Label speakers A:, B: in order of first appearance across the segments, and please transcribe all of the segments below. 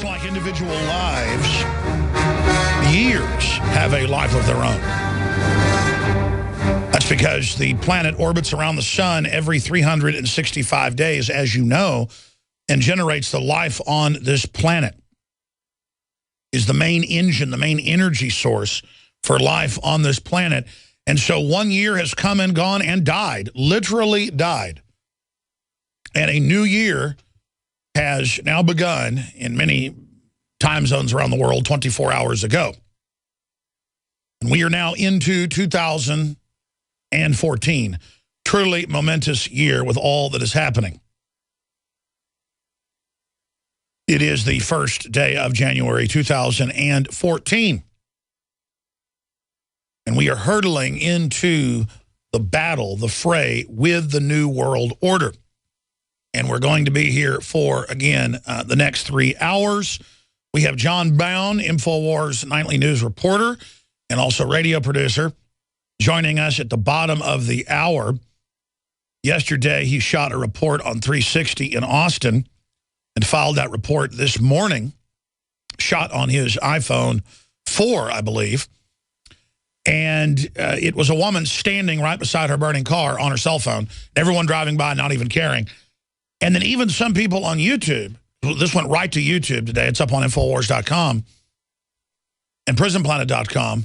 A: Just like individual lives, years have a life of their own. That's because the planet orbits around the sun every 365 days, as you know, and generates the life on this planet. Is the main engine, the main energy source for life on this planet. And so 1 year has come and gone and died, literally died. And a new year has now begun in many time zones around the world 24 hours ago. And we are now into 2014. Truly momentous year with all that is happening. It is the first day of January 2014. And we are hurtling into the battle, the fray, with the New World Order. And we're going to be here for, again, the next 3 hours. We have John Bound, InfoWars nightly news reporter, and also radio producer, joining us at the bottom of the hour. Yesterday, he shot a report on 360 in Austin and filed that report this morning, shot on his iPhone 4, I believe. And it was a woman standing right beside her burning car on her cell phone, everyone driving by not even caring. And then even some people on YouTube, this went right to YouTube today, it's up on Infowars.com and PrisonPlanet.com,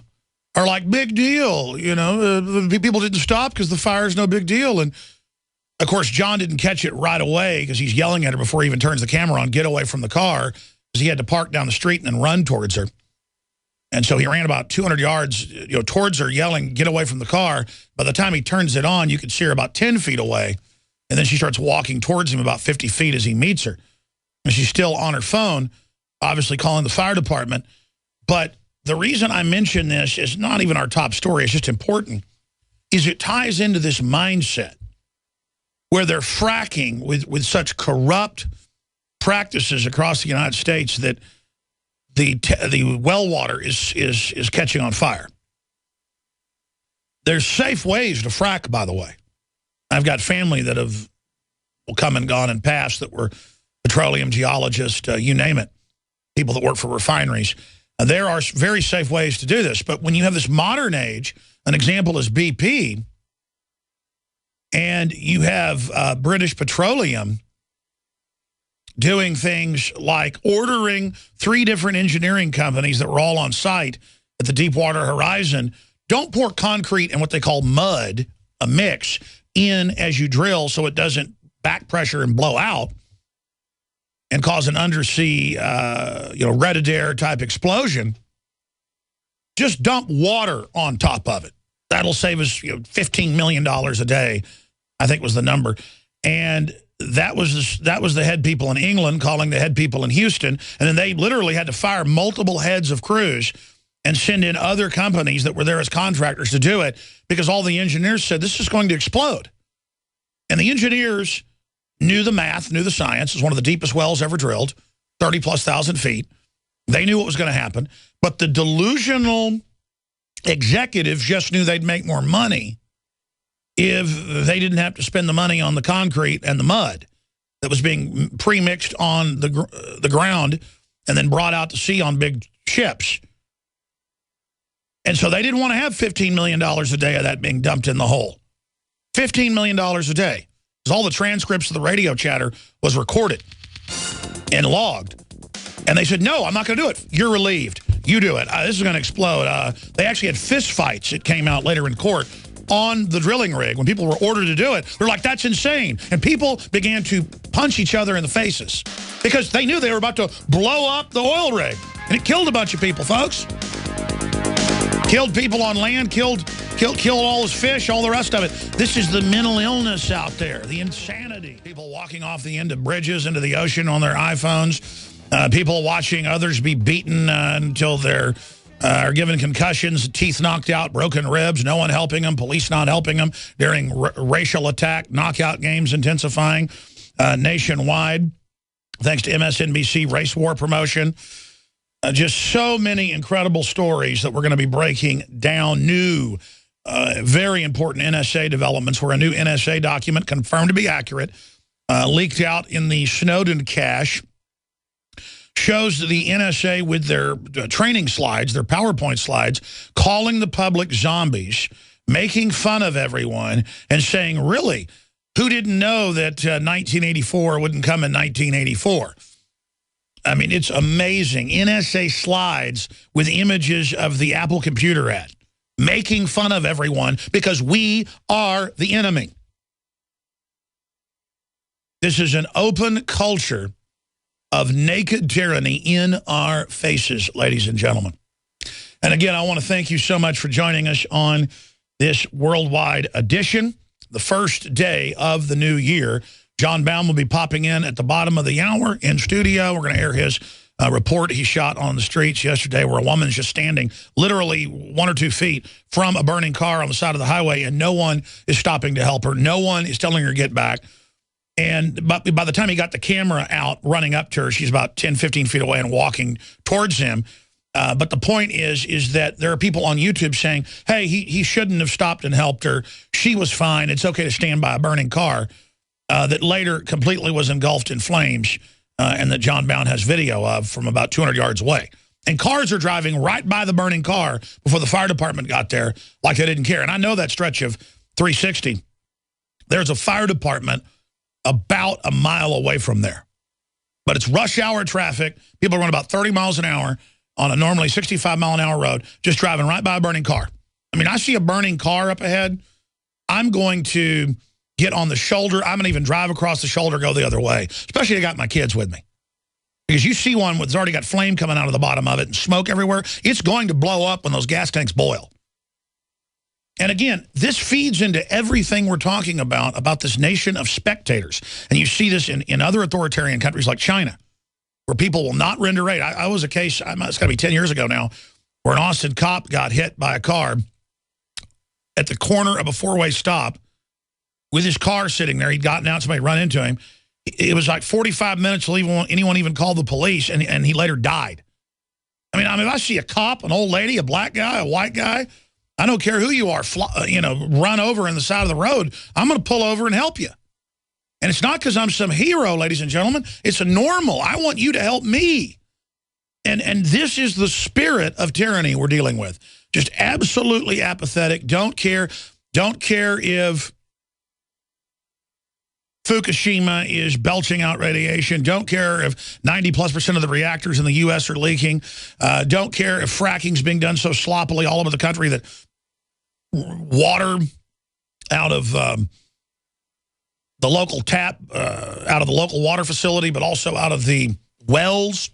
A: are like, big deal, you know, people didn't stop because the fire is no big deal. And of course, John didn't catch it right away because he's yelling at her before he even turns the camera on, get away from the car, because he had to park down the street and then run towards her. And so he ran about 200 yards, you know, towards her, yelling, get away from the car. By the time he turns it on, you could see her about 10 feet away. And then she starts walking towards him about 50 feet as he meets her. And she's still on her phone, obviously calling the fire department. But the reason I mention this is not even our top story, it's just important, is it ties into this mindset where they're fracking with such corrupt practices across the United States that the well water is catching on fire. There's safe ways to frack, by the way. I've got family that have come and gone and passed that were petroleum geologists, you name it, people that work for refineries. There are very safe ways to do this. But when you have this modern age, an example is BP, and you have British Petroleum doing things like ordering 3 different engineering companies that were all on site at the Deepwater Horizon. Don't pour concrete and what they call mud, a mix, in as you drill so it doesn't back pressure and blow out and cause an undersea, Red Adair type explosion. Just dump water on top of it. That'll save us $15 million a day, I think was the number. And that was the head people in England calling the head people in Houston. And then they literally had to fire multiple heads of crews and send in other companies that were there as contractors to do it because all the engineers said this is going to explode. And the engineers knew the math, knew the science. It was one of the deepest wells ever drilled, 30,000+ feet. They knew what was going to happen. But the delusional executives just knew they'd make more money if they didn't have to spend the money on the concrete and the mud that was being pre-mixed on the ground and then brought out to sea on big ships. And so they didn't want to have $15 million a day of that being dumped in the hole. $15 million a day. Because all the transcripts of the radio chatter was recorded and logged. And they said, no, I'm not going to do it. You're relieved. You do it. This is going to explode. They actually had fist fights, it came out later in court, on the drilling rig. When people were ordered to do it, they're like, that's insane. And people began to punch each other in the faces because they knew they were about to blow up the oil rig. And it killed a bunch of people, folks. Killed people on land, killed all his fish, all the rest of it. This is the mental illness out there, the insanity. People walking off the end of bridges into the ocean on their iPhones. People watching others be beaten until they're are given concussions, teeth knocked out, broken ribs, no one helping them, police not helping them during racial attack, knockout games intensifying nationwide, thanks to MSNBC race war promotion. Just so many incredible stories that we're going to be breaking down. New, very important NSA developments where a new NSA document confirmed to be accurate, leaked out in the Snowden cache, shows the NSA with their training slides, their PowerPoint slides, calling the public zombies, making fun of everyone, and saying, really, who didn't know that 1984 wouldn't come in 1984? I mean, it's amazing. NSA slides with images of the Apple computer ad, making fun of everyone because we are the enemy. This is an open culture of naked tyranny in our faces, ladies and gentlemen. And again, I want to thank you so much for joining us on this worldwide edition, the first day of the new year. John Baum will be popping in at the bottom of the hour in studio. We're going to air his report he shot on the streets yesterday where a woman's just standing literally 1 or 2 feet from a burning car on the side of the highway, and no one is stopping to help her. No one is telling her to get back. And by the time he got the camera out running up to her, she's about 10, 15 feet away and walking towards him. But the point is that there are people on YouTube saying, hey, he shouldn't have stopped and helped her. She was fine. It's okay to stand by a burning car. That later completely was engulfed in flames, and that John Baum has video of from about 200 yards away. And cars are driving right by the burning car before the fire department got there like they didn't care. And I know that stretch of 360. There's a fire department about a mile away from there. But it's rush hour traffic. People run about 30 miles an hour on a normally 65-mile-an-hour road, just driving right by a burning car. I mean, I see a burning car up ahead. I'm going to get on the shoulder. I'm going to even drive across the shoulder, go the other way, especially I got my kids with me. Because you see one that's already got flame coming out of the bottom of it and smoke everywhere. It's going to blow up when those gas tanks boil. And again, this feeds into everything we're talking about this nation of spectators. And you see this in other authoritarian countries like China, where people will not render aid. I was a case, it's got to be 10 years ago now, where an Austin cop got hit by a car at the corner of a four-way stop with his car sitting there. He'd gotten out, somebody run into him. It was like 45 minutes till anyone even called the police, and he later died. I mean, if I see a cop, an old lady, a black guy, a white guy, I don't care who you are, run over in the side of the road, I'm going to pull over and help you. And it's not because I'm some hero, ladies and gentlemen. It's a normal. I want you to help me. And this is the spirit of tyranny we're dealing with. Just absolutely apathetic. Don't care. Don't care if Fukushima is belching out radiation. Don't care if 90+% of the reactors in the U.S. are leaking. Don't care if fracking's being done so sloppily all over the country that water out of the local tap, out of the local water facility, but also out of the wells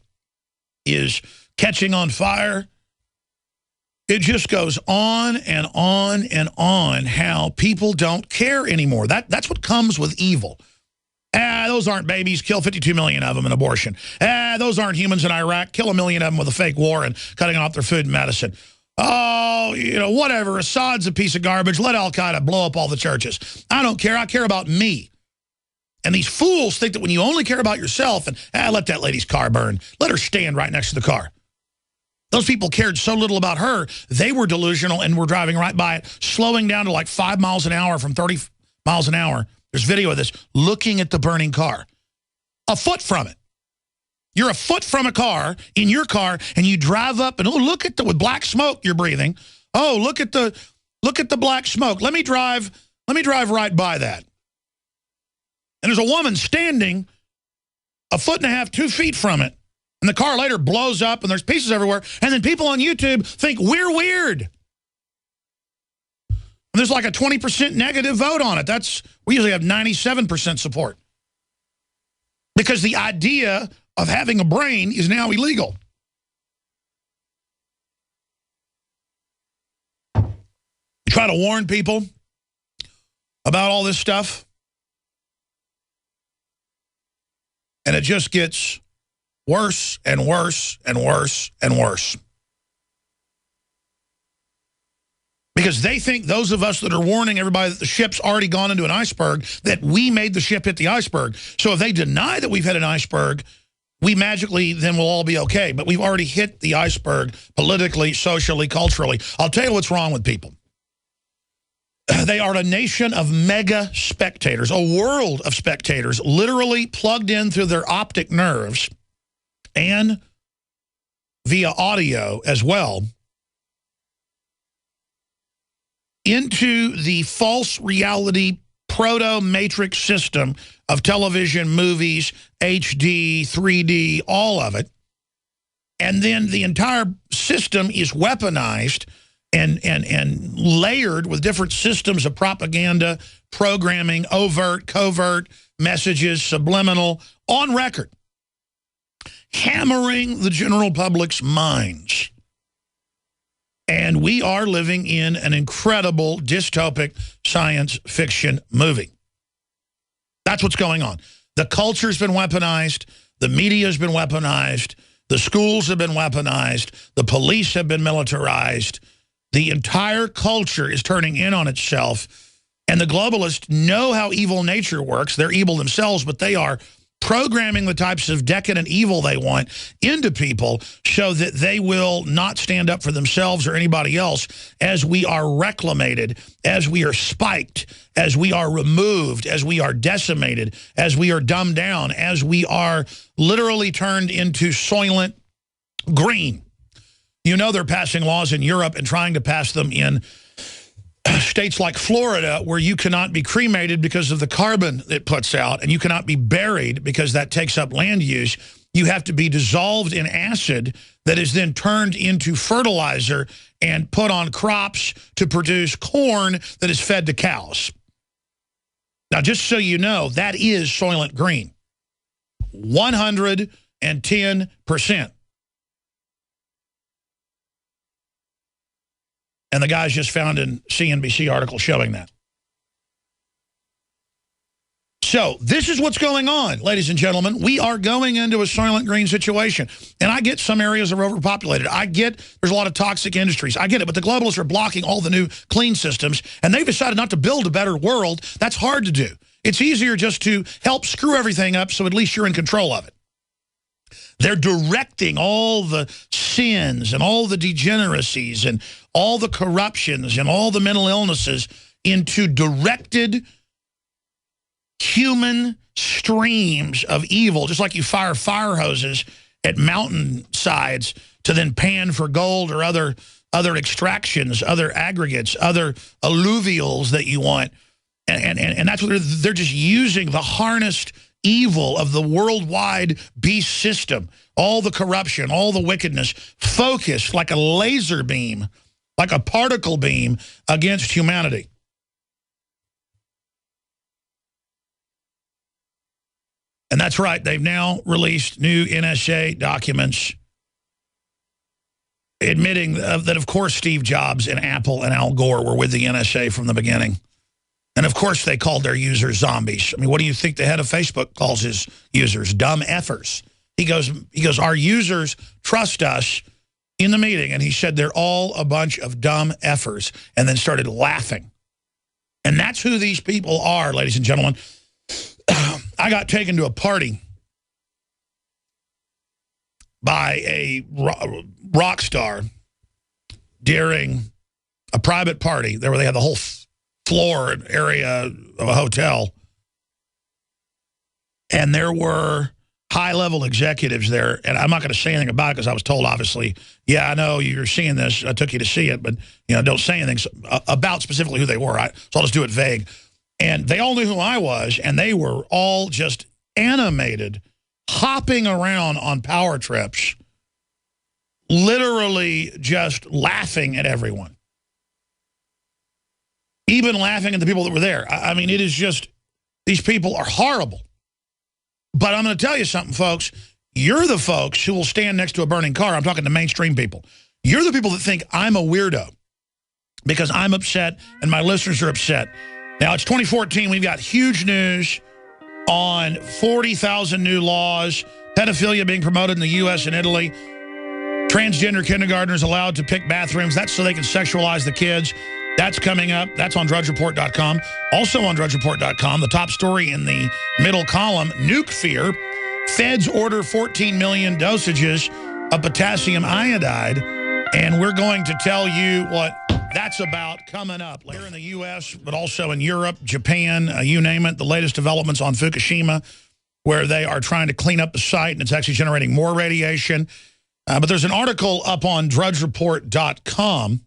A: is catching on fire. It just goes on and on and on how people don't care anymore. That's what comes with evil. Those aren't babies. Kill 52 million of them in abortion. Those aren't humans in Iraq. Kill 1 million of them with a fake war and cutting off their food and medicine. Oh, whatever. Assad's a piece of garbage. Let al-Qaeda blow up all the churches. I don't care. I care about me. And these fools think that when you only care about yourself and let that lady's car burn. Let her stand right next to the car. Those people cared so little about her, they were delusional and were driving right by it, slowing down to like 5 miles an hour from 30 miles an hour. There's video of this, looking at the burning car. A foot from it. You're a foot from a car, in your car, and you drive up and, oh, look at with black smoke you're breathing. Oh, look at the black smoke. Let me drive right by that. And there's a woman standing a foot and a half, 2 feet from it. And the car later blows up, and there's pieces everywhere. And then people on YouTube think we're weird. And there's like a 20% negative vote on it. We usually have 97% support. Because the idea of having a brain is now illegal. Try to warn people about all this stuff. And it just gets worse and worse and worse and worse. Because they think those of us that are warning everybody that the ship's already gone into an iceberg, that we made the ship hit the iceberg. So if they deny that we've hit an iceberg, we magically then will all be okay. But we've already hit the iceberg politically, socially, culturally. I'll tell you what's wrong with people. They are a nation of mega spectators, a world of spectators, literally plugged in through their optic nerves and via audio as well into the false reality proto-matrix system of television, movies, HD, 3D, all of it. And then the entire system is weaponized and layered with different systems of propaganda, programming, overt, covert, messages, subliminal, on record, hammering the general public's minds. And we are living in an incredible dystopic science fiction movie. That's what's going on. The culture's been weaponized. The media's been weaponized. The schools have been weaponized. The police have been militarized. The entire culture is turning in on itself. And the globalists know how evil nature works. They're evil themselves, but they are programming the types of decadent evil they want into people so that they will not stand up for themselves or anybody else as we are reclamated, as we are spiked, as we are removed, as we are decimated, as we are dumbed down, as we are literally turned into soylent green. You know they're passing laws in Europe and trying to pass them in states like Florida, where you cannot be cremated because of the carbon it puts out, and you cannot be buried because that takes up land use. You have to be dissolved in acid that is then turned into fertilizer and put on crops to produce corn that is fed to cows. Now, just so you know, that is Soylent Green. 110%. And the guys just found a CNBC article showing that. So this is what's going on, ladies and gentlemen. We are going into a Soylent Green situation. And I get some areas are overpopulated. I get there's a lot of toxic industries. I get it. But the globalists are blocking all the new clean systems. And they've decided not to build a better world. That's hard to do. It's easier just to help screw everything up so at least you're in control of it. They're directing all the sins and all the degeneracies and all the corruptions and all the mental illnesses into directed human streams of evil, just like you fire fire hoses at mountainsides to then pan for gold or other extractions, other aggregates, other alluvials that you want. And that's what they're just using the harnessed evil of the worldwide beast system, all the corruption, all the wickedness, focused like a laser beam, like a particle beam against humanity. And that's right, they've now released new NSA documents admitting that, of course, Steve Jobs and Apple and Al Gore were with the NSA from the beginning. And, of course, they called their users zombies. I mean, what do you think the head of Facebook calls his users? Dumb effers. He goes, our users trust us in the meeting. And he said they're all a bunch of dumb effers, and then started laughing. And that's who these people are, ladies and gentlemen. I got taken to a party by a rock star during a private party. There where they had the whole floor area of a hotel. And there were high-level executives there. And I'm not going to say anything about it because I was told, obviously, yeah, I know you're seeing this. I took you to see it. But, you know, don't say anything about specifically who they were. So I'll just do it vague. And they all knew who I was. And they were all just animated, hopping around on power trips, literally just laughing at everyone. Even laughing at the people that were there. I mean, it is just, these people are horrible. But I'm going to tell you something, folks. You're the folks who will stand next to a burning car. I'm talking to mainstream people. You're the people that think I'm a weirdo because I'm upset and my listeners are upset. Now, it's 2014. We've got huge news on 40,000 new laws, pedophilia being promoted in the U.S. and Italy, transgender kindergartners allowed to pick bathrooms. That's so they can sexualize the kids. That's coming up. That's on DrudgeReport.com. Also on DrudgeReport.com, the top story in the middle column, nuke fear. Feds order 14 million dosages of potassium iodide. And we're going to tell you what that's about coming up later in the U.S., but also in Europe, Japan, you name it. The latest developments on Fukushima, where they are trying to clean up the site, and it's actually generating more radiation. But there's an article up on drudgereport.com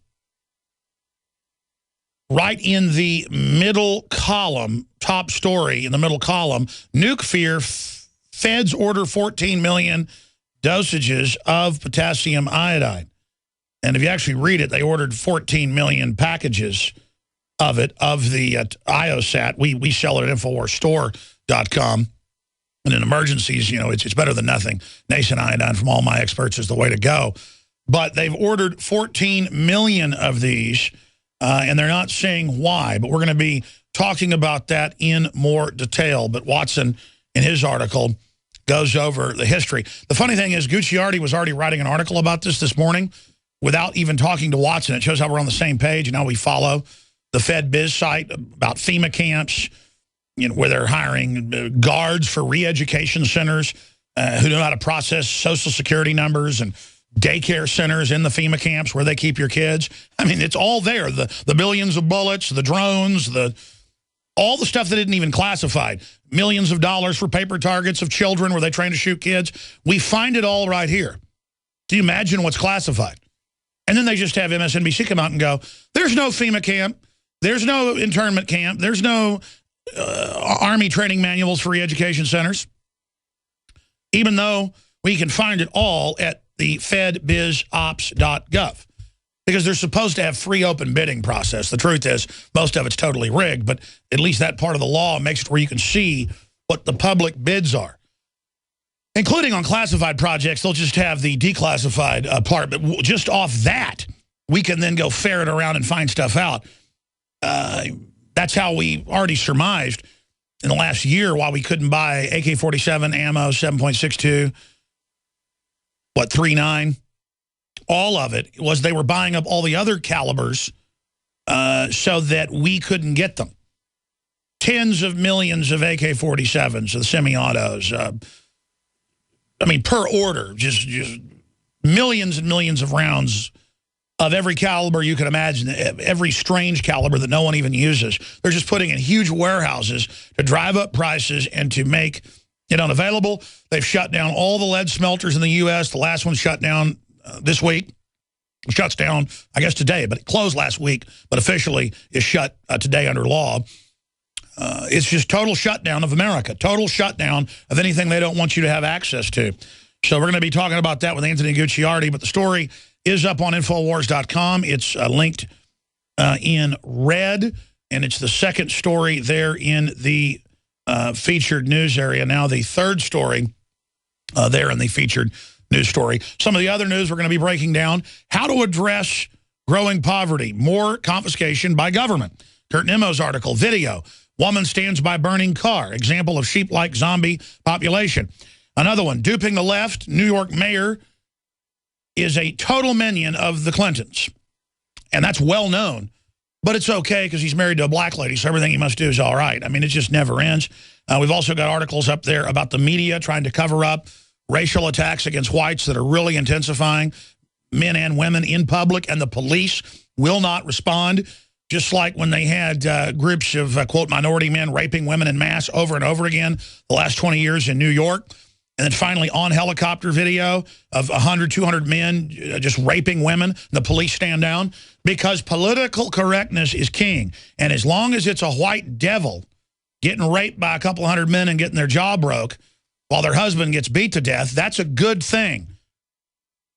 A: right in the middle column, top story in the middle column, nuke fear, feds order 14 million dosages of potassium iodide. And if you actually read it, they ordered 14 million packages of it, of the IOSAT. We sell it at InfoWarsStore.com. And in emergencies, you know, it's better than nothing. Nascent iodine from all my experts is the way to go. But they've ordered 14 million of these, and they're not saying why. But we're going to be talking about that in more detail. But Watson, in his article, goes over the history. The funny thing is, Gucciardi was already writing an article about this morning without even talking to Watson. It shows how we're on the same page and how we follow the Fed Biz site about FEMA camps, you know, where they're hiring guards for re-education centers who know how to process Social Security numbers, and daycare centers in the FEMA camps where they keep your kids. I mean, it's all there. The billions of bullets, the drones, all the stuff that isn't even classified. Millions of dollars for paper targets of children where they train to shoot kids. We find it all right here. Do you imagine what's classified? And then they just have MSNBC come out and go, there's no FEMA camp. There's no internment camp. There's no Army training manuals for re-education centers, even though we can find it all at the fedbizops.gov, because they're supposed to have free open bidding process. The truth is, most of it's totally rigged, but at least that part of the law makes it where you can see what the public bids are. Including on classified projects, they'll just have the declassified part, but just off that, we can then go ferret around and find stuff out. That's how we already surmised in the last year why we couldn't buy AK-47 ammo, 7.62, 39. All of it was they were buying up all the other calibers so that we couldn't get them. Tens of millions of AK-47s, the semi-autos. I mean, per order, just millions and millions of rounds of every caliber you can imagine, every strange caliber that no one even uses. They're just putting in huge warehouses to drive up prices and to make it unavailable. They've shut down all the lead smelters in the U.S. The last one shut down this week. It shuts down, I guess, today, but it closed last week, but officially is shut today under law. It's just total shutdown of America, total shutdown of anything they don't want you to have access to. So we're going to be talking about that with Anthony Gucciardi, but the story is up on Infowars.com. It's linked in red, and it's the second story there in the featured news area. Now the third story there in the featured news story. Some of the other news we're going to be breaking down: how to address growing poverty, more confiscation by government. Kurt Nemo's article, video, woman stands by burning car, example of sheep-like zombie population. Another one, duping the left, New York mayor is a total minion of the Clintons. And that's well known. But it's okay because he's married to a black lady, so everything he must do is all right. I mean, it just never ends. We've also got articles up there about the media trying to cover up racial attacks against whites that are really intensifying, men and women in public, and the police will not respond. Just like when they had groups of, quote, minority men raping women en masse over and over again the last 20 years in New York. And then finally on helicopter video of 100, 200 men just raping women. The police stand down because political correctness is king. And as long as it's a white devil getting raped by a couple hundred men and getting their jaw broke while their husband gets beat to death, that's a good thing.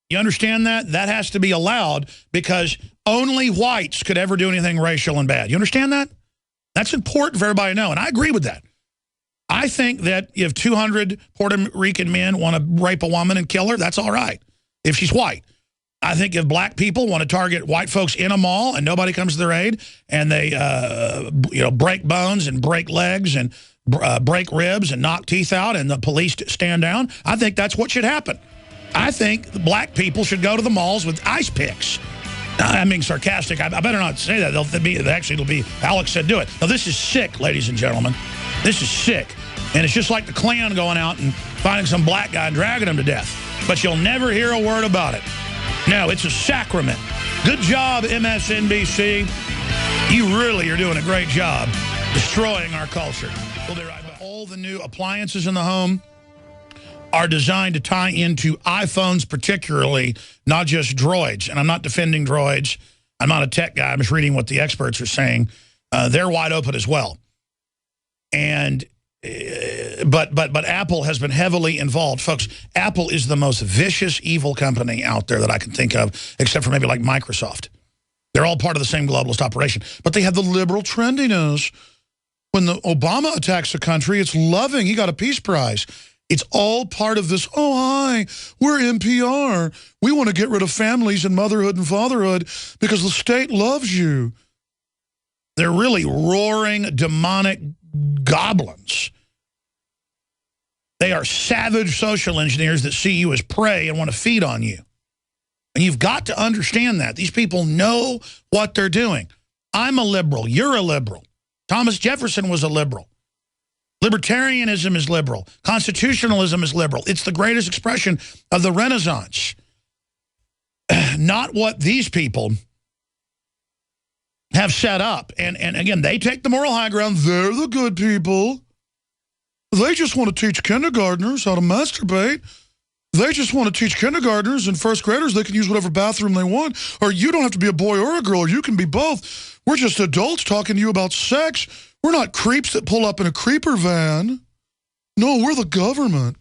A: You understand that? That has to be allowed because only whites could ever do anything racial and bad. You understand that? That's important for everybody to know. And I agree with that. I think that if 200 Puerto Rican men want to rape a woman and kill her, that's all right, if she's white. I think if black people want to target white folks in a mall and nobody comes to their aid and they break bones and break legs and break ribs and knock teeth out and the police stand down, I think that's what should happen. I think the black people should go to the malls with ice picks. Now, I'm being sarcastic. I better not say that. It'll be Alex said do it. Now, this is sick, ladies and gentlemen. This is sick. And it's just like the Klan going out and finding some black guy and dragging him to death. But you'll never hear a word about it. No, it's a sacrament. Good job, MSNBC. You really are doing a great job destroying our culture. We'll be right back. All the new appliances in the home, are designed to tie into iPhones particularly, not just droids. And I'm not defending droids. I'm not a tech guy. I'm just reading what the experts are saying. They're wide open as well. And but Apple has been heavily involved. Folks, Apple is the most vicious, evil company out there that I can think of, except for maybe like Microsoft. They're all part of the same globalist operation. But they have the liberal trendiness. When the Obama attacks the country, it's loving. He got a Peace Prize. It's all part of this, oh, hi, we're NPR. We want to get rid of families and motherhood and fatherhood because the state loves you. They're really roaring, demonic goblins. They are savage social engineers that see you as prey and want to feed on you. And you've got to understand that. These people know what they're doing. I'm a liberal. You're a liberal. Thomas Jefferson was a liberal. Libertarianism is liberal. Constitutionalism is liberal. It's the greatest expression of the Renaissance. Not what these people have set up. And again, they take the moral high ground. They're the good people. They just want to teach kindergartners how to masturbate. They just want to teach kindergartners and first graders they can use whatever bathroom they want. Or you don't have to be a boy or a girl. You can be both. We're just adults talking to you about sex. We're not creeps that pull up in a creeper van. No, we're the government.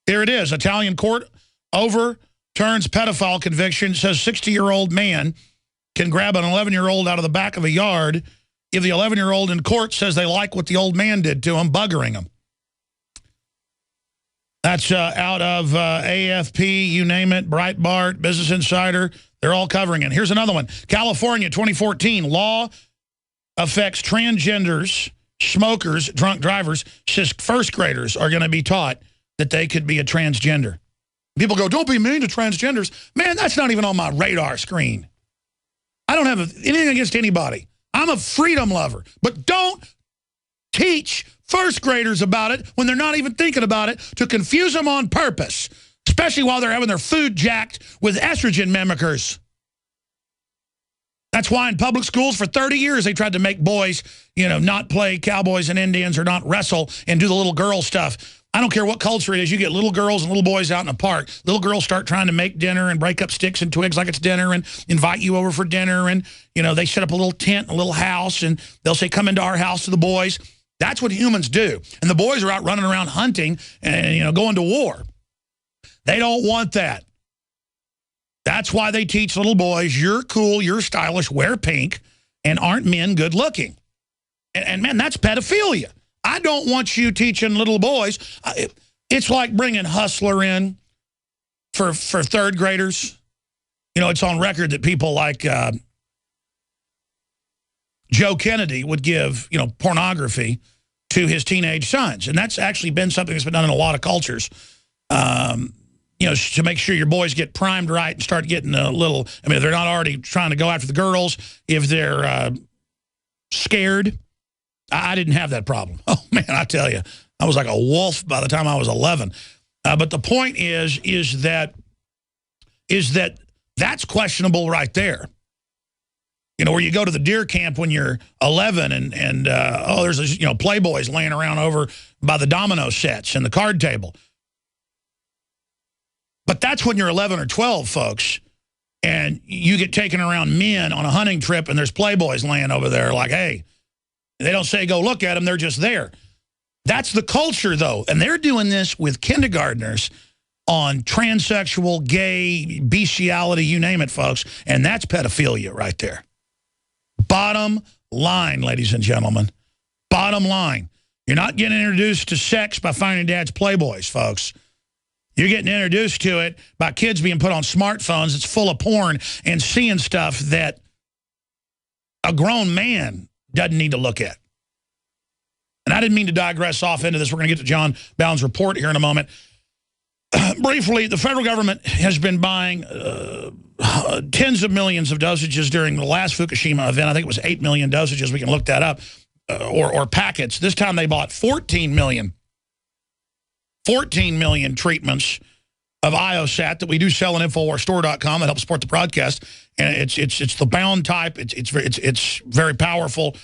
A: Here it is. Italian court overturns pedophile conviction, says 60-year-old man can grab an 11-year-old out of the back of a yard if the 11-year-old in court says they like what the old man did to him, buggering him. That's out of AFP, you name it, Breitbart, Business Insider. They're all covering it. Here's another one. California, 2014, law affects transgenders, smokers, drunk drivers, says first graders are going to be taught that they could be a transgender. People go, don't be mean to transgenders. Man, that's not even on my radar screen. I don't have anything against anybody. I'm a freedom lover. But don't teach first graders about it when they're not even thinking about it to confuse them on purpose, especially while they're having their food jacked with estrogen mimickers. That's why in public schools for 30 years they tried to make boys, you know, not play cowboys and Indians or not wrestle and do the little girl stuff. I don't care what culture it is. You get little girls and little boys out in a park. Little girls start trying to make dinner and break up sticks and twigs like it's dinner and invite you over for dinner. And, you know, they set up a little tent, a little house, and they'll say, come into our house to the boys. That's what humans do. And the boys are out running around hunting and, you know, going to war. They don't want that. That's why they teach little boys, you're cool, you're stylish, wear pink, and aren't men good looking. And man, that's pedophilia. I don't want you teaching little boys. It's like bringing Hustler in for third graders. You know, it's on record that people like Joe Kennedy would give, you know, pornography to his teenage sons. And that's actually been something that's been done in a lot of cultures. You know, to make sure your boys get primed right and start getting a little, I mean, if they're not already trying to go after the girls, if they're scared. I didn't have that problem. Oh, man, I tell you, I was like a wolf by the time I was 11. But the point is that that's questionable right there. You know, where you go to the deer camp when you're 11 and oh, there's, you know, Playboys laying around over by the domino sets and the card table. But that's when you're 11 or 12, folks, and you get taken around men on a hunting trip and there's Playboys laying over there like, hey, they don't say go look at them, they're just there. That's the culture, though, and they're doing this with kindergartners on transsexual, gay, bestiality, you name it, folks, and that's pedophilia right there. Bottom line, ladies and gentlemen, bottom line. You're not getting introduced to sex by finding dad's Playboys, folks. You're getting introduced to it by kids being put on smartphones that's full of porn and seeing stuff that a grown man doesn't need to look at. And I didn't mean to digress off into this. We're going to get to John Bound's report here in a moment. Briefly, the federal government has been buying tens of millions of dosages during the last Fukushima event. I think it was 8 million dosages. We can look that up. Or packets. This time they bought 14 million treatments of IOSAT that we do sell on InfoWarsStore.com. That helps support the broadcast. And it's the bound type. It's very powerful.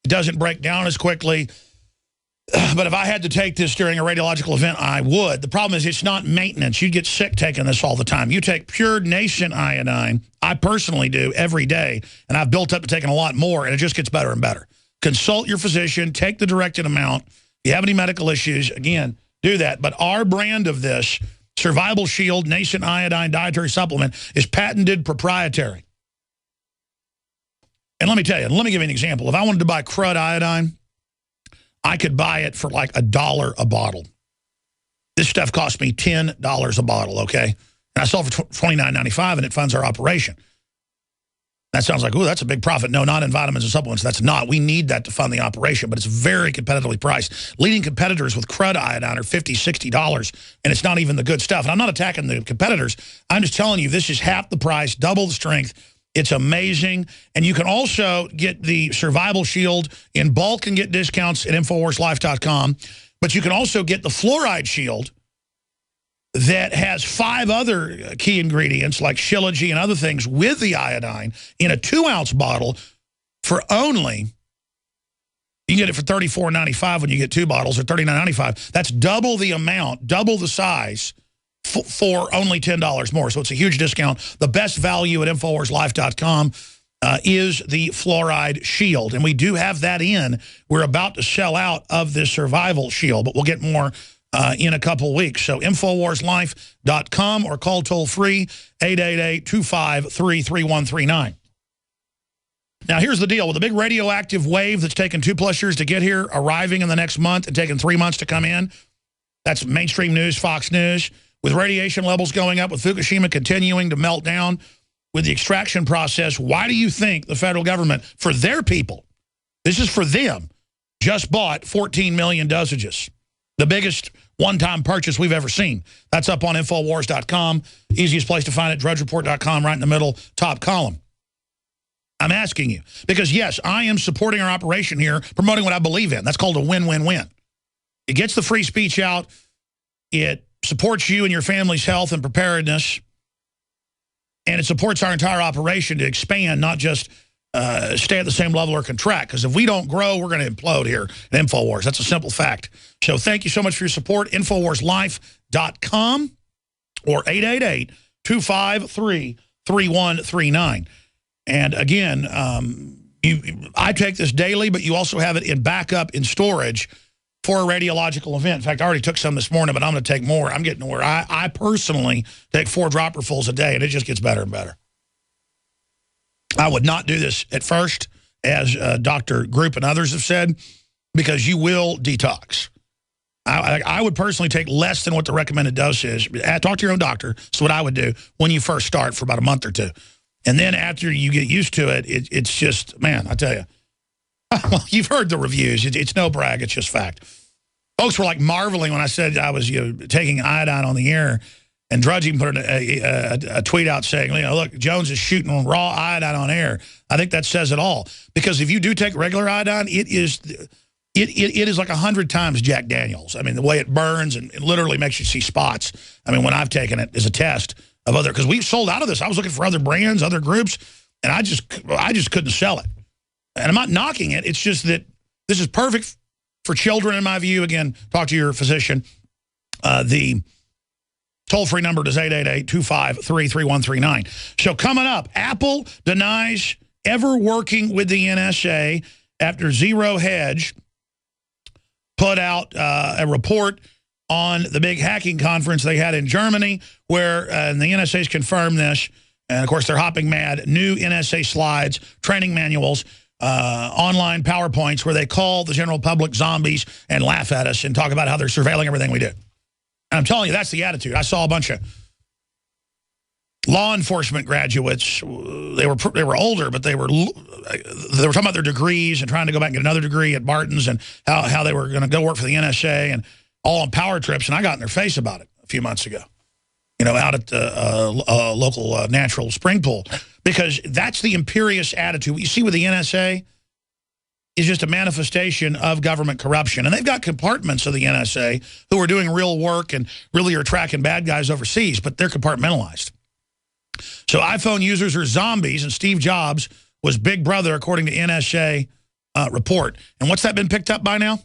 A: It doesn't break down as quickly. But if I had to take this during a radiological event, I would. The problem is it's not maintenance. You'd get sick taking this all the time. You take pure nascent iodine. I personally do every day, and I've built up to taking a lot more, and it just gets better and better. Consult your physician. Take the directed amount. If you have any medical issues, again, do that. But our brand of this, Survival Shield Nascent Iodine Dietary Supplement, is patented proprietary. And let me tell you, let me give you an example. If I wanted to buy crud iodine, I could buy it for like $1 a bottle. This stuff cost me $10 a bottle, okay? And I sold it for $29.95, and it funds our operation. That sounds like, ooh, that's a big profit. No, not in vitamins and supplements. That's not. We need that to fund the operation, but it's very competitively priced. Leading competitors with crud iodine are $50, $60, and it's not even the good stuff. And I'm not attacking the competitors. I'm just telling you, this is half the price, double the strength. It's amazing. And you can also get the Survival Shield in bulk and get discounts at InfoWarsLife.com. But you can also get the Fluoride Shield that has 5 other key ingredients like Shilajit and other things with the iodine in a 2-ounce bottle for only, you can get it for $34.95 when you get 2 bottles, or $39.95. That's double the amount, double the size, for only $10 more. So it's a huge discount. The best value at InfoWarsLife.com is the Fluoride Shield. And we do have that in. We're about to sell out of this Survival Shield, but we'll get more in a couple weeks. So InfoWarsLife.com or call toll-free 888-253-3139. Now, here's the deal. With the big radioactive wave that's taken 2+ years to get here, arriving in the next month and taking 3 months to come in, that's mainstream news, Fox News. With radiation levels going up, with Fukushima continuing to melt down, with the extraction process, why do you think the federal government, for their people, this is for them, just bought 14 million dosages? The biggest one-time purchase we've ever seen. That's up on Infowars.com. Easiest place to find it, DrudgeReport.com, right in the middle, top column. I'm asking you, because yes, I am supporting our operation here, promoting what I believe in. That's called a win-win-win. It gets the free speech out. It supports you and your family's health and preparedness. And it supports our entire operation to expand, not just stay at the same level or contract. Because if we don't grow, we're going to implode here at InfoWars. That's a simple fact. So thank you so much for your support. InfoWarsLife.com or 888-253-3139. And again, I take this daily, but you also have it in backup in storage for a radiological event. In fact, I already took some this morning, but I'm going to take more. I'm getting to where I personally take 4 dropperfuls a day, and it just gets better and better. I would not do this at first, as Dr. Group and others have said, because you will detox. I would personally take less than what the recommended dose is. Talk to your own doctor. That's what I would do when you first start for about a month or 2. And then after you get used to it, it's just, man, I tell you. Well, you've heard the reviews. It's no brag. It's just fact. Folks were like marveling when I said I was taking iodine on the air, and Drudge even put a tweet out saying, look, Jones is shooting raw iodine on air. I think that says it all. Because if you do take regular iodine, it is like 100 times Jack Daniels. I mean, the way it burns and it literally makes you see spots. I mean, when I've taken it as a test of other, because we've sold out of this. I was looking for other brands, other groups, and I just couldn't sell it. And I'm not knocking it. It's just that this is perfect for children, in my view. Again, talk to your physician. The toll-free number is 888-253-3139. So coming up, Apple denies ever working with the NSA after Zero Hedge put out a report on the big hacking conference they had in Germany, where and the NSA's confirmed this. And, of course, they're hopping mad. New NSA slides, training manuals, online PowerPoints where they call the general public zombies and laugh at us and talk about how they're surveilling everything we do. And I'm telling you, that's the attitude. I saw a bunch of law enforcement graduates. They were older, but they were talking about their degrees and trying to go back and get another degree at Barton's, and how they were going to go work for the NSA, and all on power trips. And I got in their face about it a few months ago, out at the local natural spring pool, because that's the imperious attitude. What you see with the NSA is just a manifestation of government corruption. And they've got compartments of the NSA who are doing real work and really are tracking bad guys overseas, but they're compartmentalized. So iPhone users are zombies, and Steve Jobs was Big Brother, according to NSA report. And what's that been picked up by now?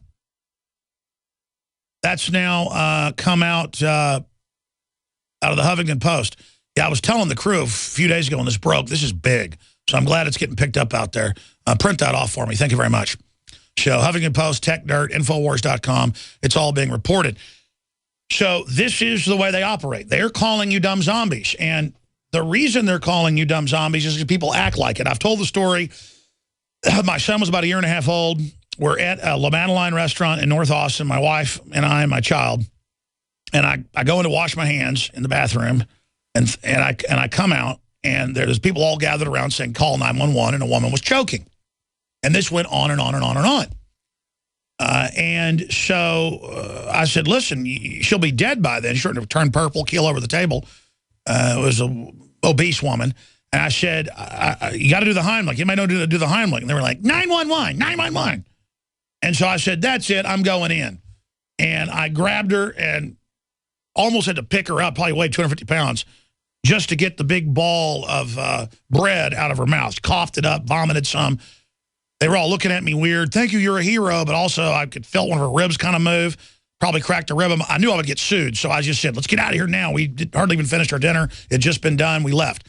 A: That's now come out of the Huffington Post. Yeah, I was telling the crew a few days ago when this broke, this is big. So I'm glad it's getting picked up out there. Print that off for me. Thank you very much. So Huffington Post, Tech Dirt, Infowars.com. It's all being reported. So this is the way they operate. They're calling you dumb zombies. And the reason they're calling you dumb zombies is because people act like it. I've told the story. My son was about 1.5 years old. We're at a La Madeline restaurant in North Austin, my wife and I and my child. And I go in to wash my hands in the bathroom, and I come out, and there's people all gathered around saying, call 911, and a woman was choking. And this went on and on and on and on. And so I said, listen, she'll be dead by then. She started to turn purple, keel over the table. It was an obese woman. And I said, you got to do the Heimlich. You might know how to do the Heimlich. And they were like, 911, 911. And so I said, that's it. I'm going in. And I grabbed her and almost had to pick her up, probably weighed 250 pounds, just to get the big ball of bread out of her mouth. Coughed it up, vomited some. They were all looking at me weird. Thank you, you're a hero. But also, I could felt one of her ribs kind of move. Probably cracked a rib. I knew I would get sued. So I just said, let's get out of here now. We hardly even finished our dinner. It had just been done. We left.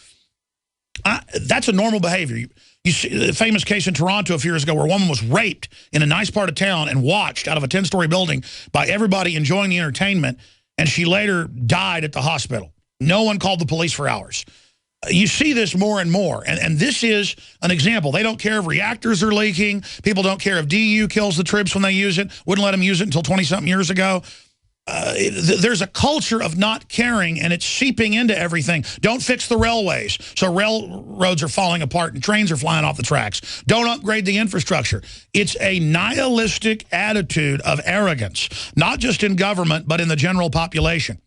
A: That's a normal behavior. You see a famous case in Toronto a few years ago where a woman was raped in a nice part of town and watched out of a 10-story building by everybody enjoying the entertainment, and she later died at the hospital. No one called the police for hours. You see this more and more, and this is an example. They don't care if reactors are leaking. People don't care if DU kills the troops when they use it. Wouldn't let them use it until 20-something years ago. There's a culture of not caring, and it's seeping into everything. Don't fix the railways, so railroads are falling apart and trains are flying off the tracks. Don't upgrade the infrastructure. It's a nihilistic attitude of arrogance, not just in government, but in the general population.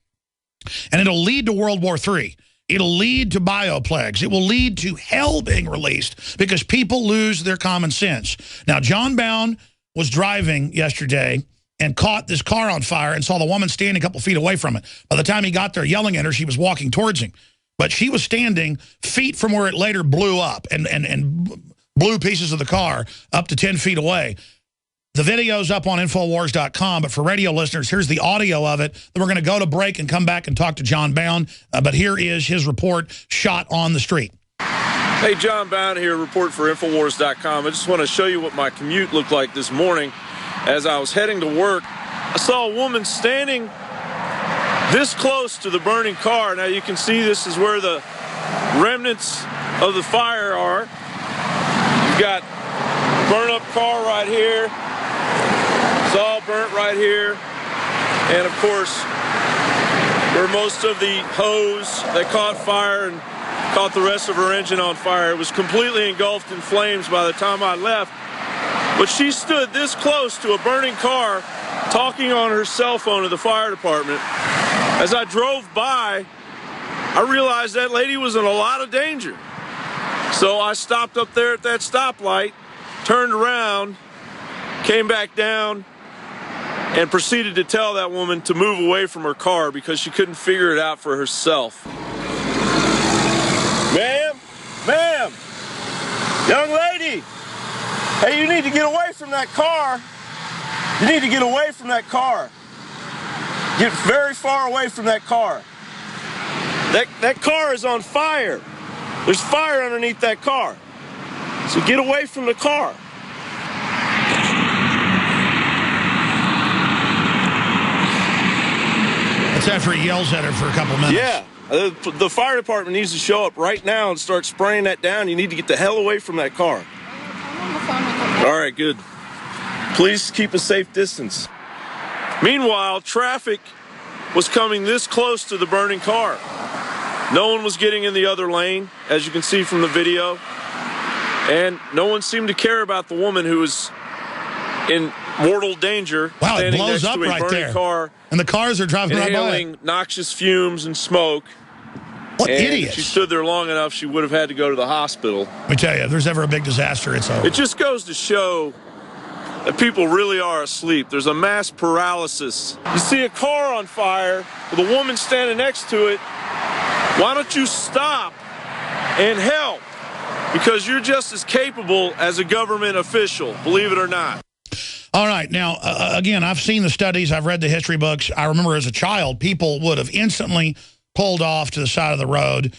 A: And it'll lead to World War III. It'll lead to bioplagues. It will lead to hell being released because people lose their common sense. Now, John Bound was driving yesterday and caught this car on fire and saw the woman standing a couple feet away from it. By the time he got there yelling at her, she was walking towards him. But she was standing feet from where it later blew up and blew pieces of the car up to 10 feet away. The video's up on Infowars.com, but for radio listeners, here's the audio of it. Then we're going to go to break and come back and talk to John Bound. But here is his report shot on the street.
B: Hey, John Bound here, report for Infowars.com. I just want to show you what my commute looked like this morning. As I was heading to work, I saw a woman standing this close to the burning car. Now you can see this is where the remnants of the fire are. You've got burn up car right here. It's all burnt right here. And of course, where most of the hose that caught fire and caught the rest of her engine on fire, it was completely engulfed in flames by the time I left. But she stood this close to a burning car talking on her cell phone to the fire department. As I drove by, I realized that lady was in a lot of danger. So I stopped up there at that stoplight, turned around, came back down, and proceeded to tell that woman to move away from her car because she couldn't figure it out for herself. Ma'am, young lady, hey, you need to get away from that car. You need to get away from that car. Get very far away from that car. That car is on fire. There's fire underneath that car. So get away from the car.
A: That's after he yells at her for a couple minutes.
B: Yeah. The fire department needs to show up right now and start spraying that down. You need to get the hell away from that car. All right, good. Please keep a safe distance. Meanwhile, traffic was coming this close to the burning car. No one was getting in the other lane, as you can see from the video. And no one seemed to care about the woman who was in mortal danger.
A: Wow, it
B: standing
A: blows
B: next
A: up
B: to a
A: right
B: burning
A: there.
B: Car,
A: and the cars are driving right by.
B: Inhaling noxious fumes and smoke.
A: What
B: and
A: idiots.
B: If she stood there long enough, she would have had to go to the hospital.
A: Let me tell you, if there's ever a big disaster, it's over.
B: It just goes to show that people really are asleep. There's a mass paralysis. You see a car on fire with a woman standing next to it. Why don't you stop and help? Because you're just as capable as a government official, believe it or not.
A: All right. Now, again, I've seen the studies. I've read the history books. I remember as a child, people would have instantly pulled off to the side of the road.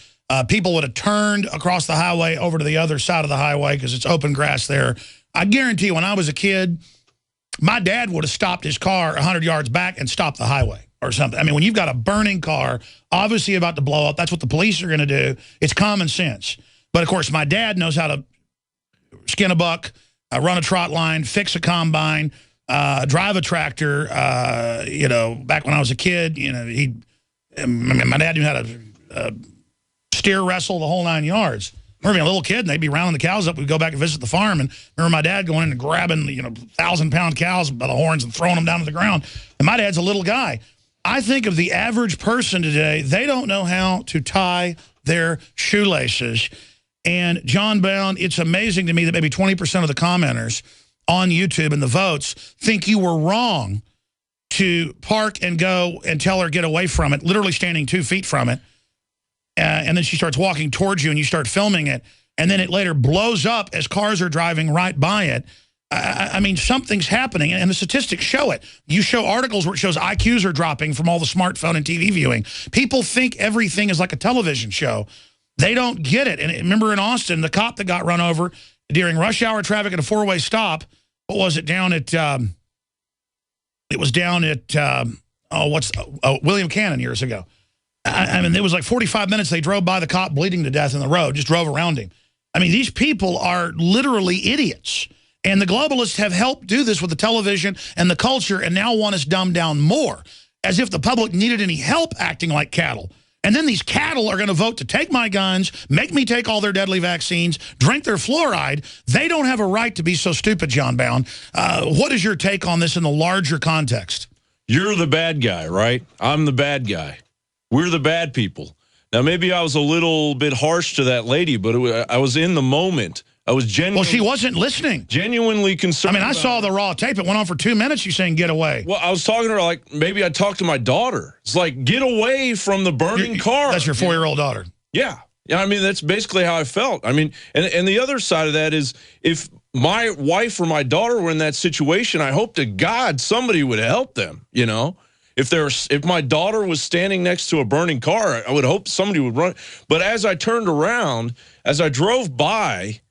A: People would have turned across the highway over to the other side of the highway because it's open grass there. I guarantee you, when I was a kid, my dad would have stopped his car 100 yards back and stopped the highway or something. I mean, when you've got a burning car, obviously about to blow up, that's what the police are going to do. It's common sense. But, of course, my dad knows how to skin a buck, run a trot line, fix a combine, drive a tractor. You know, back when I was a kid, you know, my dad knew how to steer wrestle the whole 9 yards. I remember being a little kid, and they'd be rounding the cows up. We'd go back and visit the farm, and remember my dad going in and grabbing, you know, 1,000-pound cows by the horns and throwing them down to the ground. And my dad's a little guy. I think of the average person today, they don't know how to tie their shoelaces. And, John Bound, it's amazing to me that maybe 20% of the commenters on YouTube and the votes think you were wrong to park and go and tell her get away from it, literally standing 2 feet from it. And then she starts walking towards you and you start filming it. And then it later blows up as cars are driving right by it. I mean, something's happening. And the statistics show it. You show articles where it shows IQs are dropping from all the smartphone and TV viewing. People think everything is like a television show. They don't get it. And remember in Austin, the cop that got run over during rush hour traffic at a 4-way stop, what was it, down at, it was down at, William Cannon years ago. I mean, it was like 45 minutes. They drove by the cop bleeding to death in the road, just drove around him. I mean, these people are literally idiots. And the globalists have helped do this with the television and the culture and now want us dumbed down more, as if the public needed any help acting like cattle. And then these cattle are going to vote to take my guns, make me take all their deadly vaccines, drink their fluoride. They don't have a right to be so stupid, John Bound. What is your take on this in the larger context?
C: You're the bad guy, right? I'm the bad guy. We're the bad people. Now, maybe I was a little bit harsh to that lady, but I was in the moment. I was genuinely...
A: Well, she wasn't listening.
C: Genuinely concerned.
A: I mean, I saw the raw tape. It went on for 2 minutes. You saying, get away.
C: Well, I was talking to her like, maybe I'd talk to my daughter. It's like, get away from the burning car.
A: That's your 4-year-old daughter.
C: Yeah. Yeah, I mean, that's basically how I felt. I mean, and the other side of that is, if my wife or my daughter were in that situation, I hope to God somebody would help them, you know? If my daughter was standing next to a burning car, I would hope somebody would run. But as I turned around, as I drove by,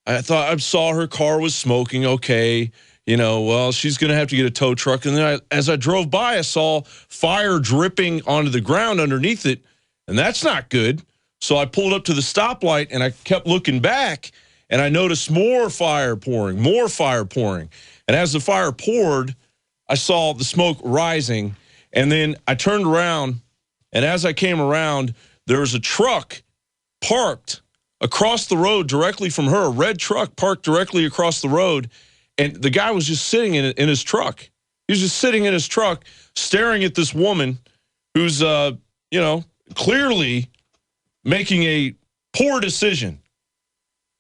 C: I thought I saw her car was smoking. Okay, you know, well, she's going to have to get a tow truck. And then as I drove by, I saw fire dripping onto the ground underneath it, and that's not good. So I pulled up to the stoplight, and I kept looking back, and I noticed more fire pouring. And as the fire poured, I saw the smoke rising. And then I turned around, and as I came around, there was a truck parked across the road directly from her, a red truck parked directly across the road, and the guy was just sitting in his truck. He was just sitting in his truck staring at this woman who's, you know, clearly making a poor decision.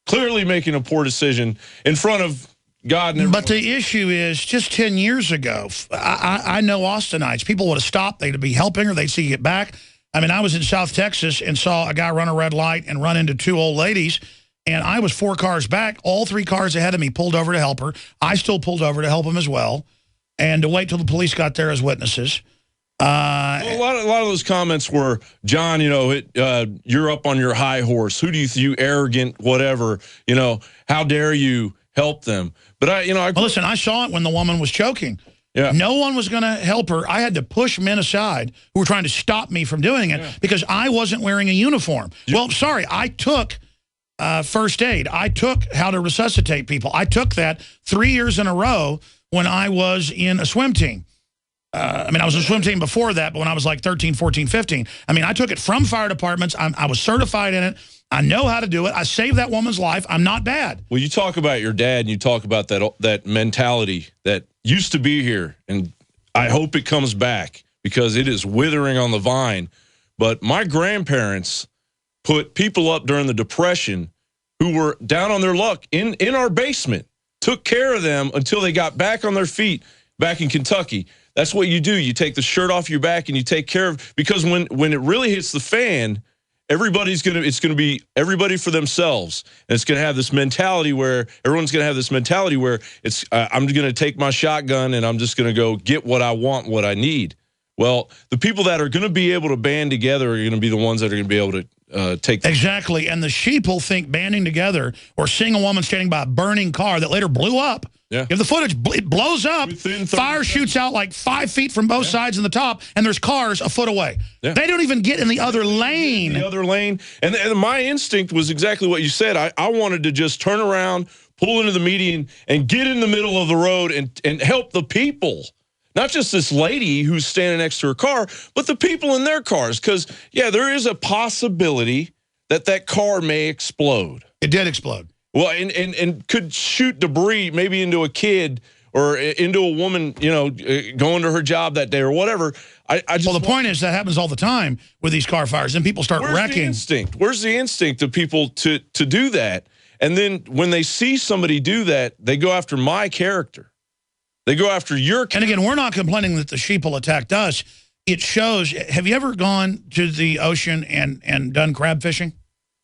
C: Clearly making a poor decision in front of God and
A: but the issue is, just 10 years ago, I know Austinites. People would have stopped. They'd be helping her. They'd see you get back. I mean, I was in South Texas and saw a guy run a red light and run into 2 old ladies, and I was 4 cars back. All 3 cars ahead of me pulled over to help her. I still pulled over to help them as well, and to wait till the police got there as witnesses.
C: Well, a lot of those comments were, John, you know, you're up on your high horse. Who do you arrogant, whatever, you know, how dare you help them? But well,
A: listen, I saw it when the woman was choking.
C: Yeah.
A: No one was going to help her. I had to push men aside who were trying to stop me from doing it because I wasn't wearing a uniform. Well, sorry, I took first aid. I took how to resuscitate people. I took that 3 years in a row when I was in a swim team. I mean, I was in a swim team before that, but when I was like 13, 14, 15. I mean, I took it from fire departments. I was certified in it. I know how to do it. I saved that woman's life. I'm not bad.
C: Well, you talk about your dad, and you talk about that mentality that used to be here, and I hope it comes back because it is withering on the vine. But my grandparents put people up during the Depression who were down on their luck in our basement, took care of them until they got back on their feet back in Kentucky. That's what you do. You take the shirt off your back and you take care of, because when it really hits the fan, It's going to be everybody for themselves. And it's going to have this mentality where everyone's going to have this mentality where it's I'm going to take my shotgun and I'm just going to go get what I want, what I need. Well, the people that are going to be able to band together are going to be the ones that are going to be able to take.
A: Exactly. And the sheeple think banding together or seeing a woman standing by a burning car that later blew up.
C: Yeah.
A: If the footage it blows up,
C: Within 30
A: fire shoots out like 5 feet from both sides in the top, and there's cars a foot away.
C: Yeah.
A: They don't even get in the other lane.
C: The other lane. And my instinct was exactly what you said. I wanted to just turn around, pull into the median, and get in the middle of the road and help the people. Not just this lady who's standing next to her car, but the people in their cars. Because, yeah, there is a possibility that car may explode.
A: It did explode.
C: Well, and could shoot debris maybe into a kid or into a woman, going to her job that day or whatever.
A: Well, the point is that happens all the time with these car fires. Then people start wrecking.
C: Where's the instinct of people to do that? And then when they see somebody do that, they go after my character. They go after your character.
A: And again, we're not complaining that the sheeple attacked us. It shows. Have you ever gone to the ocean and done crab fishing?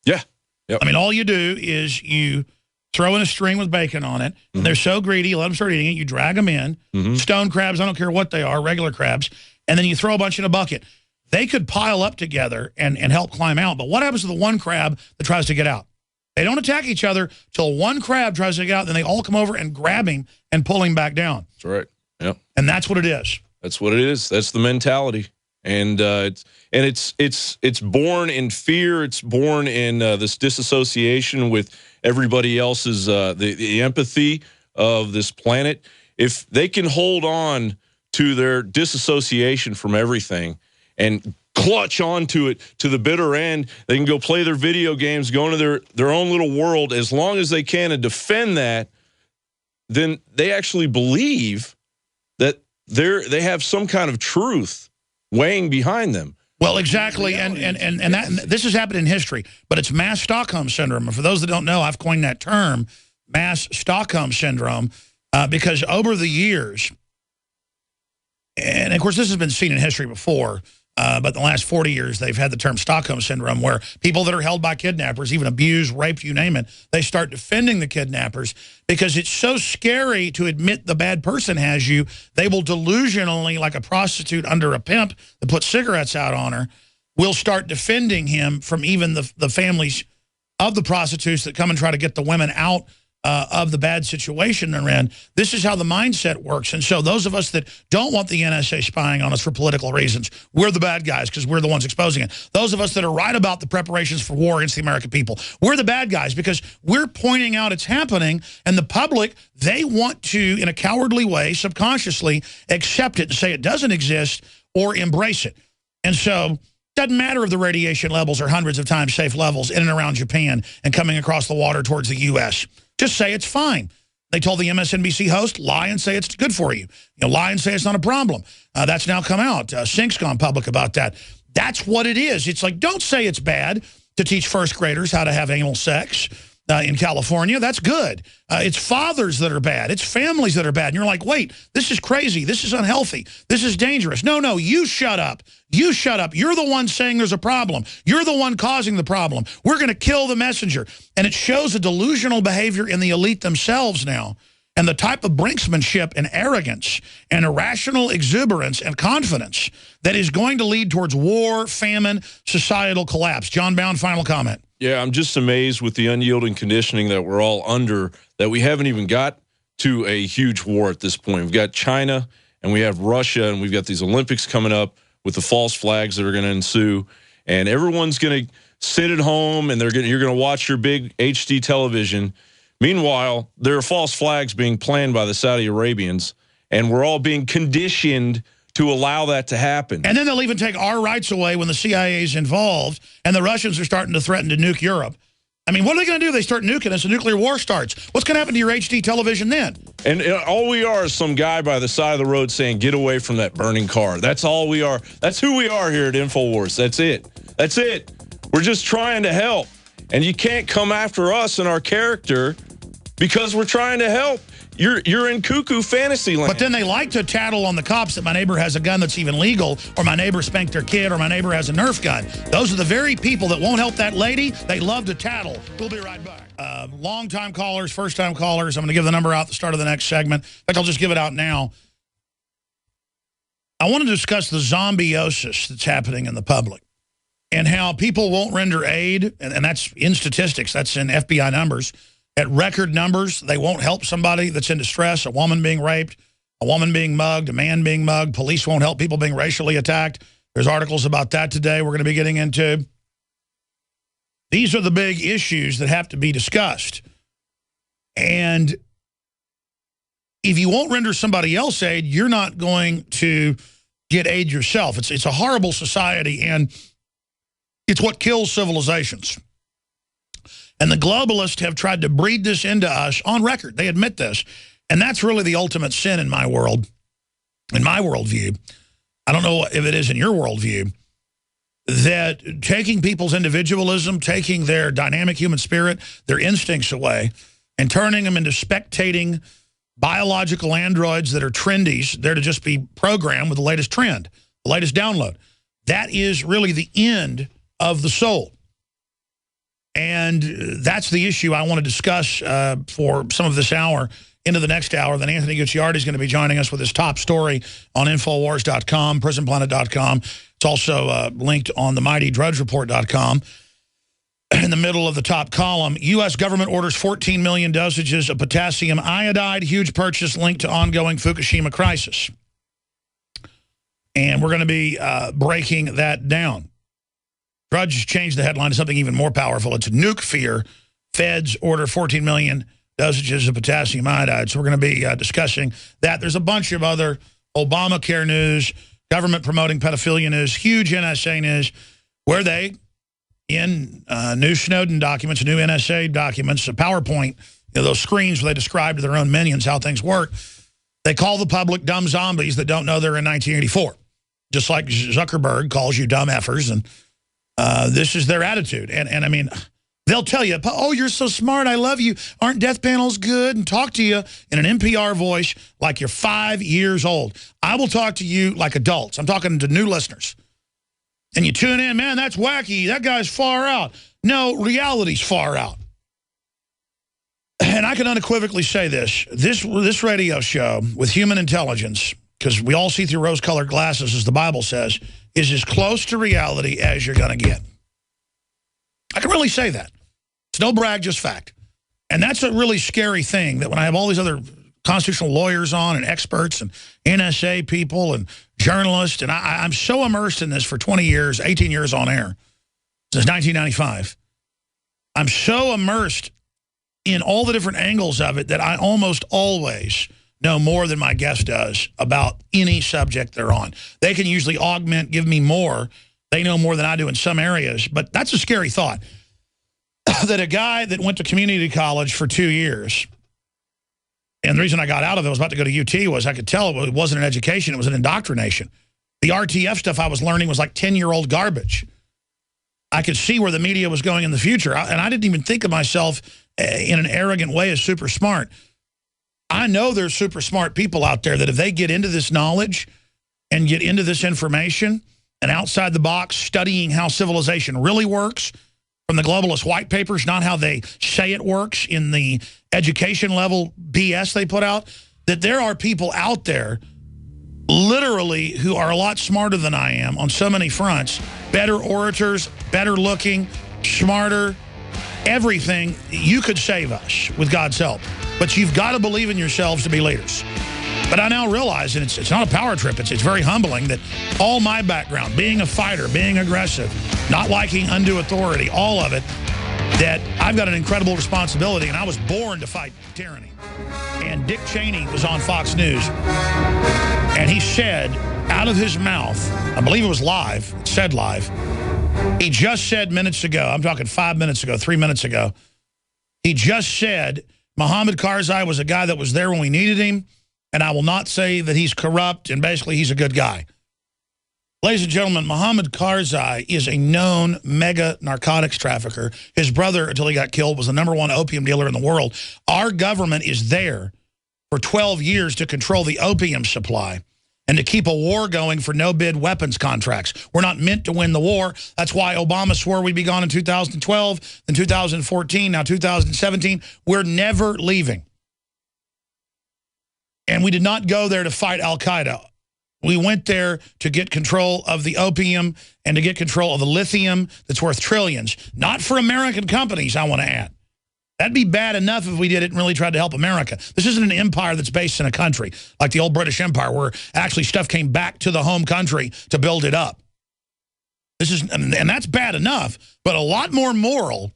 C: Yeah. Yep.
A: I mean, all you do is you throw in a string with bacon on it. Mm-hmm. They're so greedy, you let them start eating it. You drag them in. Mm-hmm. Stone crabs, I don't care what they are, regular crabs. And then you throw a bunch in a bucket. They could pile up together and help climb out. But what happens to the one crab that tries to get out? They don't attack each other till one crab tries to get out. Then they all come over and grab him and pull him back down.
C: That's right. Yep.
A: And that's what it is.
C: That's what it is. That's the mentality. And it's born in fear. It's born in this disassociation with everybody else's the empathy of this planet. If they can hold on to their disassociation from everything and clutch onto it to the bitter end, they can go play their video games, go into their own little world as long as they can and defend that. Then they actually believe that they have some kind of truth weighing behind them.
A: Well, exactly, and this has happened in history, but it's mass Stockholm syndrome. And for those that don't know, I've coined that term, mass Stockholm syndrome, because over the years, and of course this has been seen in history before, but in the last 40 years, they've had the term Stockholm syndrome, where people that are held by kidnappers, even abused, raped, you name it, they start defending the kidnappers because it's so scary to admit the bad person has you. They will delusionally, like a prostitute under a pimp that puts cigarettes out on her, will start defending him from even the families of the prostitutes that come and try to get the women out of the bad situation they're in. This is how the mindset works. And so those of us that don't want the NSA spying on us for political reasons, we're the bad guys because we're the ones exposing it. Those of us that are right about the preparations for war against the American people, we're the bad guys because we're pointing out it's happening, and the public, they want to, in a cowardly way, subconsciously accept it and say it doesn't exist or embrace it. And so it doesn't matter if the radiation levels are hundreds of times safe levels in and around Japan and coming across the water towards the U.S. Just say it's fine. They told the MSNBC host, lie and say it's good for you. Lie and say it's not a problem. That's now come out. Sync's gone public about that. That's what it is. It's like, don't say it's bad to teach first graders how to have anal sex in California. That's good. It's fathers that are bad. It's families that are bad. And you're like, wait, this is crazy. This is unhealthy. This is dangerous. No, you shut up. You shut up. You're the one saying there's a problem. You're the one causing the problem. We're going to kill the messenger. And it shows a delusional behavior in the elite themselves now. And the type of brinksmanship and arrogance and irrational exuberance and confidence that is going to lead towards war, famine, societal collapse. John Bound, final comment.
C: Yeah, I'm just amazed with the unyielding conditioning that we're all under, that we haven't even got to a huge war at this point. We've got China, and we have Russia, and we've got these Olympics coming up with the false flags that are going to ensue. And everyone's going to sit at home, and you're going to watch your big HD television. Meanwhile, there are false flags being planned by the Saudi Arabians, and we're all being conditioned to allow that to happen.
A: And then they'll even take our rights away when the CIA is involved, and the Russians are starting to threaten to nuke Europe. I mean, what are they going to do? They start nuking us, a nuclear war starts. What's going to happen to your HD television then?
C: And all we are is some guy by the side of the road saying, get away from that burning car. That's all we are. That's who we are here at InfoWars. That's it. That's it. We're just trying to help. And you can't come after us and our character because we're trying to help. you're in cuckoo fantasy land.
A: But then they like to tattle on the cops that my neighbor has a gun that's even legal, or my neighbor spanked their kid, or my neighbor has a Nerf gun. Those are the very people that won't help that lady. They love to tattle. We'll be right back. Long-time callers, first-time callers. I'm going to give the number out at the start of the next segment. In fact, I'll just give it out now. I want to discuss the zombiosis that's happening in the public and how people won't render aid, and that's in statistics, that's in FBI numbers. At record numbers, they won't help somebody that's in distress, a woman being raped, a woman being mugged, a man being mugged. Police won't help people being racially attacked. There's articles about that today we're going to be getting into. These are the big issues that have to be discussed. And if you won't render somebody else aid, you're not going to get aid yourself. It's a horrible society, and it's what kills civilizations. And the globalists have tried to breed this into us on record. They admit this. And that's really the ultimate sin in my world, in my worldview. I don't know if it is in your worldview, that taking people's individualism, taking their dynamic human spirit, their instincts away, and turning them into spectating biological androids that are trendies, there to just be programmed with the latest trend, the latest download. That is really the end of the soul. And that's the issue I want to discuss for some of this hour into the next hour. Then Anthony Gucciardi is going to be joining us with his top story on Infowars.com, PrisonPlanet.com. It's also linked on the MightyDrudgeReport.com. In the middle of the top column, U.S. government orders 14 million dosages of potassium iodide, huge purchase linked to ongoing Fukushima crisis. And we're going to be breaking that down. Drudge changed the headline to something even more powerful. It's nuke fear. Feds order 14 million dosages of potassium iodide. So we're going to be discussing that. There's a bunch of other Obamacare news, government promoting pedophilia news, huge NSA news, where they, in new Snowden documents, new NSA documents, a PowerPoint, those screens where they describe to their own minions how things work, they call the public dumb zombies that don't know they're in 1984. Just like Zuckerberg calls you dumb effers, and this is their attitude. And I mean, they'll tell you, oh, you're so smart, I love you. Aren't death panels good? And talk to you in an NPR voice like you're 5 years old. I will talk to you like adults. I'm talking to new listeners. And you tune in, man, that's wacky. That guy's far out. No, reality's far out. And I can unequivocally say this radio show with human intelligence, because we all see through rose-colored glasses, as the Bible says, is as close to reality as you're going to get. I can really say that. It's no brag, just fact. And that's a really scary thing, that when I have all these other constitutional lawyers on and experts and NSA people and journalists, and I'm so immersed in this for 20 years, 18 years on air, since 1995. I'm so immersed in all the different angles of it that I almost always know more than my guest does about any subject they're on. They can usually augment, give me more. They know more than I do in some areas, but that's a scary thought. That a guy that went to community college for 2 years, and the reason I got out of it, I was about to go to UT, was I could tell it wasn't an education, it was an indoctrination. The RTF stuff I was learning was like 10-year-old garbage. I could see where the media was going in the future, and I didn't even think of myself in an arrogant way as super smart. I know there's super smart people out there that if they get into this knowledge and get into this information and outside the box studying how civilization really works from the globalist white papers, not how they say it works in the education level BS they put out, that there are people out there literally who are a lot smarter than I am on so many fronts, better orators, better looking, smarter, everything. You could save us with God's help. But you've got to believe in yourselves to be leaders. But I now realize, and it's not a power trip, it's very humbling, that all my background, being a fighter, being aggressive, not liking undue authority, all of it, that I've got an incredible responsibility, and I was born to fight tyranny. And Dick Cheney was on Fox News, and he said out of his mouth, I believe it was live, it said live, he just said minutes ago, I'm talking 5 minutes ago, 3 minutes ago, he just said Mohammed Karzai was a guy that was there when we needed him, and I will not say that he's corrupt, and basically he's a good guy. Ladies and gentlemen, Mohammed Karzai is a known mega narcotics trafficker. His brother, until he got killed, was the #1 opium dealer in the world. Our government is there for 12 years to control the opium supply and to keep a war going for no-bid weapons contracts. We're not meant to win the war. That's why Obama swore we'd be gone in 2012, then 2014, now 2017. We're never leaving. And we did not go there to fight al-Qaeda. We went there to get control of the opium and to get control of the lithium that's worth trillions. Not for American companies, I want to add. That'd be bad enough if we did it and really tried to help America. This isn't an empire that's based in a country, like the old British Empire, where actually stuff came back to the home country to build it up. This is, and that's bad enough, but a lot more moral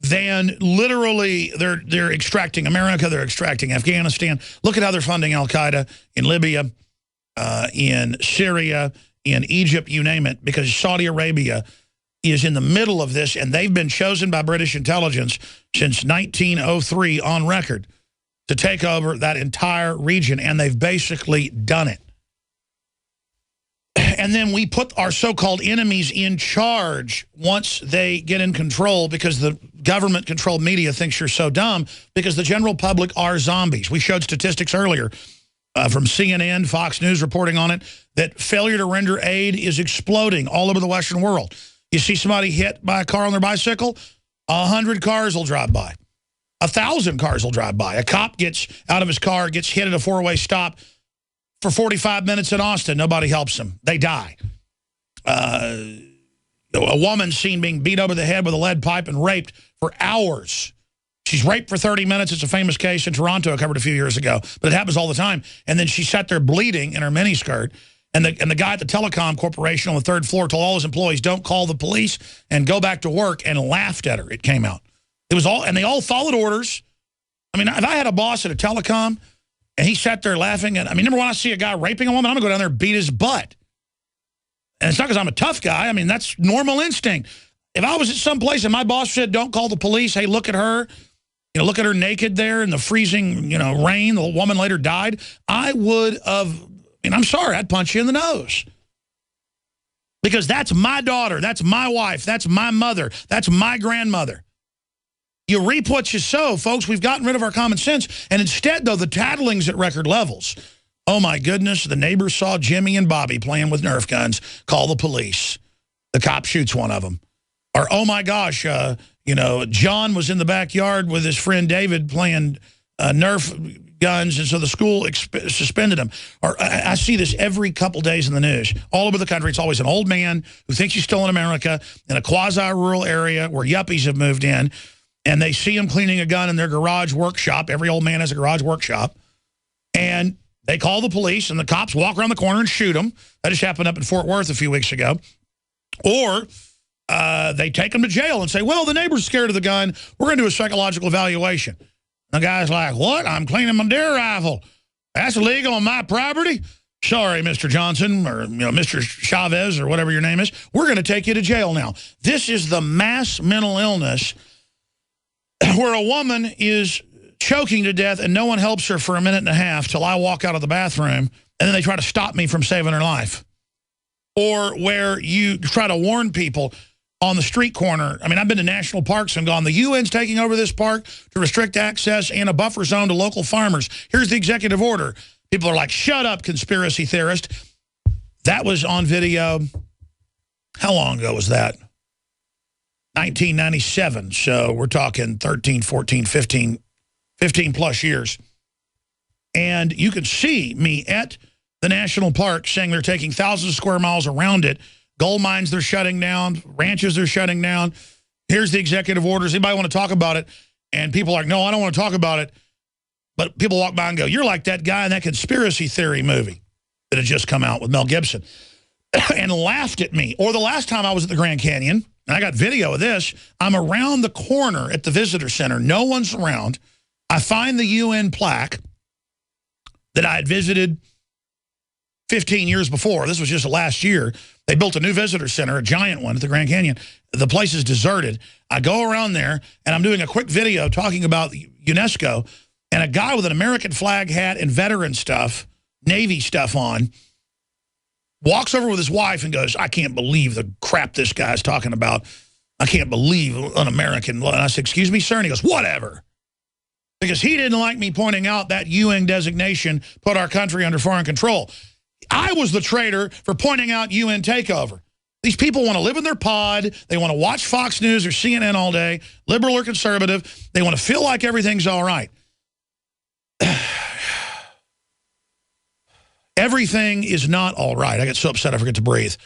A: than literally they're extracting America, they're extracting Afghanistan. Look at how they're funding al-Qaeda in Libya, in Syria, in Egypt, you name it, because Saudi Arabia is in the middle of this, and they've been chosen by British intelligence since 1903 on record to take over that entire region, and they've basically done it. And then we put our so-called enemies in charge once they get in control, because the government-controlled media thinks you're so dumb, because the general public are zombies. We showed statistics earlier from CNN, Fox News reporting on it, that failure to render aid is exploding all over the Western world. You see somebody hit by a car on their bicycle, 100 cars will drive by. 1,000 cars will drive by. A cop gets out of his car, gets hit at a four-way stop for 45 minutes in Austin. Nobody helps them. They die. A woman seen being beat over the head with a lead pipe and raped for hours. She's raped for 30 minutes. It's a famous case in Toronto I covered a few years ago. But it happens all the time. And then she sat there bleeding in her miniskirt. And the guy at the telecom corporation on the third floor told all his employees, don't call the police and go back to work, and laughed at her. It came out. It was all, and they all followed orders. I mean, if I had a boss at a telecom and he sat there laughing, and I mean, remember when I see a guy raping a woman, I'm going to go down there and beat his butt. And it's not because I'm a tough guy. I mean, that's normal instinct. If I was at some place and my boss said, don't call the police, hey, look at her, you know, look at her naked there in the freezing, you know, rain, the woman later died, I would have, and I'm sorry, I'd punch you in the nose. Because that's my daughter, that's my wife, that's my mother, that's my grandmother. You reap what you sow, folks. We've gotten rid of our common sense. And instead, though, the tattling's at record levels. Oh, my goodness, the neighbors saw Jimmy and Bobby playing with Nerf guns. Call the police. The cop shoots one of them. Or, oh, my gosh, you know, John was in the backyard with his friend David playing Nerf guns, and so the school suspended him. Or I see this every couple days in the news. All over the country, it's always an old man who thinks he's still in America in a quasi-rural area where yuppies have moved in, and they see him cleaning a gun in their garage workshop. Every old man has a garage workshop. And they call the police, and the cops walk around the corner and shoot them. That just happened up in Fort Worth a few weeks ago. Or they take them to jail and say, well, the neighbor's scared of the gun. We're going to do a psychological evaluation. The guy's like, what? I'm cleaning my deer rifle. That's illegal on my property? Sorry, Mr. Johnson, or Mr. Chavez, or whatever your name is. We're going to take you to jail now. This is the mass mental illness where a woman is choking to death and no one helps her for a minute and a half till I walk out of the bathroom, and then they try to stop me from saving her life. Or where you try to warn people on the street corner. I mean, I've been to national parks and gone, the UN's taking over this park to restrict access and a buffer zone to local farmers. Here's the executive order. People are like, shut up, conspiracy theorist. That was on video. How long ago was that? 1997. So we're talking 13, 14, 15 plus years. And you can see me at the national park saying they're taking thousands of square miles around it. Gold mines they're shutting down. Ranches they're shutting down. Here's the executive orders. Anybody want to talk about it? And people are like, no, I don't want to talk about it. But people walk by and go, you're like that guy in that conspiracy theory movie that had just come out with Mel Gibson. And laughed at me. Or the last time I was at the Grand Canyon, and I got video of this, I'm around the corner at the visitor center. No one's around. I find the UN plaque that I had visited 15 years before. This was just last year. They built a new visitor center, a giant one at the Grand Canyon. The place is deserted. I go around there, and I'm doing a quick video talking about UNESCO, and a guy with an American flag hat and veteran stuff, Navy stuff on, walks over with his wife and goes, I can't believe the crap this guy's talking about. I can't believe un-American. And I said, excuse me, sir? And he goes, whatever. because he didn't like me pointing out that UN designation put our country under foreign control. I was the traitor for pointing out UN takeover. These people want to live in their pod. They want to watch Fox News or CNN all day, liberal or conservative. They want to feel like everything's all right. Everything is not all right. I get so upset I forget to breathe.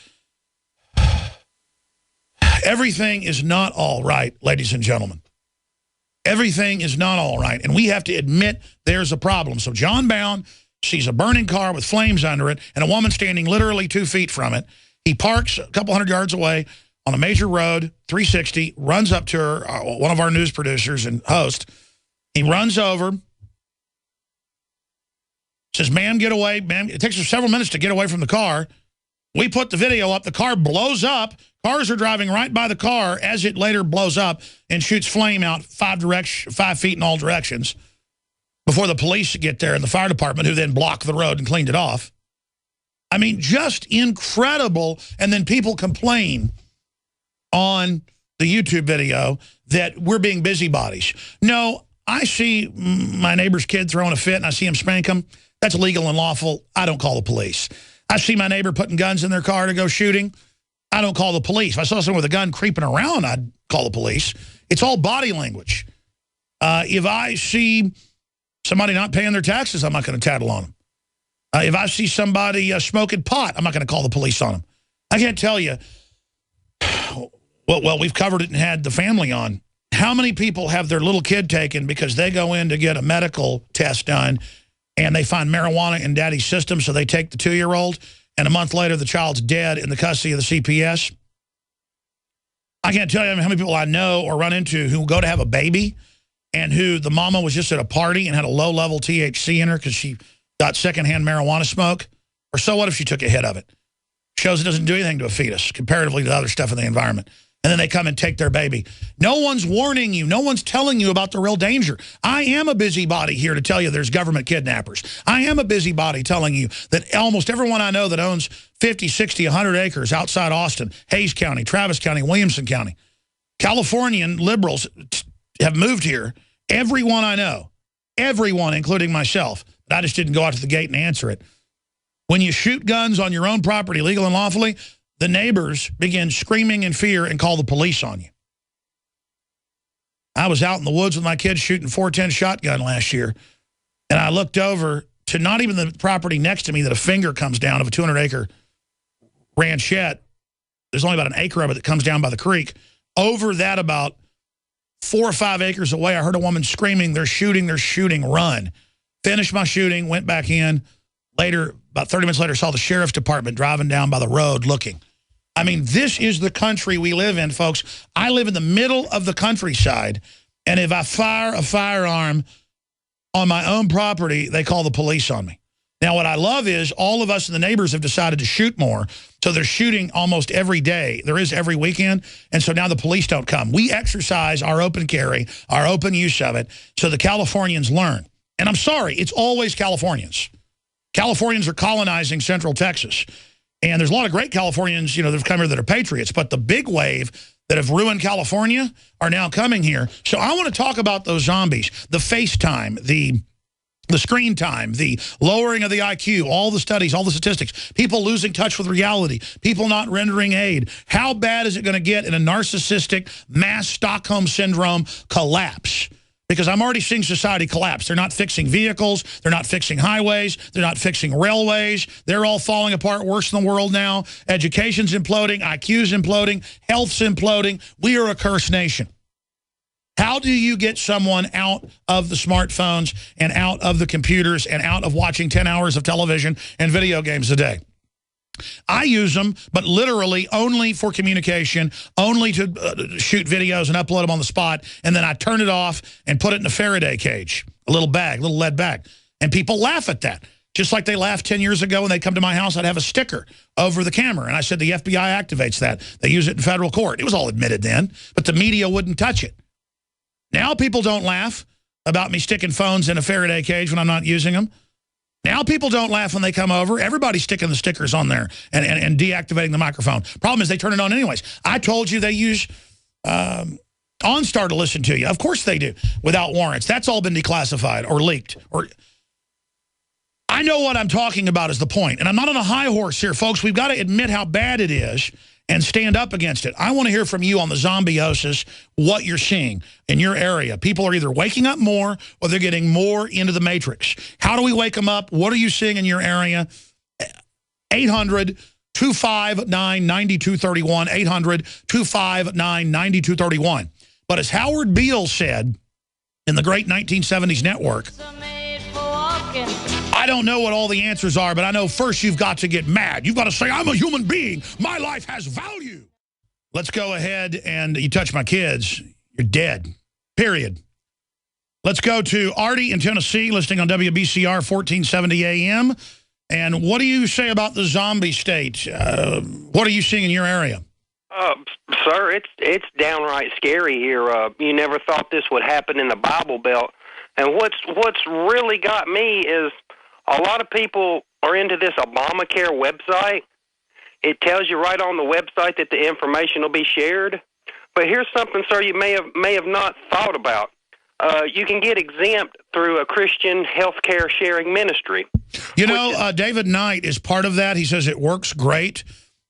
A: Everything is not all right, ladies and gentlemen. Everything is not all right, and we have to admit there's a problem. So John Bound sees a burning car with flames under it and a woman standing literally 2 feet from it. He parks a couple hundred yards away on a major road, 360, runs up to her, one of our news producers and host. He runs over, says, ma'am, get away. Ma'am, it takes her several minutes to get away from the car. We put the video up. The car blows up. Cars are driving right by the car as it later blows up and shoots flame out 5 feet in all directions before the police get there and the fire department, who then blocked the road and cleaned it off. I mean, just incredible. And then people complain on the YouTube video that we're being busybodies. No, I see my neighbor's kid throwing a fit and I see him spank him. That's legal and lawful. I don't call the police. I see my neighbor putting guns in their car to go shooting. I don't call the police. If I saw someone with a gun creeping around, I'd call the police. It's all body language. If I see somebody not paying their taxes, I'm not going to tattle on them. If I see somebody smoking pot, I'm not going to call the police on them. I can't tell you. Well, we've covered it and had the family on. How many people have their little kid taken because they go in to get a medical test done and they find marijuana in daddy's system, so they take the 2-year-old, and a month later the child's dead in the custody of the CPS? I can't tell you how many people I know or run into who go to have a baby and who the mama was just at a party and had a low-level THC in her because she got secondhand marijuana smoke. Or so what if she took a hit of it? Shows it doesn't do anything to a fetus comparatively to other stuff in the environment. And then they come and take their baby. No one's warning you. No one's telling you about the real danger. I am a busybody here to tell you there's government kidnappers. I am a busybody telling you that almost everyone I know that owns 50, 60, 100 acres outside Austin, Hayes County, Travis County, Williamson County, Californian liberals have moved here. Everyone I know, everyone, including myself, but I just didn't go out to the gate and answer it. When you shoot guns on your own property, legal and lawfully, the neighbors begin screaming in fear and call the police on you. I was out in the woods with my kids shooting .410 shotgun last year, and I looked over to not even the property next to me that a finger comes down of a 200-acre ranchette. There's only about an acre of it that comes down by the creek. Over that, about 4 or 5 acres away, I heard a woman screaming, they're shooting, run. Finished my shooting, went back in. Later, about 30 minutes later, saw the sheriff's department driving down by the road looking. I mean, this is the country we live in, folks. I live in the middle of the countryside, and if I fire a firearm on my own property, they call the police on me. Now, what I love is all of us and the neighbors have decided to shoot more, so they're shooting almost every day. There is every weekend, and so now the police don't come. We exercise our open carry, our open use of it, so the Californians learn. And I'm sorry, it's always Californians. Californians are colonizing Central Texas. And there's a lot of great Californians, you know, that have come here that are patriots. But the big wave that have ruined California are now coming here. So I want to talk about those zombies, the FaceTime, the screen time, the lowering of the IQ, all the studies, all the statistics, people losing touch with reality, people not rendering aid. How bad is it going to get in a narcissistic mass Stockholm syndrome collapse? Because I'm already seeing society collapse. They're not fixing vehicles. They're not fixing highways. They're not fixing railways. They're all falling apart worse than the world now. Education's imploding. IQ's imploding. Health's imploding. We are a cursed nation. How do you get someone out of the smartphones and out of the computers and out of watching 10 hours of television and video games a day? I use them, but literally only for communication, only to shoot videos and upload them on the spot, and then I turn it off and put it in a Faraday cage, a little bag, little lead bag. And people laugh at that. Just like they laughed 10 years ago when they come to my house, I'd have a sticker over the camera. And I said the FBI activates that. They use it in federal court. It was all admitted then, but the media wouldn't touch it. Now people don't laugh about me sticking phones in a Faraday cage when I'm not using them. Now people don't laugh when they come over. Everybody's sticking the stickers on there and deactivating the microphone. Problem is they turn it on anyways. I told you they use OnStar to listen to you. Of course they do, without warrants. That's all been declassified or leaked. Or I know what I'm talking about is the point. And I'm not on a high horse here, folks. We've got to admit how bad it is and stand up against it. I want to hear from you on the zombieosis, what you're seeing in your area. People are either waking up more or they're getting more into the matrix. How do we wake them up? What are you seeing in your area? 800-259-9231, 800-259-9231. But as Howard Beale said in the great 1970s network, I don't know what all the answers are, but I know first you've got to get mad. You've got to say, I'm a human being. My life has value. Let's go ahead and you touch my kids, you're dead, period. Let's go to Artie in Tennessee, listening on WBCR 1470 AM. And what do you say about the zombie state? What are you seeing in your area?
D: Sir, it's downright scary here. You never thought this would happen in the Bible Belt. And what's really got me is a lot of people are into this Obamacare website. It tells you right on the website that the information will be shared. But here's something, sir, you may have not thought about. You can get exempt through a Christian healthcare sharing ministry.
A: You know, David Knight is part of that. He says it works great.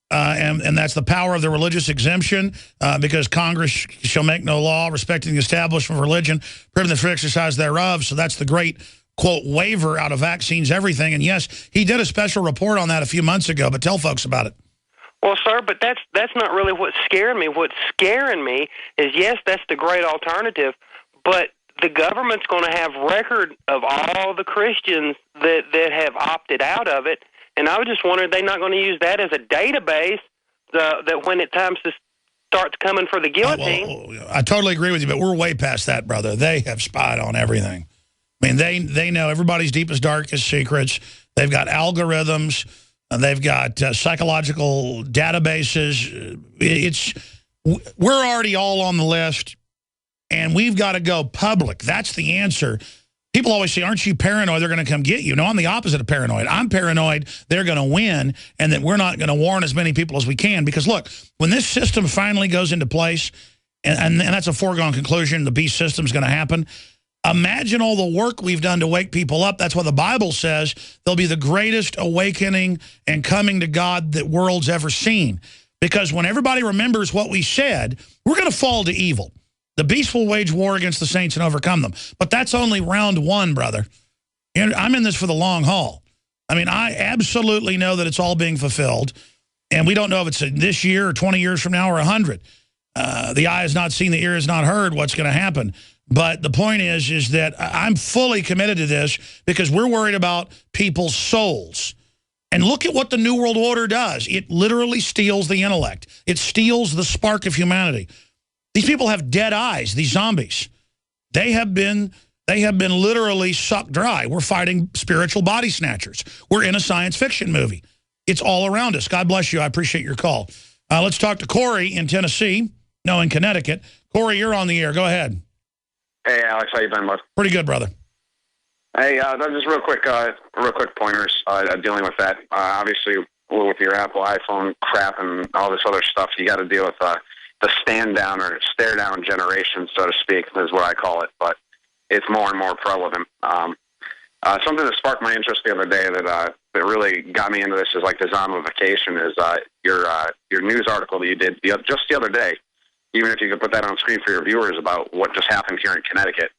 A: And that's the power of the religious exemption, because Congress shall make no law respecting the establishment of religion, prohibiting the free exercise thereof. So that's the great, quote, waiver out of vaccines, everything. And yes, he did a special report on that a few months ago, but tell folks about it.
D: Well, sir, but that's not really what's scaring me. What's scaring me is, yes, that's the great alternative, but the government's going to have record of all the Christians that have opted out of it. And I was just wondering, they're not going to use that as a database that when it times to starts coming for the guillotine.
A: Well, I totally agree with you, but we're way past that, brother. They have spied on everything. I mean, they know everybody's deepest, darkest secrets. They've got algorithms. They've got psychological databases. We're already all on the list, and we've got to go public. That's the answer. People always say, aren't you paranoid they're going to come get you? No, I'm the opposite of paranoid. I'm paranoid they're going to win and that we're not going to warn as many people as we can. Because, look, when this system finally goes into place, and that's a foregone conclusion, the beast system's going to happen, imagine all the work we've done to wake people up. That's why the Bible says there'll be the greatest awakening and coming to God that world's ever seen. Because when everybody remembers what we said, we're going to fall to evil. The beast will wage war against the saints and overcome them. But that's only round one, brother. I'm in this for the long haul. I mean, I absolutely know that it's all being fulfilled. And we don't know if it's this year or 20 years from now or 100. The eye has not seen, the ear has not heard what's going to happen. But the point is that I'm fully committed to this because we're worried about people's souls. And look at what the New World Order does. It literally steals the intellect. It steals the spark of humanity. These people have dead eyes, these zombies. They have been literally sucked dry. We're fighting spiritual body snatchers. We're in a science fiction movie. It's all around us. God bless you. I appreciate your call. Let's talk to Corey in Tennessee. No, in Connecticut. Corey, you're on the air. Go ahead.
E: Hey, Alex. How you been, bud?
A: Pretty good, brother.
E: Hey, just real quick pointers dealing with that. Obviously, with your Apple iPhone crap and all this other stuff, you got to deal with the stand down or stare down generation, so to speak, is what I call it. But it's more and more prevalent. Something that sparked my interest the other day that really got me into this is like the zombification is your news article that you did just the other day. Even if you could put that on screen for your viewers about what just happened here in Connecticut.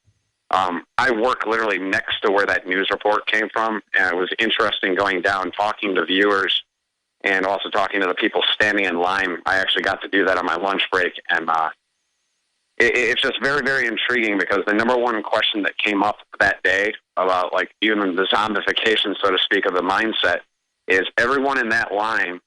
E: I work literally next to where that news report came from, and it was interesting going down, talking to viewers, and also talking to the people standing in line. I actually got to do that on my lunch break, and it's just very, very intriguing because the number one question that came up that day about, like, even the zombification, so to speak, of the mindset is everyone in that line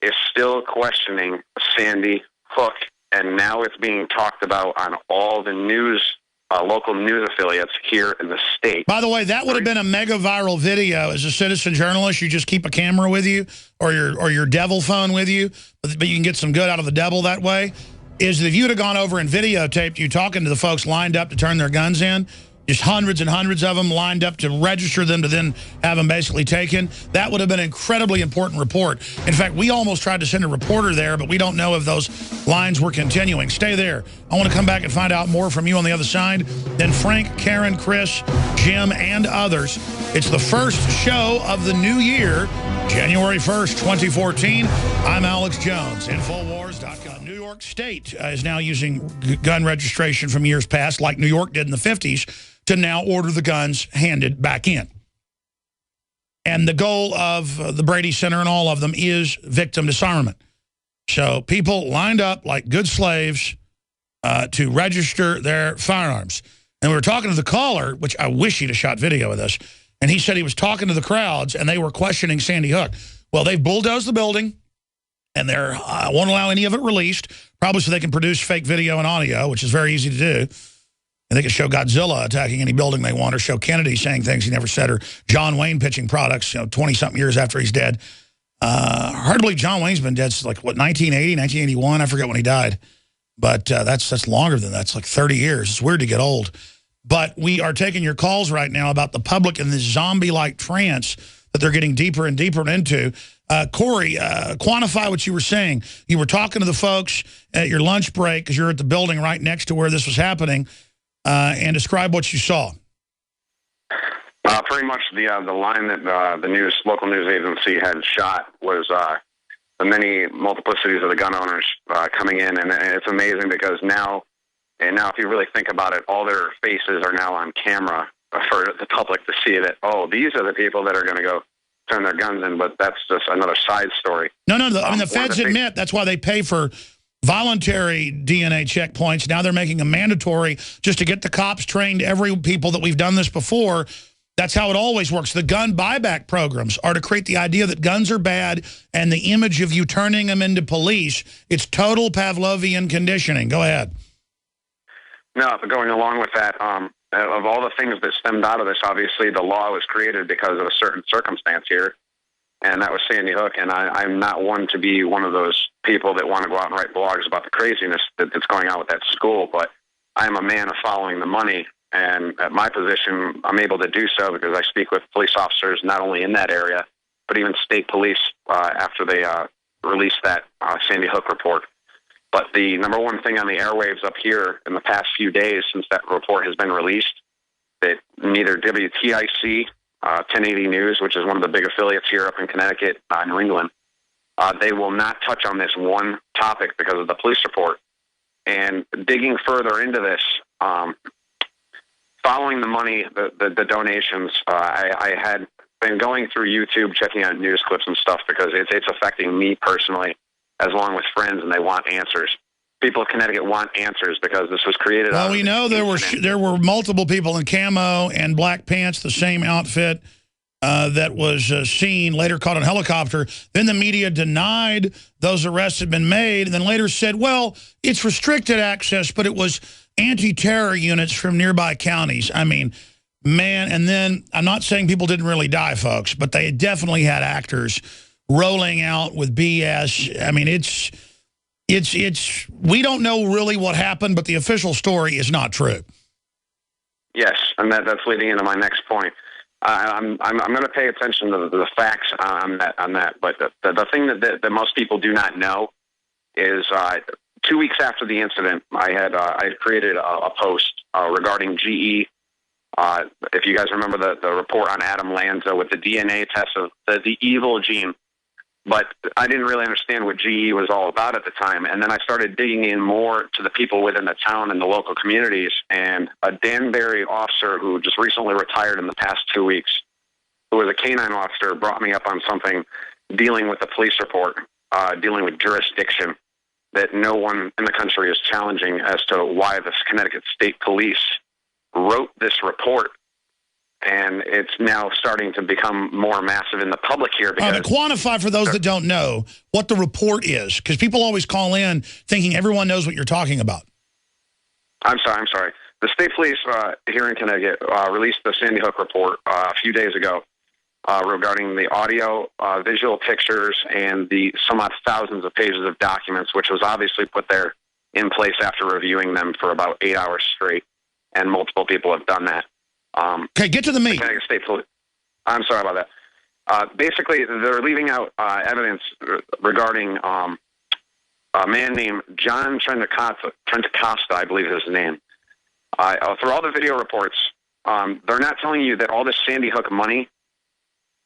E: is still questioning Sandy Hook, and now it's being talked about on all the news, local news affiliates here in the state.
A: By the way, that would have been a mega viral video. As a citizen journalist, you just keep a camera with you or your devil phone with you, but you can get some good out of the devil that way. Is that if you'd have gone over and videotaped you talking to the folks lined up to turn their guns in, just hundreds and hundreds of them lined up to register them to then have them basically taken. That would have been an incredibly important report. In fact, we almost tried to send a reporter there, but we don't know if those lines were continuing. Stay there. I want to come back and find out more from you on the other side. Then Frank, Karen, Chris, Jim, and others. It's the first show of the new year, January 1st, 2014. I'm Alex Jones, Infowars.com. New York State is now using gun registration from years past, like New York did in the 50s, to now order the guns handed back in. And the goal of the Brady Center and all of them is victim disarmament. So people lined up like good slaves to register their firearms. And we were talking to the caller, which I wish he'd have shot video of this, and he said he was talking to the crowds, and they were questioning Sandy Hook. Well, they've bulldozed the building, and they won't allow any of it released, probably so they can produce fake video and audio, which is very easy to do. And they can show Godzilla attacking any building they want, or show Kennedy saying things he never said, or John Wayne pitching products, 20-something years after he's dead. Hard to believe John Wayne's been dead since, 1980, 1981? I forget when he died. But that's longer than that. It's like 30 years. It's weird to get old. But we are taking your calls right now about the public in this zombie-like trance that they're getting deeper and deeper into. Corey, quantify what you were saying. You were talking to the folks at your lunch break because you're at the building right next to where this was happening, and describe what you saw.
E: Pretty much the line that the local news agency had shot was the many multiplicities of the gun owners coming in, and it's amazing because now if you really think about it, all their faces are now on camera for the public to see that, oh, these are the people that are going to go turn their guns in, but that's just another side story.
A: No, the feds admit that's why they pay for voluntary DNA checkpoints. Now they're making them mandatory just to get the cops trained, every people that we've done this before. That's how it always works. The gun buyback programs are to create the idea that guns are bad and the image of you turning them into police. It's total Pavlovian conditioning. Go ahead.
E: No, but going along with that, of all the things that stemmed out of this, obviously the law was created because of a certain circumstance here, and that was Sandy Hook. And I'm not one to be one of those people that want to go out and write blogs about the craziness that's going on with that school, but I'm a man of following the money. And at my position, I'm able to do so because I speak with police officers not only in that area, but even state police after they released that Sandy Hook report. But the number one thing on the airwaves up here in the past few days since that report has been released, that neither WTIC, 1080 News, which is one of the big affiliates here up in Connecticut, New England, they will not touch on this one topic because of the police report. And digging further into this, following the money, the donations, I had been going through YouTube, checking out news clips and stuff because it's affecting me personally, as long with friends, and they want answers. People of Connecticut want answers because this was created.
A: Well, we know there were multiple people in camo and black pants, the same outfit that was seen, later caught on helicopter. Then the media denied those arrests had been made, and then later said, well, it's restricted access, but it was anti-terror units from nearby counties. I mean, man, and then I'm not saying people didn't really die, folks, but they definitely had actors rolling out with BS. I mean, it's we don't know really what happened, but the official story is not true.
E: Yes, and that's leading into my next point. I'm going to pay attention to the facts on that. But the thing that most people do not know is 2 weeks after the incident, I created a post regarding GE. If you guys remember the report on Adam Lanza with the DNA test of the evil gene. But I didn't really understand what GE was all about at the time. And then I started digging in more to the people within the town and the local communities. And a Danbury officer who just recently retired in the past 2 weeks, who was a canine officer, brought me up on something dealing with the police report, dealing with jurisdiction that no one in the country is challenging as to why the Connecticut State Police wrote this report. And it's now starting to become more massive in the public here. Because
A: quantify for those that don't know what the report is, because people always call in thinking everyone knows what you're talking about.
E: I'm sorry. The state police here in Connecticut released the Sandy Hook report a few days ago regarding the audio, visual pictures, and the somewhat thousands of pages of documents, which was obviously put there in place after reviewing them for about 8 hours straight. And multiple people have done that.
A: Okay, get to the meat.
E: Connecticut State Police. I'm sorry about that. Basically, they're leaving out evidence regarding a man named John Trentacosta, I believe is his name. Through all the video reports, they're not telling you that all this Sandy Hook money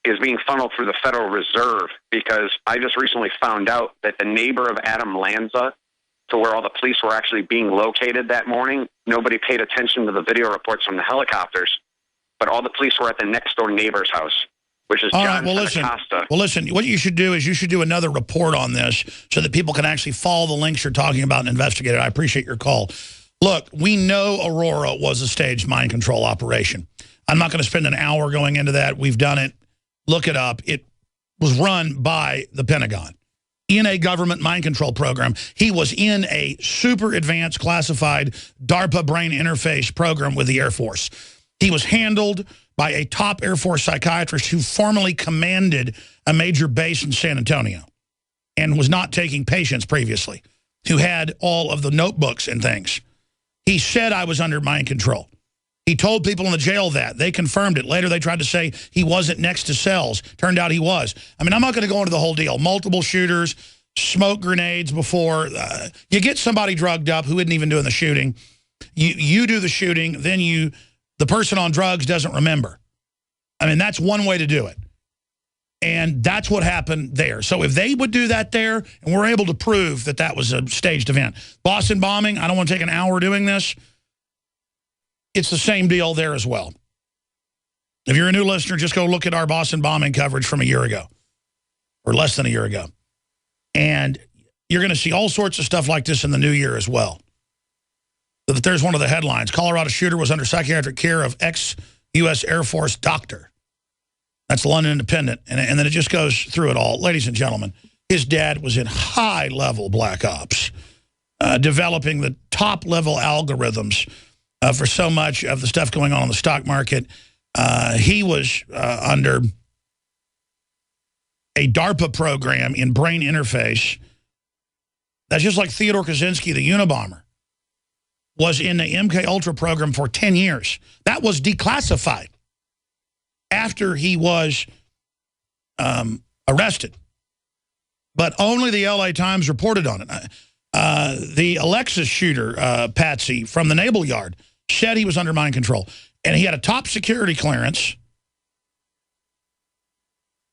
E: is being funneled through the Federal Reserve, because I just recently found out that the neighbor of Adam Lanza, to where all the police were actually being located that morning, nobody paid attention to the video reports from the helicopters, but all the police were at the next door neighbor's house, which is John Trentacosta.
A: Well, listen, what you should do is you should do another report on this so that people can actually follow the links you're talking about and investigate it. I appreciate your call. Look, we know Aurora was a staged mind control operation. I'm not going to spend an hour going into that. We've done it. Look it up. It was run by the Pentagon in a government mind control program. He was in a super advanced classified DARPA brain interface program with the Air Force. He was handled by a top Air Force psychiatrist who formerly commanded a major base in San Antonio and was not taking patients previously, who had all of the notebooks and things. He said I was under mind control. He told people in the jail that. They confirmed it. Later, they tried to say he wasn't next to cells. Turned out he was. I mean, I'm not going to go into the whole deal. Multiple shooters, smoke grenades before. You get somebody drugged up who isn't even doing the shooting. You do the shooting, then the person on drugs doesn't remember. I mean, that's one way to do it. And that's what happened there. So if they would do that there, and we're able to prove that that was a staged event. Boston bombing, I don't want to take an hour doing this. It's the same deal there as well. If you're a new listener, just go look at our Boston bombing coverage from a year ago, or less than a year ago. And you're going to see all sorts of stuff like this in the new year as well. But there's one of the headlines. Colorado shooter was under psychiatric care of ex-U.S. Air Force doctor. That's the London Independent. And then it just goes through it all. Ladies and gentlemen, his dad was in high-level black ops, developing the top-level algorithms for so much of the stuff going on in the stock market. He was under a DARPA program in brain interface. That's just like Theodore Kaczynski, the Unabomber, was in the MK Ultra program for 10 years. That was declassified after he was arrested. But only the LA Times reported on it. The Alexis shooter, Patsy, from the Naval Yard, said he was under mind control. And he had a top security clearance.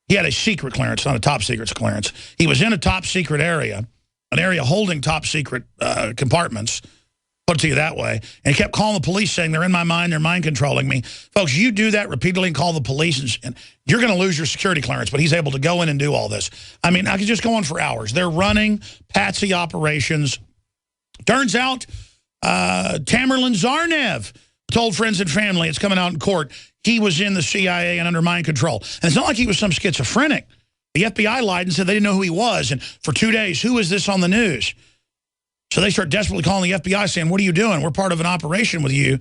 A: He had a secret clearance, not a top secret clearance. He was in a top secret area, an area holding top secret compartments, put it to you that way. And he kept calling the police saying, they're in my mind, they're mind controlling me. Folks, you do that repeatedly and call the police, and you're going to lose your security clearance. But he's able to go in and do all this. I mean, I could just go on for hours. They're running Patsy operations. Turns out Tamerlan Zarnev told friends and family, it's coming out in court, he was in the CIA and under mind control. And it's not like he was some schizophrenic. The FBI lied and said they didn't know who he was. And for 2 days, who is this on the news? So they start desperately calling the FBI saying, what are you doing? We're part of an operation with you.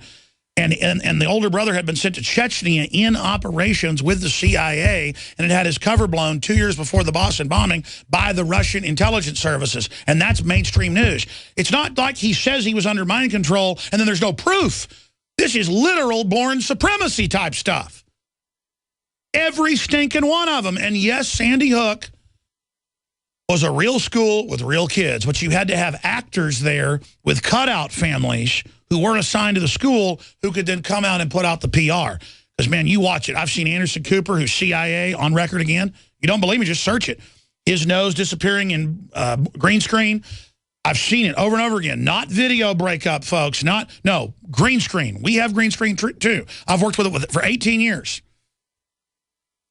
A: And the older brother had been sent to Chechnya in operations with the CIA, and it had his cover blown 2 years before the Boston bombing by the Russian intelligence services. And that's mainstream news. It's not like he says he was under mind control and then there's no proof. This is literal born supremacy type stuff. Every stinking one of them. And yes, Sandy Hook was a real school with real kids, but you had to have actors there with cutout families who weren't assigned to the school who could then come out and put out the PR. Because, man, you watch it. I've seen Anderson Cooper, who's CIA, on record again. You don't believe me? Just search it. His nose disappearing in green screen. I've seen it over and over again. Not video breakup, folks. No, green screen. We have green screen, too. I've worked with it for 18 years.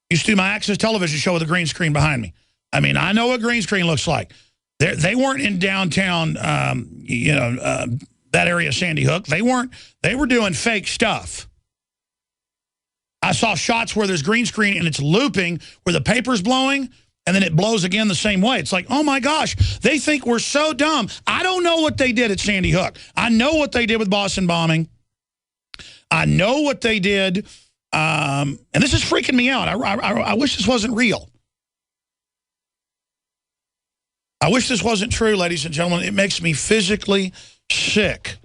A: Used to do my Access Television show with a green screen behind me. I mean, I know what green screen looks like. They weren't in downtown, that area of Sandy Hook. They weren't. They were doing fake stuff. I saw shots where there's green screen and it's looping where the paper's blowing and then it blows again the same way. It's like, oh, my gosh, they think we're so dumb. I don't know what they did at Sandy Hook. I know what they did with Boston bombing. I know what they did. And this is freaking me out. I wish this wasn't real. I wish this wasn't true, ladies and gentlemen. It makes me physically sick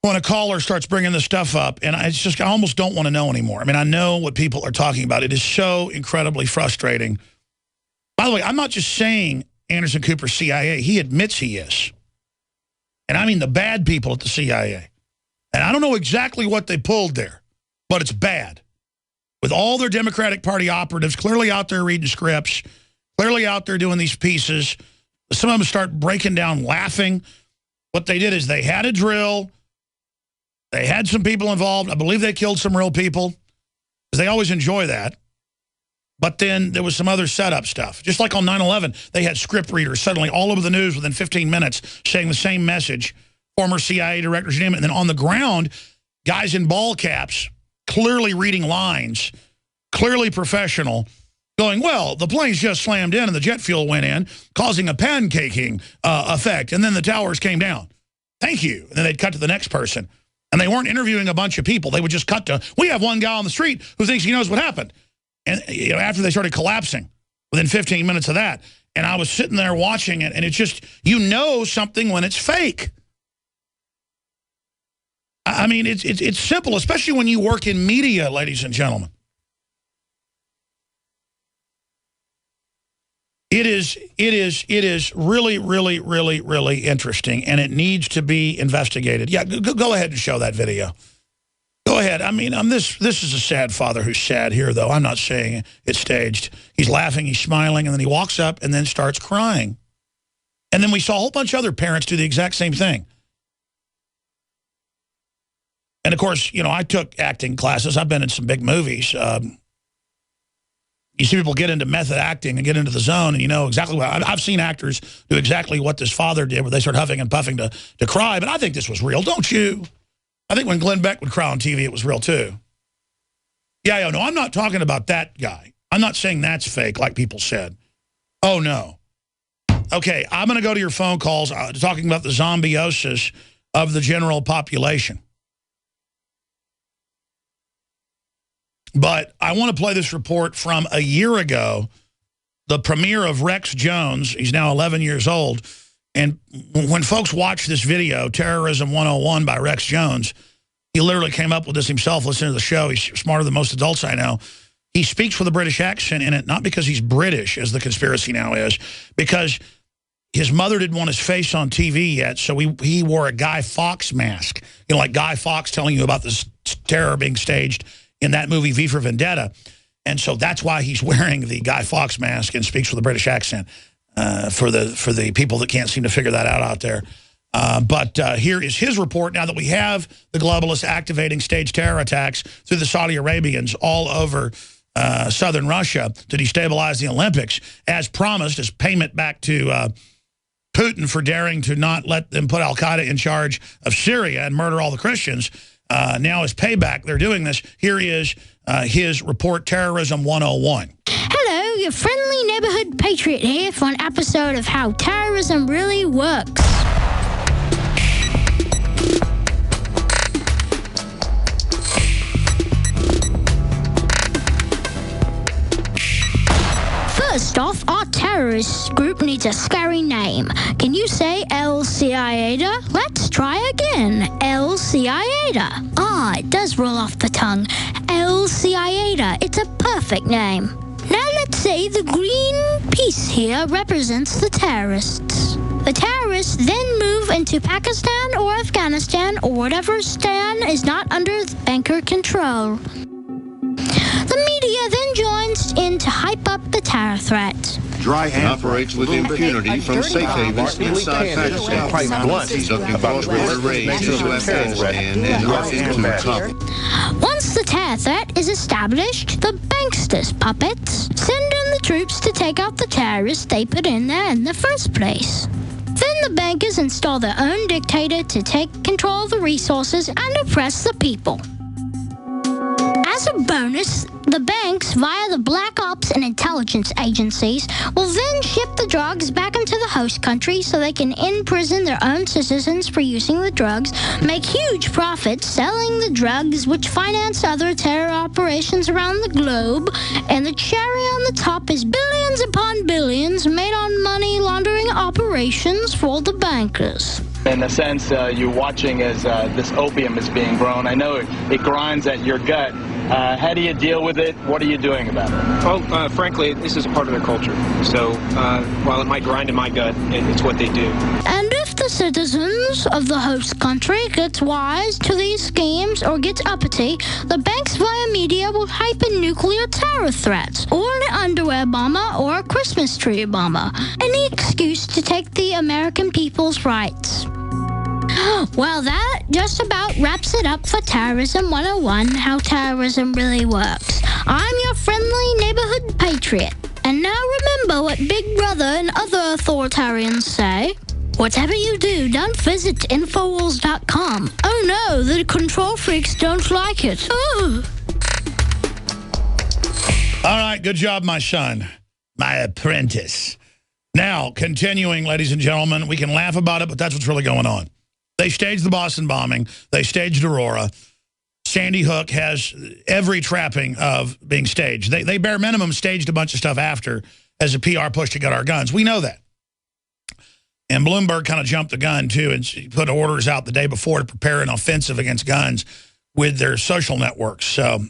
A: when a caller starts bringing this stuff up, and I almost don't want to know anymore. I mean, I know what people are talking about. It is so incredibly frustrating. By the way, I'm not just saying Anderson Cooper's CIA. He admits he is. And I mean the bad people at the CIA. And I don't know exactly what they pulled there, but it's bad. With all their Democratic Party operatives clearly out there reading scripts, clearly out there doing these pieces. Some of them start breaking down laughing. What they did is they had a drill. They had some people involved. I believe they killed some real people, because they always enjoy that. But then there was some other setup stuff. Just like on 9/11, they had script readers suddenly all over the news within 15 minutes saying the same message. Former CIA directors, you name it. And then on the ground, guys in ball caps, clearly reading lines, clearly professional, going, well, the planes just slammed in and the jet fuel went in, causing a pancaking effect. And then the towers came down. Thank you. And then they'd cut to the next person. And they weren't interviewing a bunch of people. They would just cut to, we have one guy on the street who thinks he knows what happened. And after they started collapsing, within 15 minutes of that. And I was sitting there watching it, and it's just, you know something when it's fake. I mean, it's simple, especially when you work in media, ladies and gentlemen. It is really, really, really, really interesting, and it needs to be investigated. Yeah, go ahead and show that video. Go ahead. I mean, this is a sad father who's sad here, though. I'm not saying it's staged. He's laughing, he's smiling, and then he walks up and then starts crying. And then we saw a whole bunch of other parents do the exact same thing. And, of course, you know, I took acting classes. I've been in some big movies. You see people get into method acting and get into the zone, and you know exactly what... I've seen actors do exactly what this father did, where they start huffing and puffing to cry. But I think this was real, don't you? I think when Glenn Beck would cry on TV, it was real, too. Yeah, no, I'm not talking about that guy. I'm not saying that's fake, like people said. Oh, no. Okay, I'm going to go to your phone calls talking about the zombiosis of the general population. But I want to play this report from a year ago, the premiere of Rex Jones. He's now 11 years old. And when folks watch this video, Terrorism 101 by Rex Jones, he literally came up with this himself. Listen to the show. He's smarter than most adults I know. He speaks with a British accent in it, not because he's British, as the conspiracy now is, because his mother didn't want his face on TV yet, so he wore a Guy Fawkes mask. You know, like Guy Fawkes telling you about this terror being staged in that movie V for Vendetta. And so that's why he's wearing the Guy Fawkes mask and speaks with a British accent for the people that can't seem to figure that out there. But here is his report now that we have the globalists activating staged terror attacks through the Saudi Arabians all over southern Russia to destabilize the Olympics, as promised, as payment back to Putin for daring to not let them put al-Qaeda in charge of Syria and murder all the Christians. Now as payback, they're doing this. Here is his report, Terrorism 101.
F: Hello, your friendly neighborhood patriot here for an episode of How Terrorism Really Works. First off, our terrorist group needs a scary name. Can you say El Qaeda? Let's try again. El Qaeda. Ah, it does roll off the tongue. El Qaeda. It's a perfect name. Now let's say the green piece here represents the terrorists. The terrorists then move into Pakistan or Afghanistan or whatever stan is not under banker control. The media then joins in to hype up the terror threat.
G: Dry operates with impunity from safe havens inside Pakistan.
H: Quite blunt about the
G: raids into Afghanistan and into Kabul.
F: Once the terror threat is established, the banksters puppets send in the troops to take out the terrorists they put in there in the first place. Then the bankers install their own dictator to take control of the resources and oppress the people. As a bonus, the banks, via the black ops and intelligence agencies, will then ship the drugs back into the host country so they can imprison their own citizens for using the drugs, make huge profits selling the drugs, which finance other terror operations around the globe, and the cherry on the top is billions upon billions made on money laundering operations for the bankers.
I: In a sense, you're watching as this opium is being grown. I know it grinds at your gut. How do you deal with it? What are you doing about it?
J: Well, frankly, this is a part of their culture. So while it might grind in my gut, it's what they do.
F: And if the citizens of the host country gets wise to these schemes or gets uppity, the banks via media will hype in nuclear terror threats, or an underwear bomber, or a Christmas tree bomber. Any excuse to take the American people's rights. Well, that just about wraps it up for Terrorism 101, how terrorism really works. I'm your friendly neighborhood patriot. And now remember what Big Brother and other authoritarians say. Whatever you do, don't visit Infowars.com. Oh no, the control freaks don't like it. Ooh.
A: All right, good job, my son, my apprentice. Now, continuing, ladies and gentlemen, we can laugh about it, but that's what's really going on. They staged the Boston bombing. They staged Aurora. Sandy Hook has every trapping of being staged. They bare minimum staged a bunch of stuff after as a PR push to get our guns. We know that. And Bloomberg kind of jumped the gun, too, and put orders out the day before to prepare an offensive against guns with their social networks. So,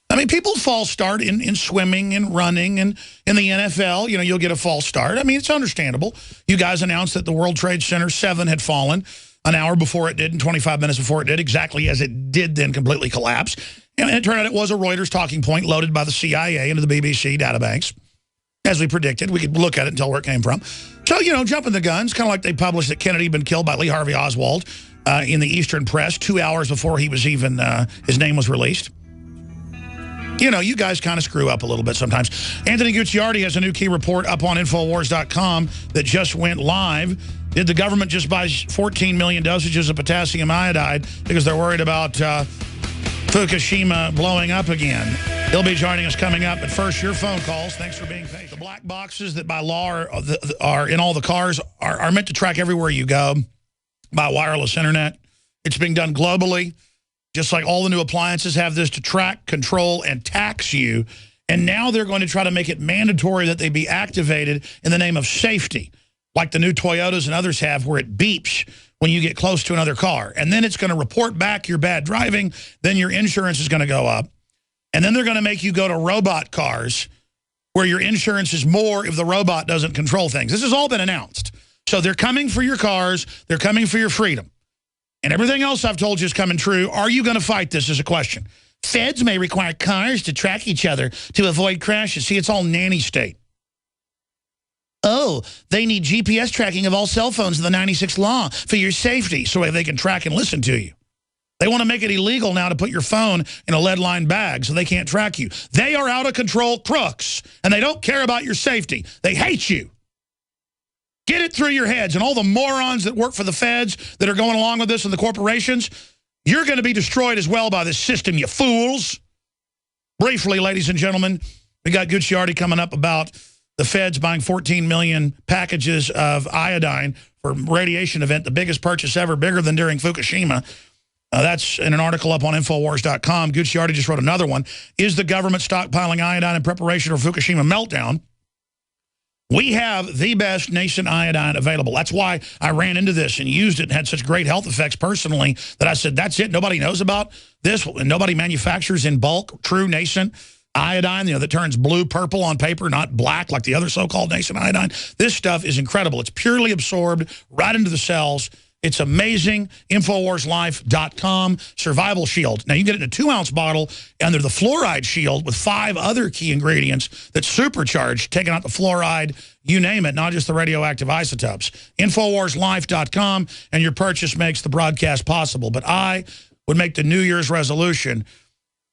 A: I mean, people false start in swimming and running, and in the NFL, you know, you'll get a false start. I mean, it's understandable. You guys announced that the World Trade Center 7 had fallen an hour before it did and 25 minutes before it did, exactly as it did then completely collapse. And it turned out it was a Reuters talking point loaded by the CIA into the BBC databanks. As we predicted, we could look at it and tell where it came from. So, you know, jumping the guns, kind of like they published that Kennedy had been killed by Lee Harvey Oswald in the Eastern Press 2 hours before he was even, his name was released. You know, you guys kind of screw up a little bit sometimes. Anthony Gucciardi has a new key report up on Infowars.com that just went live. Did the government just buy 14 million dosages of potassium iodide because they're worried about Fukushima blowing up again? He'll be joining us coming up. But first, your phone calls. Thanks for being patient. The black boxes that by law are in all the cars are meant to track everywhere you go by wireless internet. It's being done globally. Just like all the new appliances have this to track, control, and tax you. And now they're going to try to make it mandatory that they be activated in the name of safety, like the new Toyotas and others have, where it beeps when you get close to another car. And then it's going to report back your bad driving. Then your insurance is going to go up. And then they're going to make you go to robot cars where your insurance is more if the robot doesn't control things. This has all been announced. So they're coming for your cars. They're coming for your freedom. And everything else I've told you is coming true. Are you going to fight this is a question. Feds may require cars to track each other to avoid crashes. See, it's all nanny state. Oh, they need GPS tracking of all cell phones in the 96th law for your safety so they can track and listen to you. They want to make it illegal now to put your phone in a lead-lined bag so they can't track you. They are out-of-control crooks, and they don't care about your safety. They hate you. Get it through your heads. And all the morons that work for the feds that are going along with this and the corporations, you're going to be destroyed as well by this system, you fools. Briefly, ladies and gentlemen, we got Gucciardi coming up about the feds buying 14 million packages of iodine for radiation event, the biggest purchase ever, bigger than during Fukushima. That's in an article up on Infowars.com. Gucciardi just wrote another one. Is the government stockpiling iodine in preparation for Fukushima meltdown? We have the best nascent iodine available. That's why I ran into this and used it and had such great health effects personally that I said, that's it. Nobody knows about this. And nobody manufactures in bulk true nascent iodine, you know, that turns blue, purple on paper, not black like the other so-called nascent iodine. This stuff is incredible. It's purely absorbed right into the cells. It's amazing. InfoWarsLife.com. Survival Shield. Now, you get it in a 2-ounce bottle under the fluoride shield with 5 other key ingredients that supercharge, taking out the fluoride, you name it, not just the radioactive isotopes. InfoWarsLife.com, and your purchase makes the broadcast possible. But I would make the New Year's resolution,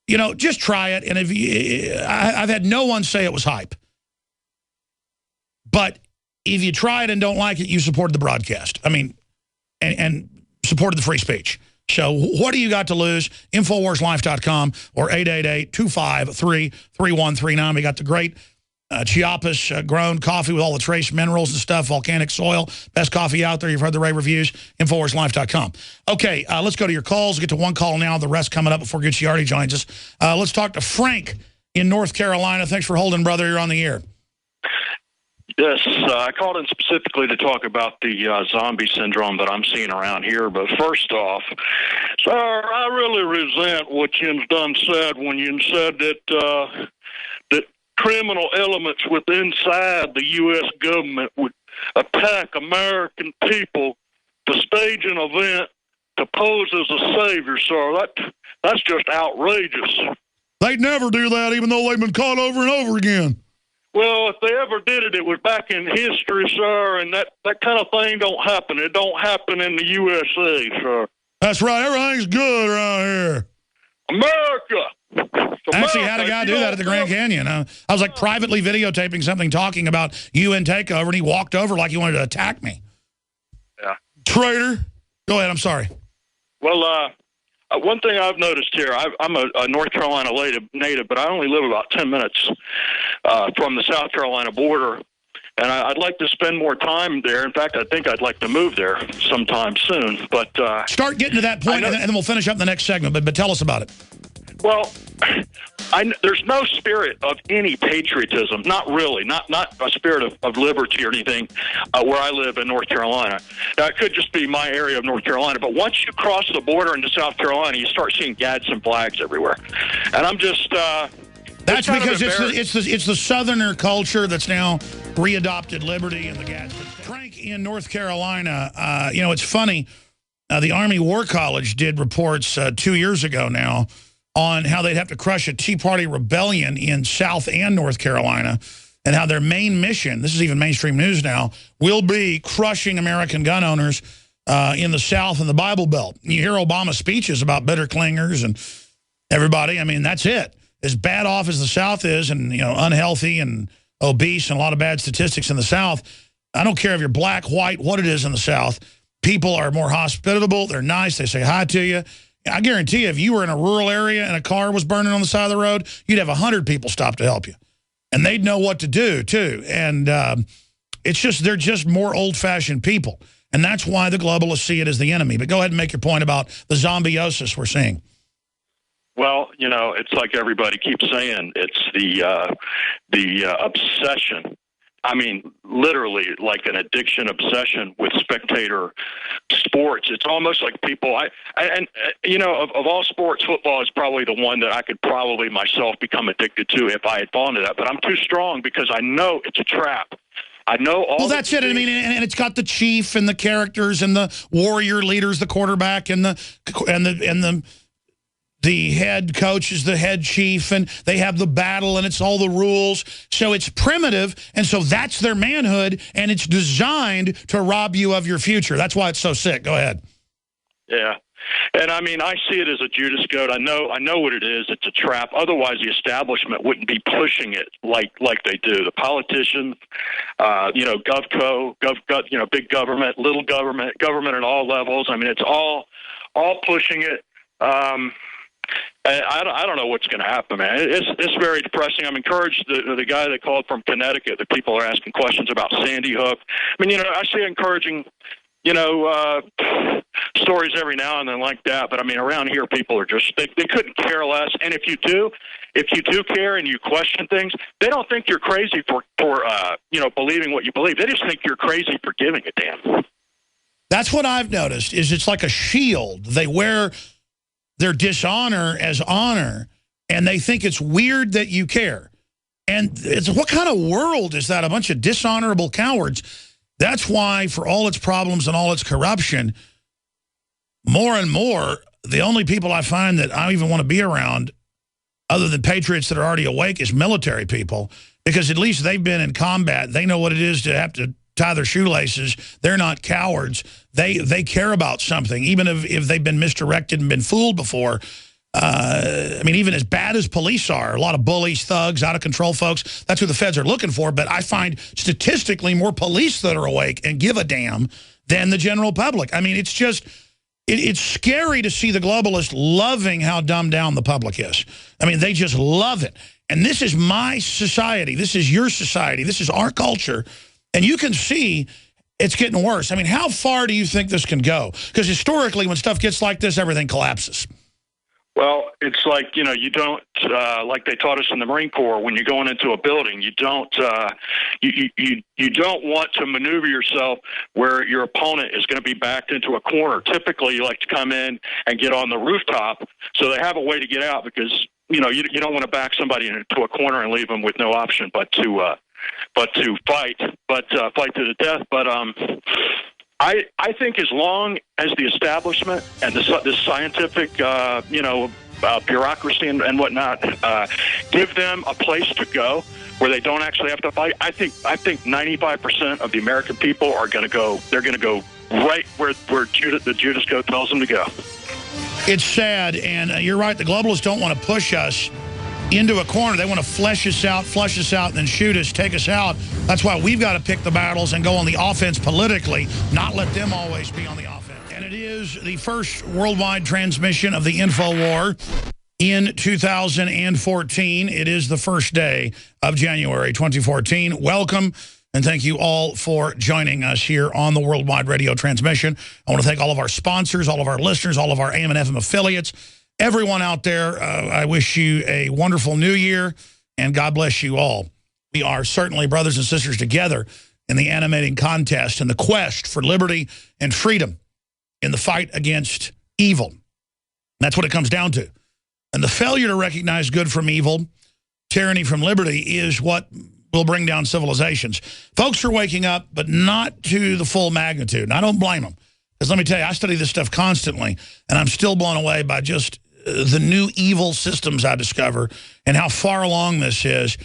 A: you know, just try it. And I've had no one say it was hype. But if you try it and don't like it, you supported the broadcast. I mean, and supported the free speech. So what do you got to lose? InfoWarsLife.com or 888-253-3139. We got the great Chiapas grown coffee with all the trace minerals and stuff, volcanic soil. Best coffee out there. You've heard the rave reviews. InfoWarsLife.com. Okay, let's go to your calls. We'll get to one call now. The rest coming up before Gucciardi joins us. Let's talk to Frank in North Carolina. Thanks for holding, brother. You're on the air.
K: Yes, I called in specifically to talk about the zombie syndrome that I'm seeing around here. But first off, sir, I really resent what you've done said when you said that that criminal elements within inside the U.S. government would attack American people to stage an event to pose as a savior, sir. That's just outrageous.
A: They'd never do that, even though they've been caught over and over again.
K: Well, if they ever did it, it was back in history, sir, and that kind of thing don't happen. It don't happen in the USA, sir.
A: That's right. Everything's good around here.
K: America!
A: I actually had a guy do that at the Grand Canyon. I was like privately videotaping something talking about UN takeover, and he walked over like he wanted to attack me.
K: Yeah.
A: Traitor. Go ahead. I'm sorry.
K: Well, one thing I've noticed here, I'm a North Carolina native, but I only live about 10 minutes from the South Carolina border, and I'd like to spend more time there. In fact, I think I'd like to move there sometime soon. But
A: start getting to that point, and then we'll finish up in the next segment. But tell us about it.
K: Well, there's no spirit of any patriotism, not really, not a spirit of liberty or anything where I live in North Carolina. Now, it could just be my area of North Carolina, but once you cross the border into South Carolina, you start seeing Gadsden flags everywhere. And I'm just...
A: That's because it's the Southerner culture that's now readopted liberty and the Gadsden. Frank, in North Carolina, it's funny, the Army War College did reports 2 years ago now on how they'd have to crush a Tea Party rebellion in South and North Carolina, and how their main mission, this is even mainstream news now, will be crushing American gun owners in the South and the Bible Belt. You hear Obama's speeches about bitter clingers and everybody. I mean, that's it. As bad off as the South is, and unhealthy and obese and a lot of bad statistics in the South, I don't care if you're black, white, what it is in the South, people are more hospitable, they're nice, they say hi to you. I guarantee you, if you were in a rural area and a car was burning on the side of the road, you'd have 100 people stop to help you. And they'd know what to do, too. And it's just, they're just more old-fashioned people. And that's why the globalists see it as the enemy. But go ahead and make your point about the zombiosis we're seeing.
K: Well, it's like everybody keeps saying, it's the obsession. I mean, literally like an addiction obsession with spectator sports. It's almost like people, of all sports, football is probably the one that I could probably myself become addicted to if I had fallen to that. But I'm too strong because I know it's a trap. I know all. Well,
A: that's it. I mean, and it's got the chief and the characters and the warrior leaders, the quarterback and the head coach is the head chief, and they have the battle, and it's all the rules. So it's primitive, and so that's their manhood, and it's designed to rob you of your future. That's why it's so sick. Go ahead.
K: Yeah. And, I mean, I see it as a Judas goat. I know what it is. It's a trap. Otherwise, the establishment wouldn't be pushing it like they do. The politicians, GovCo, big government, little government at all levels. I mean, it's all pushing it. I don't know what's going to happen, man. It's very depressing. I'm encouraged the guy that called from Connecticut, that people are asking questions about Sandy Hook. I mean, I see encouraging, stories every now and then like that. But I mean, around here, people are just, they couldn't care less. And if you do care and you question things, they don't think you're crazy for believing what you believe. They just think you're crazy for giving a damn.
A: That's what I've noticed, is it's like a shield. They wear their dishonor as honor, and they think it's weird that you care. And it's, what kind of world is that? A bunch of dishonorable cowards. That's why, for all its problems and all its corruption, more and more, the only people I find that I even want to be around, other than patriots that are already awake, is military people, because at least they've been in combat. They know what it is to have to tie their shoelaces. They're not cowards. They care about something, even if they've been misdirected and been fooled before. I mean, even as bad as police are, a lot of bullies, thugs, out-of-control folks, that's who the feds are looking for. But I find statistically more police that are awake and give a damn than the general public. I mean, it's just, it's scary to see the globalists loving how dumbed down the public is. I mean, they just love it. And this is my society. This is your society. This is our culture. And you can see it's getting worse. I mean, how far do you think this can go? Because historically, when stuff gets like this, everything collapses.
K: Well, it's like, you don't, like they taught us in the Marine Corps, when you're going into a building, you don't want to maneuver yourself where your opponent is going to be backed into a corner. Typically, you like to come in and get on the rooftop so they have a way to get out, because, you don't want to back somebody into a corner and leave them with no option but to fight to the death. But I think as long as the establishment and the scientific, bureaucracy and whatnot give them a place to go where they don't actually have to fight, I think 95% of the American people are going to go. They're going to go right where the Judas Goat tells them to go.
A: It's sad, and you're right. The globalists don't want to push us into a corner. They want to flush us out, and then shoot us, take us out. That's why we've got to pick the battles and go on the offense politically, not let them always be on the offense. And it is the first worldwide transmission of the InfoWar in 2014. It is the first day of January 2014. Welcome, and thank you all for joining us here on the worldwide radio transmission. I want to thank all of our sponsors, all of our listeners, all of our AM and FM affiliates. Everyone out there, I wish you a wonderful new year, and God bless you all. We are certainly brothers and sisters together in the animating contest and the quest for liberty and freedom in the fight against evil. That's what it comes down to. And the failure to recognize good from evil, tyranny from liberty, is what will bring down civilizations. Folks are waking up, but not to the full magnitude. And I don't blame them. Because let me tell you, I study this stuff constantly, and I'm still blown away by just the new evil systems I discover and how far along this is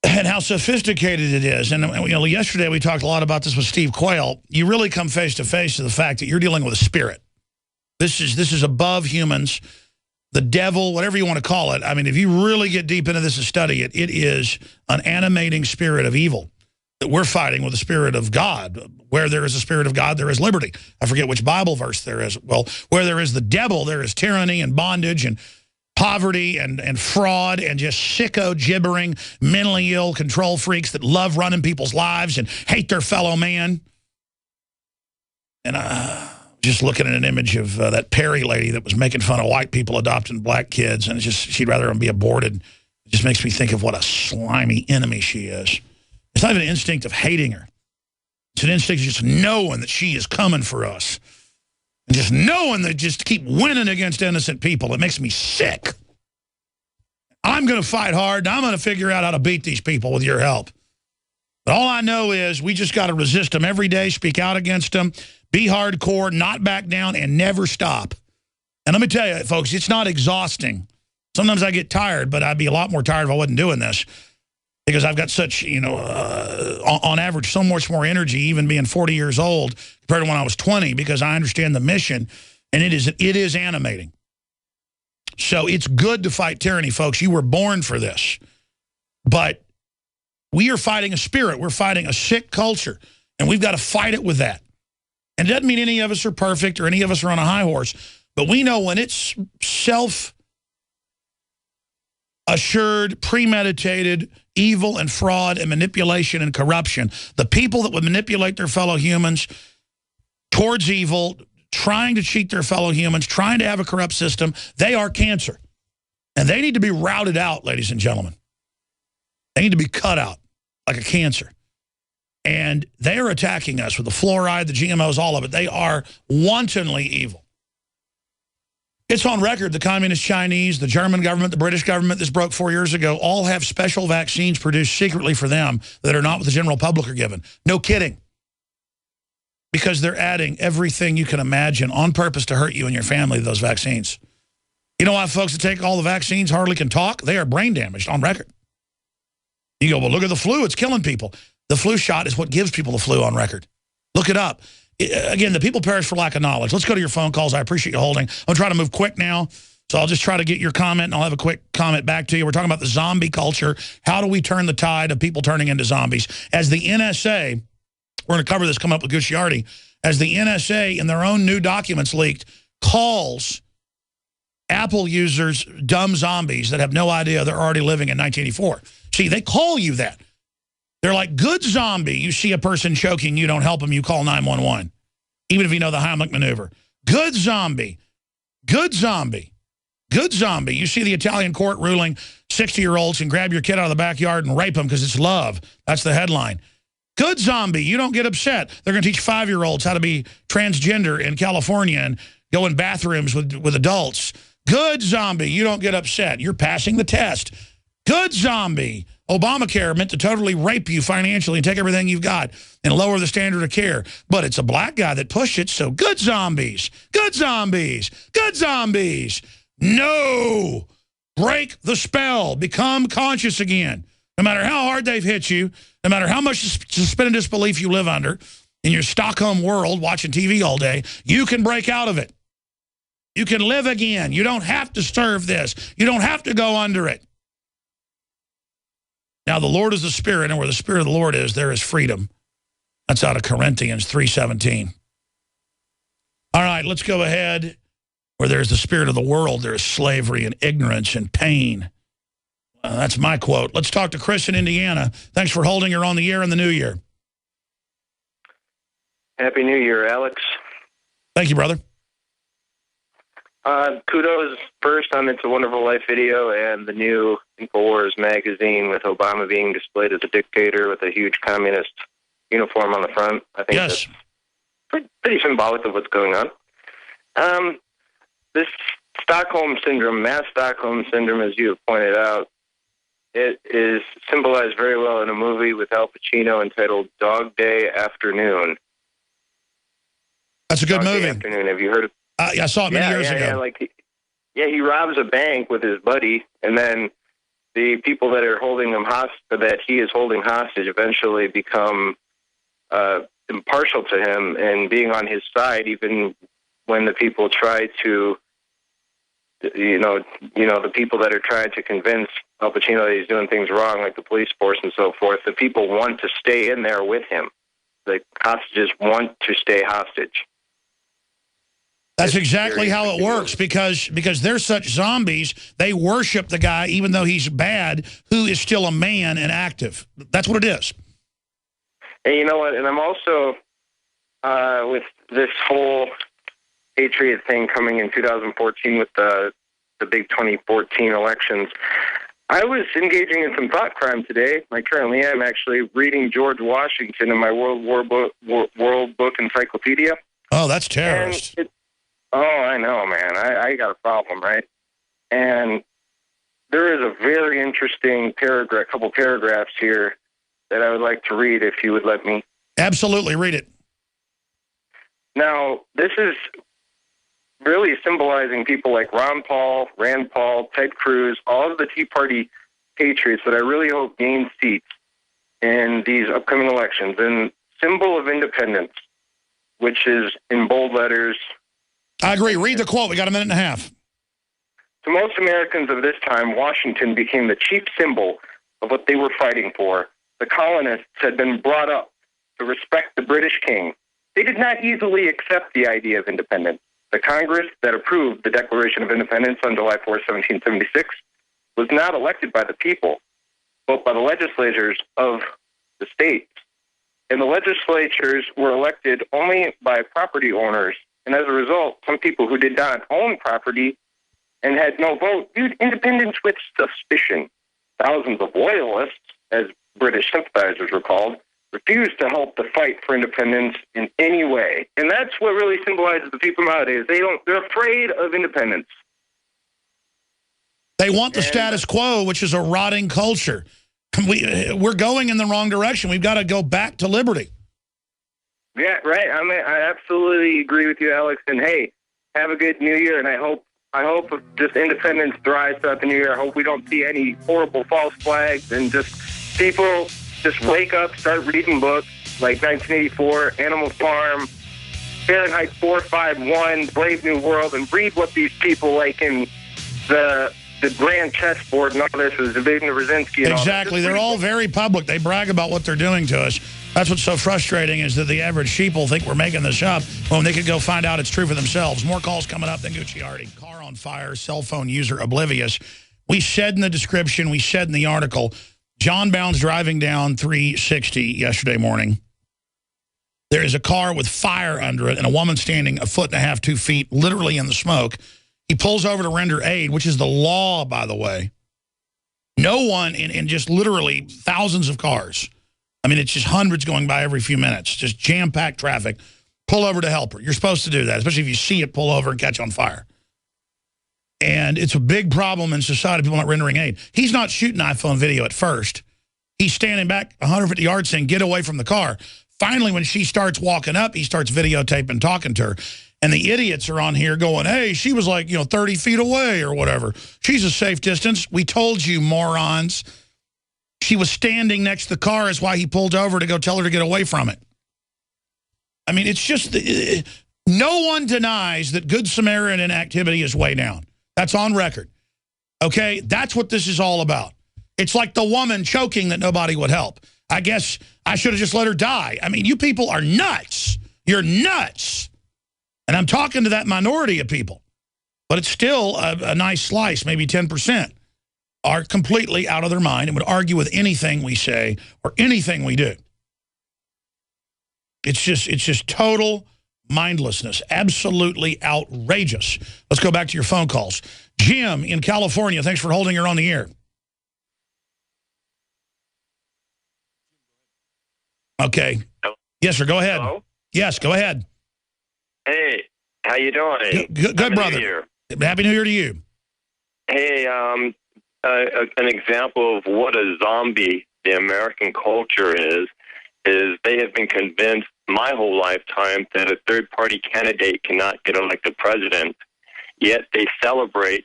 A: and how sophisticated it is. And yesterday we talked a lot about this with Steve Quayle. You really come face to face to the fact that you're dealing with a spirit. This is above humans, the devil, whatever you want to call it. I mean, if you really get deep into this and study it, it is an animating spirit of evil that we're fighting with the spirit of God. Where there is a spirit of God, there is liberty. I forget which Bible verse there is. Well, where there is the devil, there is tyranny and bondage and poverty and fraud and just sicko, gibbering, mentally ill control freaks that love running people's lives and hate their fellow man. And just looking at an image of that Perry lady that was making fun of white people adopting black kids, and it's just she'd rather them be aborted. It just makes me think of what a slimy enemy she is. It's not even an instinct of hating her. It's an instinct of just knowing that she is coming for us. And just knowing that just keep winning against innocent people. It makes me sick. I'm going to fight hard. And I'm going to figure out how to beat these people with your help. But all I know is we just got to resist them every day, speak out against them, be hardcore, not back down, and never stop. And let me tell you, folks, it's not exhausting. Sometimes I get tired, but I'd be a lot more tired if I wasn't doing this. Because I've got such, on average, so much more energy, even being 40 years old, compared to when I was 20, because I understand the mission, and it is animating. So it's good to fight tyranny, folks. You were born for this. But we are fighting a spirit. We're fighting a sick culture, and we've got to fight it with that. And it doesn't mean any of us are perfect or any of us are on a high horse, but we know when it's self-assured, premeditated, evil and fraud and manipulation and corruption. The people that would manipulate their fellow humans towards evil, trying to cheat their fellow humans, trying to have a corrupt system, they are cancer. And they need to be routed out, ladies and gentlemen. They need to be cut out like a cancer. And they are attacking us with the fluoride, the GMOs, all of it. They are wantonly evil. It's on record, the communist Chinese, the German government, the British government, this broke 4 years ago, all have special vaccines produced secretly for them that are not what the general public are given. No kidding. Because they're adding everything you can imagine on purpose to hurt you and your family to those vaccines. You know why folks that take all the vaccines hardly can talk? They are brain damaged on record. You go, well, look at the flu. It's killing people. The flu shot is what gives people the flu on record. Look it up. Again, the people perish for lack of knowledge. Let's go to your phone calls. I appreciate you holding. I'm trying to move quick now, so I'll just try to get your comment, and I'll have a quick comment back to you. We're talking about the zombie culture. How do we turn the tide of people turning into zombies? As the NSA, we're going to cover this coming up with Gucciardi, as the NSA in their own new documents leaked, calls Apple users dumb zombies that have no idea they're already living in 1984. See, they call you that. They're like, good zombie. You see a person choking, you don't help them, you call 911. Even if you know the Heimlich maneuver. Good zombie. Good zombie. Good zombie. You see the Italian court ruling 60-year-olds can grab your kid out of the backyard and rape them because it's love. That's the headline. Good zombie. You don't get upset. They're going to teach 5-year-olds how to be transgender in California and go in bathrooms with adults. Good zombie. You don't get upset. You're passing the test. Good zombie. Obamacare meant to totally rape you financially and take everything you've got and lower the standard of care. But it's a black guy that pushed it, so good zombies. Good zombies. Good zombies. No. Break the spell. Become conscious again. No matter how hard they've hit you, no matter how much suspended disbelief you live under in your Stockholm world watching TV all day, you can break out of it. You can live again. You don't have to serve this. You don't have to go under it. Now, the Lord is the Spirit, and where the Spirit of the Lord is, there is freedom. That's out of Corinthians 3:17. All right, let's go ahead. Where there's the spirit of the world, there is slavery and ignorance and pain. That's my quote. Let's talk to Chris in Indiana. Thanks for holding her on the air in the new year.
D: Happy New Year, Alex.
A: Thank you, brother.
D: Kudos first on It's a Wonderful Life video and the new InfoWars magazine with Obama being displayed as a dictator with a huge communist uniform on the front. I think that's pretty symbolic of what's going on. This Stockholm Syndrome, mass Stockholm Syndrome, as you have pointed out, it is symbolized very well in a movie with Al Pacino entitled Dog Day Afternoon.
A: That's a good movie.
D: Afternoon. Have you heard of?
A: I saw it many years ago.
D: He robs a bank with his buddy, and then the people that are holding him that he is holding hostage, eventually become impartial to him and being on his side, even when the people try to, the people that are trying to convince Al Pacino that he's doing things wrong, like the police force and so forth, the people want to stay in there with him. The hostages want to stay hostage.
A: That's exactly how it works, because they're such zombies, they worship the guy, even though he's bad, who is still a man and active. That's what it is.
D: And you know what? And I'm also, with this whole Patriot thing coming in 2014 with the big 2014 elections, I was engaging in some thought crime today. I currently am actually reading George Washington in my World Book Encyclopedia.
A: Oh, that's terrorist.
D: Oh, I know, man. I got a problem, right? And there is a very interesting couple paragraphs here that I would like to read if you would let me.
A: Absolutely, read it.
D: Now, this is really symbolizing people like Ron Paul, Rand Paul, Ted Cruz, all of the Tea Party patriots that I really hope gain seats in these upcoming elections. And symbol of independence, which is in bold letters.
A: I agree. Read the quote. We got a minute and a half.
D: To most Americans of this time, Washington became the chief symbol of what they were fighting for. The colonists had been brought up to respect the British king. They did not easily accept the idea of independence. The Congress that approved the Declaration of Independence on July 4, 1776, was not elected by the people, but by the legislatures of the states. And the legislatures were elected only by property owners. And as a result, some people who did not own property and had no vote viewed independence with suspicion. Thousands of loyalists, as British sympathizers were called, refused to help the fight for independence in any way. And that's what really symbolizes the people nowadays. They're afraid of independence.
A: They want the status quo, which is a rotting culture. We're going in the wrong direction. We've got to go back to liberty.
D: Yeah, right. I absolutely agree with you, Alex. And hey, have a good New Year. And I hope just independence thrives throughout the New Year. I hope we don't see any horrible false flags and just people just wake up, start reading books like 1984, Animal Farm, Fahrenheit 451, Brave New World, and read what these people like in the grand chessboard and all this is Zbigniew Brzezinski and
A: exactly. They're all very public. They brag about what they're doing to us. That's what's so frustrating, is that the average sheeple think we're making this up when they could go find out it's true for themselves. More calls coming up than Gucciardi. Car on fire, cell phone user oblivious. We said in the description, we said in the article, John Bounds driving down 360 yesterday morning. There is a car with fire under it and a woman standing 1.5 feet, 2 feet, literally in the smoke. He pulls over to render aid, which is the law, by the way. No one in just literally thousands of cars. I mean, it's just hundreds going by every few minutes, just jam-packed traffic. Pull over to help her. You're supposed to do that, especially if you see it pull over and catch on fire. And it's a big problem in society, people not rendering aid. He's not shooting iPhone video at first. He's standing back 150 yards saying, get away from the car. Finally, when she starts walking up, he starts videotaping, talking to her. And the idiots are on here going, hey, she was like, 30 feet away or whatever. She's a safe distance. We told you, morons. She was standing next to the car is why he pulled over to go tell her to get away from it. I mean, it's just, no one denies that Good Samaritan activity is way down. That's on record. Okay? That's what this is all about. It's like the woman choking that nobody would help. I guess I should have just let her die. I mean, you people are nuts. You're nuts. And I'm talking to that minority of people. But it's still a nice slice, maybe 10%, are completely out of their mind and would argue with anything we say or anything we do. It's just total mindlessness, absolutely outrageous. Let's go back to your phone calls. Jim in California, thanks for holding her on the air. Okay. Yes, sir, go ahead.
L: Hello?
A: Yes, go ahead.
L: Hey, how you doing?
A: Good brother. Happy New Year to you.
L: Hey, an example of what a zombie the American culture is they have been convinced my whole lifetime that a third-party candidate cannot get elected president, yet they celebrate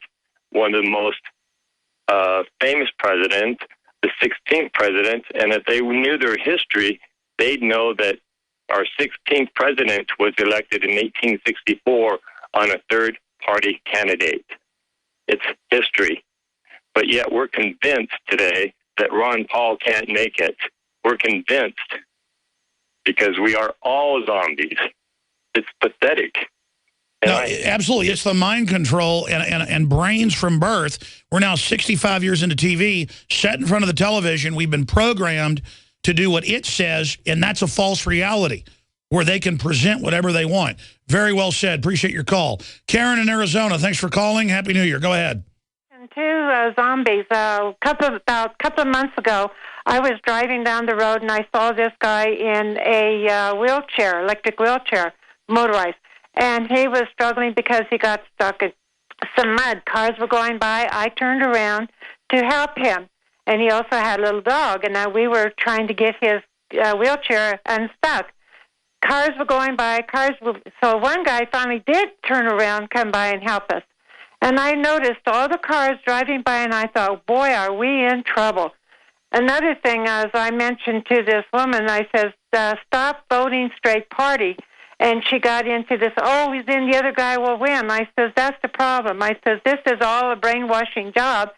L: one of the most famous presidents, the 16th president, and if they knew their history, they'd know that our 16th president was elected in 1864 on a third-party candidate. It's history. But yet we're convinced today that Ron Paul can't make it. We're convinced because we are all zombies. It's pathetic.
A: No, absolutely. It's the mind control and brains from birth. We're now 65 years into TV, set in front of the television. We've been programmed to do what it says, and that's a false reality where they can present whatever they want. Very well said. Appreciate your call. Karen in Arizona, thanks for calling. Happy New Year. Go ahead.
M: Two zombies. About a couple of months ago, I was driving down the road, and I saw this guy in a wheelchair, electric wheelchair, motorized. And he was struggling because he got stuck in some mud. Cars were going by. I turned around to help him. And he also had a little dog. And we were trying to get his wheelchair unstuck. Cars were going by. So one guy finally did turn around, come by and help us. And I noticed all the cars driving by, and I thought, boy, are we in trouble. Another thing, as I mentioned to this woman, I says, stop voting straight party. And she got into this, he's in, the other guy will win. I says, that's the problem. I says, this is all a brainwashing job,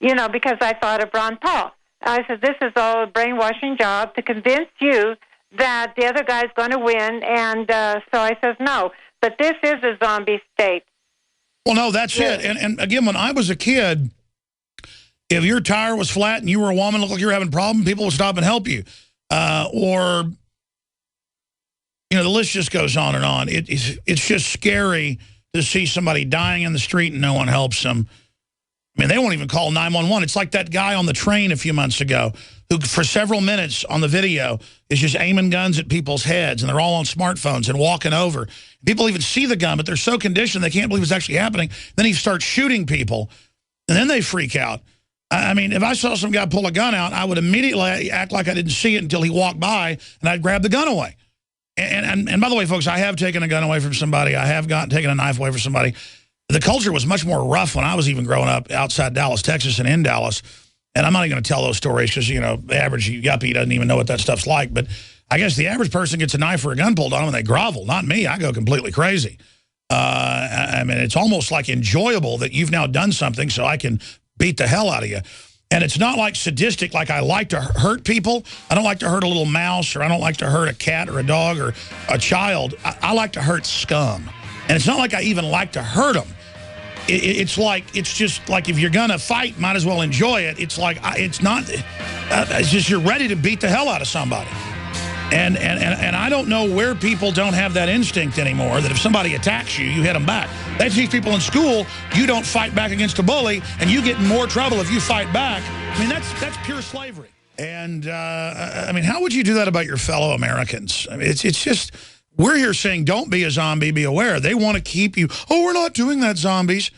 M: because I thought of Ron Paul. I said, this is all a brainwashing job to convince you that the other guy's going to win. And so I says, no, but this is a zombie state.
A: Well, no, that's it. And again, when I was a kid, if your tire was flat and you were a woman, looked like you were having a problem, people would stop and help you. The list just goes on and on. It's just scary to see somebody dying in the street and no one helps them. I mean, they won't even call 911. It's like that guy on the train a few months ago who, for several minutes on the video, is just aiming guns at people's heads, and they're all on smartphones and walking over. People even see the gun, but they're so conditioned they can't believe it's actually happening. Then he starts shooting people, and then they freak out. I mean, if I saw some guy pull a gun out, I would immediately act like I didn't see it until he walked by, and I'd grab the gun away. And by the way, folks, I have taken a gun away from somebody. I have taken a knife away from somebody. The culture was much more rough when I was even growing up outside Dallas, Texas, and in Dallas. And I'm not even going to tell those stories because, the average yuppie doesn't even know what that stuff's like. But I guess the average person gets a knife or a gun pulled on them and they grovel. Not me. I go completely crazy. I mean, it's almost like enjoyable that you've now done something so I can beat the hell out of you. And it's not like sadistic, like I like to hurt people. I don't like to hurt a little mouse, or I don't like to hurt a cat or a dog or a child. I like to hurt scum. And it's not like I even like to hurt them. It's just like if you're going to fight, might as well enjoy it. It's like, it's just you're ready to beat the hell out of somebody. And I don't know where people don't have that instinct anymore, that if somebody attacks you, you hit them back. They teach people in school, you don't fight back against a bully, and you get in more trouble if you fight back. I mean, that's pure slavery. And, I mean, how would you do that about your fellow Americans? I mean, it's just, we're here saying, don't be a zombie, be aware. They want to keep you, oh, we're not doing that, zombies.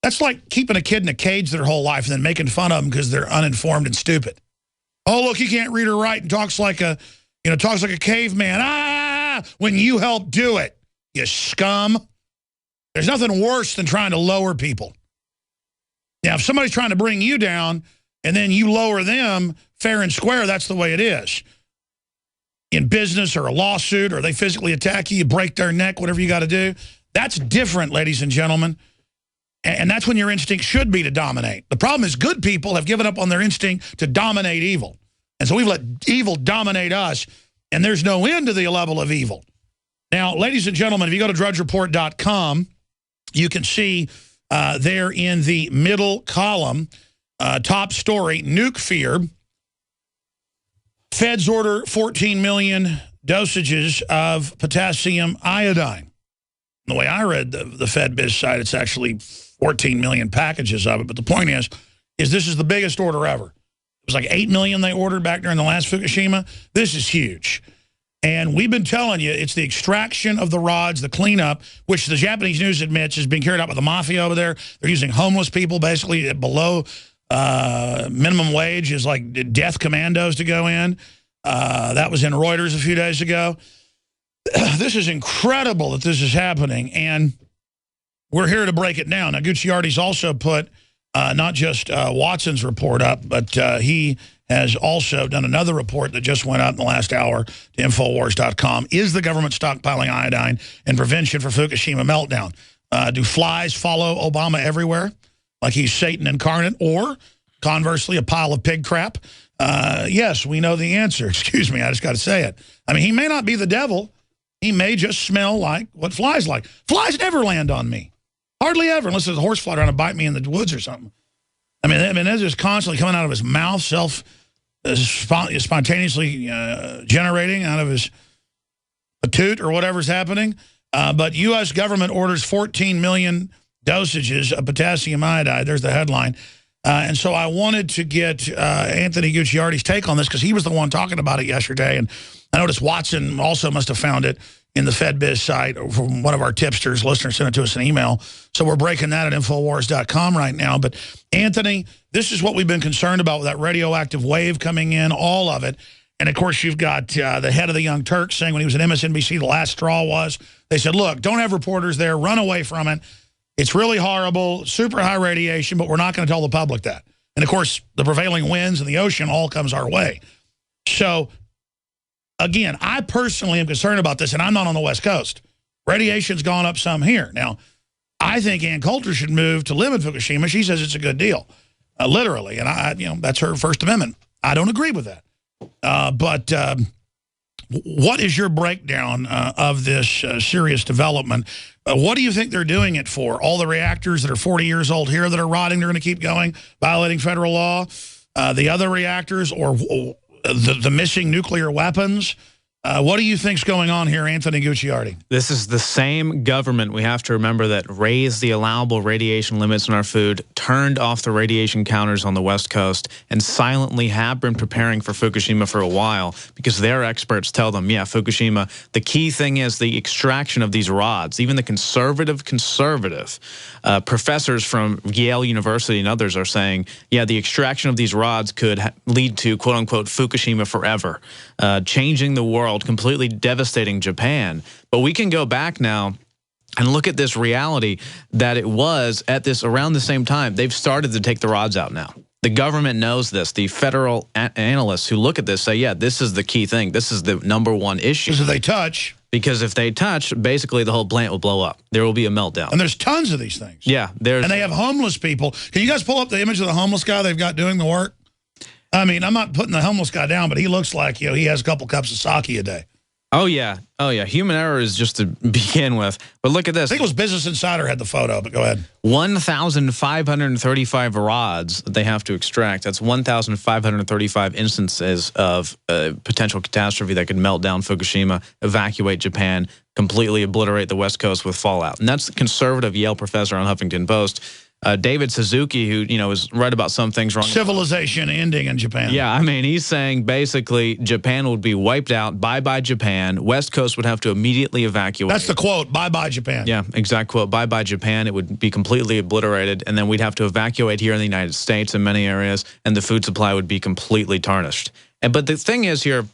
A: That's like keeping a kid in a cage their whole life and then making fun of them because they're uninformed and stupid. Oh, look, he can't read or write and talks like a caveman. Ah, when you help do it, you scum. There's nothing worse than trying to lower people. Now, if somebody's trying to bring you down and then you lower them fair and square, that's the way it is. In business or a lawsuit, or they physically attack you, you break their neck, whatever you got to do. That's different, ladies and gentlemen. And that's when your instinct should be to dominate. The problem is good people have given up on their instinct to dominate evil. And so we've let evil dominate us, and there's no end to the level of evil. Now, ladies and gentlemen, if you go to drudgereport.com, you can see there in the middle column, top story, nuke fear. Feds order 14 million dosages of potassium iodine. The way I read the Fed Biz site, it's actually 14 million packages of it. But the point is this is the biggest order ever. It was like 8 million they ordered back during the last Fukushima. This is huge. And we've been telling you, it's the extraction of the rods, the cleanup, which the Japanese news admits is being carried out by the mafia over there. They're using homeless people basically below minimum wage as like death commandos to go in. That was in Reuters a few days ago. This is incredible that this is happening, and we're here to break it down. Now, Gucciardi's also put not just Watson's report up, but he has also done another report that just went out in the last hour to Infowars.com. Is the government stockpiling iodine in prevention for Fukushima meltdown? Do flies follow Obama everywhere, like he's Satan incarnate, or conversely, a pile of pig crap? Yes, we know the answer. Excuse me, I just got to say it. I mean, he may not be the devil. He may just smell like what flies like. Flies never land on me. Hardly ever, unless there's a horse fly trying to bite me in the woods or something. I mean, they're just constantly coming out of his mouth, spontaneously generating out of his toot or whatever's happening. But U.S. government orders 14 million dosages of potassium iodide. There's the headline. And so I wanted to get Anthony Gucciardi's take on this because he was the one talking about it yesterday. And I noticed Watson also must have found it in the FedBiz site from one of our tipsters. Listeners sent it to us in email. So we're breaking that at Infowars.com right now. But, Anthony, this is what we've been concerned about with that radioactive wave coming in, all of it. And, of course, you've got the head of the Young Turks saying when he was at MSNBC, the last straw was, they said, look, don't have reporters there. Run away from it. It's really horrible, super high radiation, but we're not going to tell the public that. And, of course, the prevailing winds in the ocean all comes our way. So, again, I personally am concerned about this, and I'm not on the West Coast. Radiation's gone up some here. Now, I think Ann Coulter should move to live in Fukushima. She says it's a good deal, literally. And, that's her First Amendment. I don't agree with that. But what is your breakdown of this serious development? What do you think they're doing it for? All the reactors that are 40 years old here that are rotting, they're going to keep going, violating federal law? The other reactors or the missing nuclear weapons? What do you think's going on here, Anthony Gucciardi?
N: This is the same government, we have to remember, that raised the allowable radiation limits on our food, turned off the radiation counters on the West Coast, and silently have been preparing for Fukushima for a while because their experts tell them, yeah, Fukushima, the key thing is the extraction of these rods. Even the conservative professors from Yale University and others are saying, yeah, the extraction of these rods could lead to, quote-unquote, Fukushima forever, changing the world, completely devastating Japan. But we can go back now and look at this reality that it was at this around the same time. They've started to take the rods out now. The government knows this. The federal analysts who look at this say, yeah, this is the key thing. This is the #1 issue.
A: Because if they touch.
N: Because if they touch, basically the whole plant will blow up. There will be a meltdown.
A: And there's tons of these things.
N: Yeah.
A: And they have homeless people. Can you guys pull up the image of the homeless guy they've got doing the work? I mean, I'm not putting the homeless guy down, but he looks like, he has a couple cups of sake a day.
N: Oh, yeah. Oh, yeah. Human error is just to begin with. But look at this.
A: I think it was Business Insider had the photo, but go ahead.
N: 1,535 rods that they have to extract. That's 1,535 instances of potential catastrophe that could melt down Fukushima, evacuate Japan, completely obliterate the West Coast with fallout. And that's the conservative Yale professor on Huffington Post. David Suzuki, who, is right about some things wrong.
A: Civilization ending in Japan.
N: Yeah, I mean, he's saying basically Japan would be wiped out. Bye-bye Japan. West Coast would have to immediately evacuate.
A: That's the quote, bye-bye Japan.
N: Yeah, exact quote, bye-bye Japan. It would be completely obliterated, and then we'd have to evacuate here in the United States in many areas, and the food supply would be completely tarnished. But the thing is here,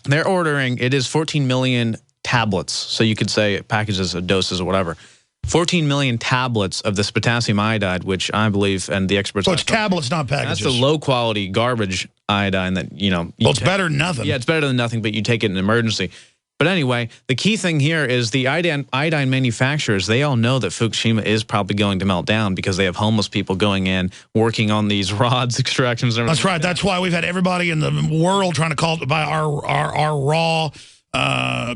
N: they're ordering, it is 14 million tablets, so you could say packages of doses or whatever. 14 million tablets of this potassium iodide, which I believe, and the experts...
A: So it's tablets, not packages.
N: That's the low-quality garbage iodine that,
A: Well, it's better than nothing.
N: Yeah, it's better than nothing, but you take it in an emergency. But anyway, the key thing here is the iodine manufacturers, they all know that Fukushima is probably going to melt down because they have homeless people going in, working on these rods, extractions, and everything.
A: That's right. That's why we've had everybody in the world trying to buy our raw...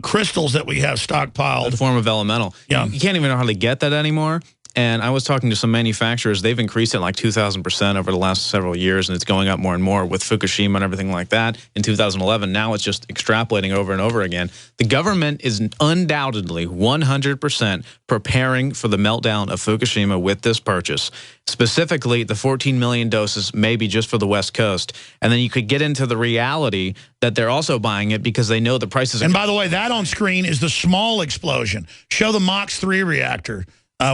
A: crystals that we have stockpiled.
N: In the form of elemental.
A: Yeah.
N: You can't even hardly get that anymore. And I was talking to some manufacturers. They've increased it like 2,000% over the last several years, and it's going up more and more with Fukushima and everything like that. In 2011, now it's just extrapolating over and over again. The government is undoubtedly 100% preparing for the meltdown of Fukushima with this purchase. Specifically, the 14 million doses maybe just for the West Coast. And then you could get into the reality that they're also buying it because they know the prices.
A: And by the way, that on screen is the small explosion. Show the Mach 3 reactor.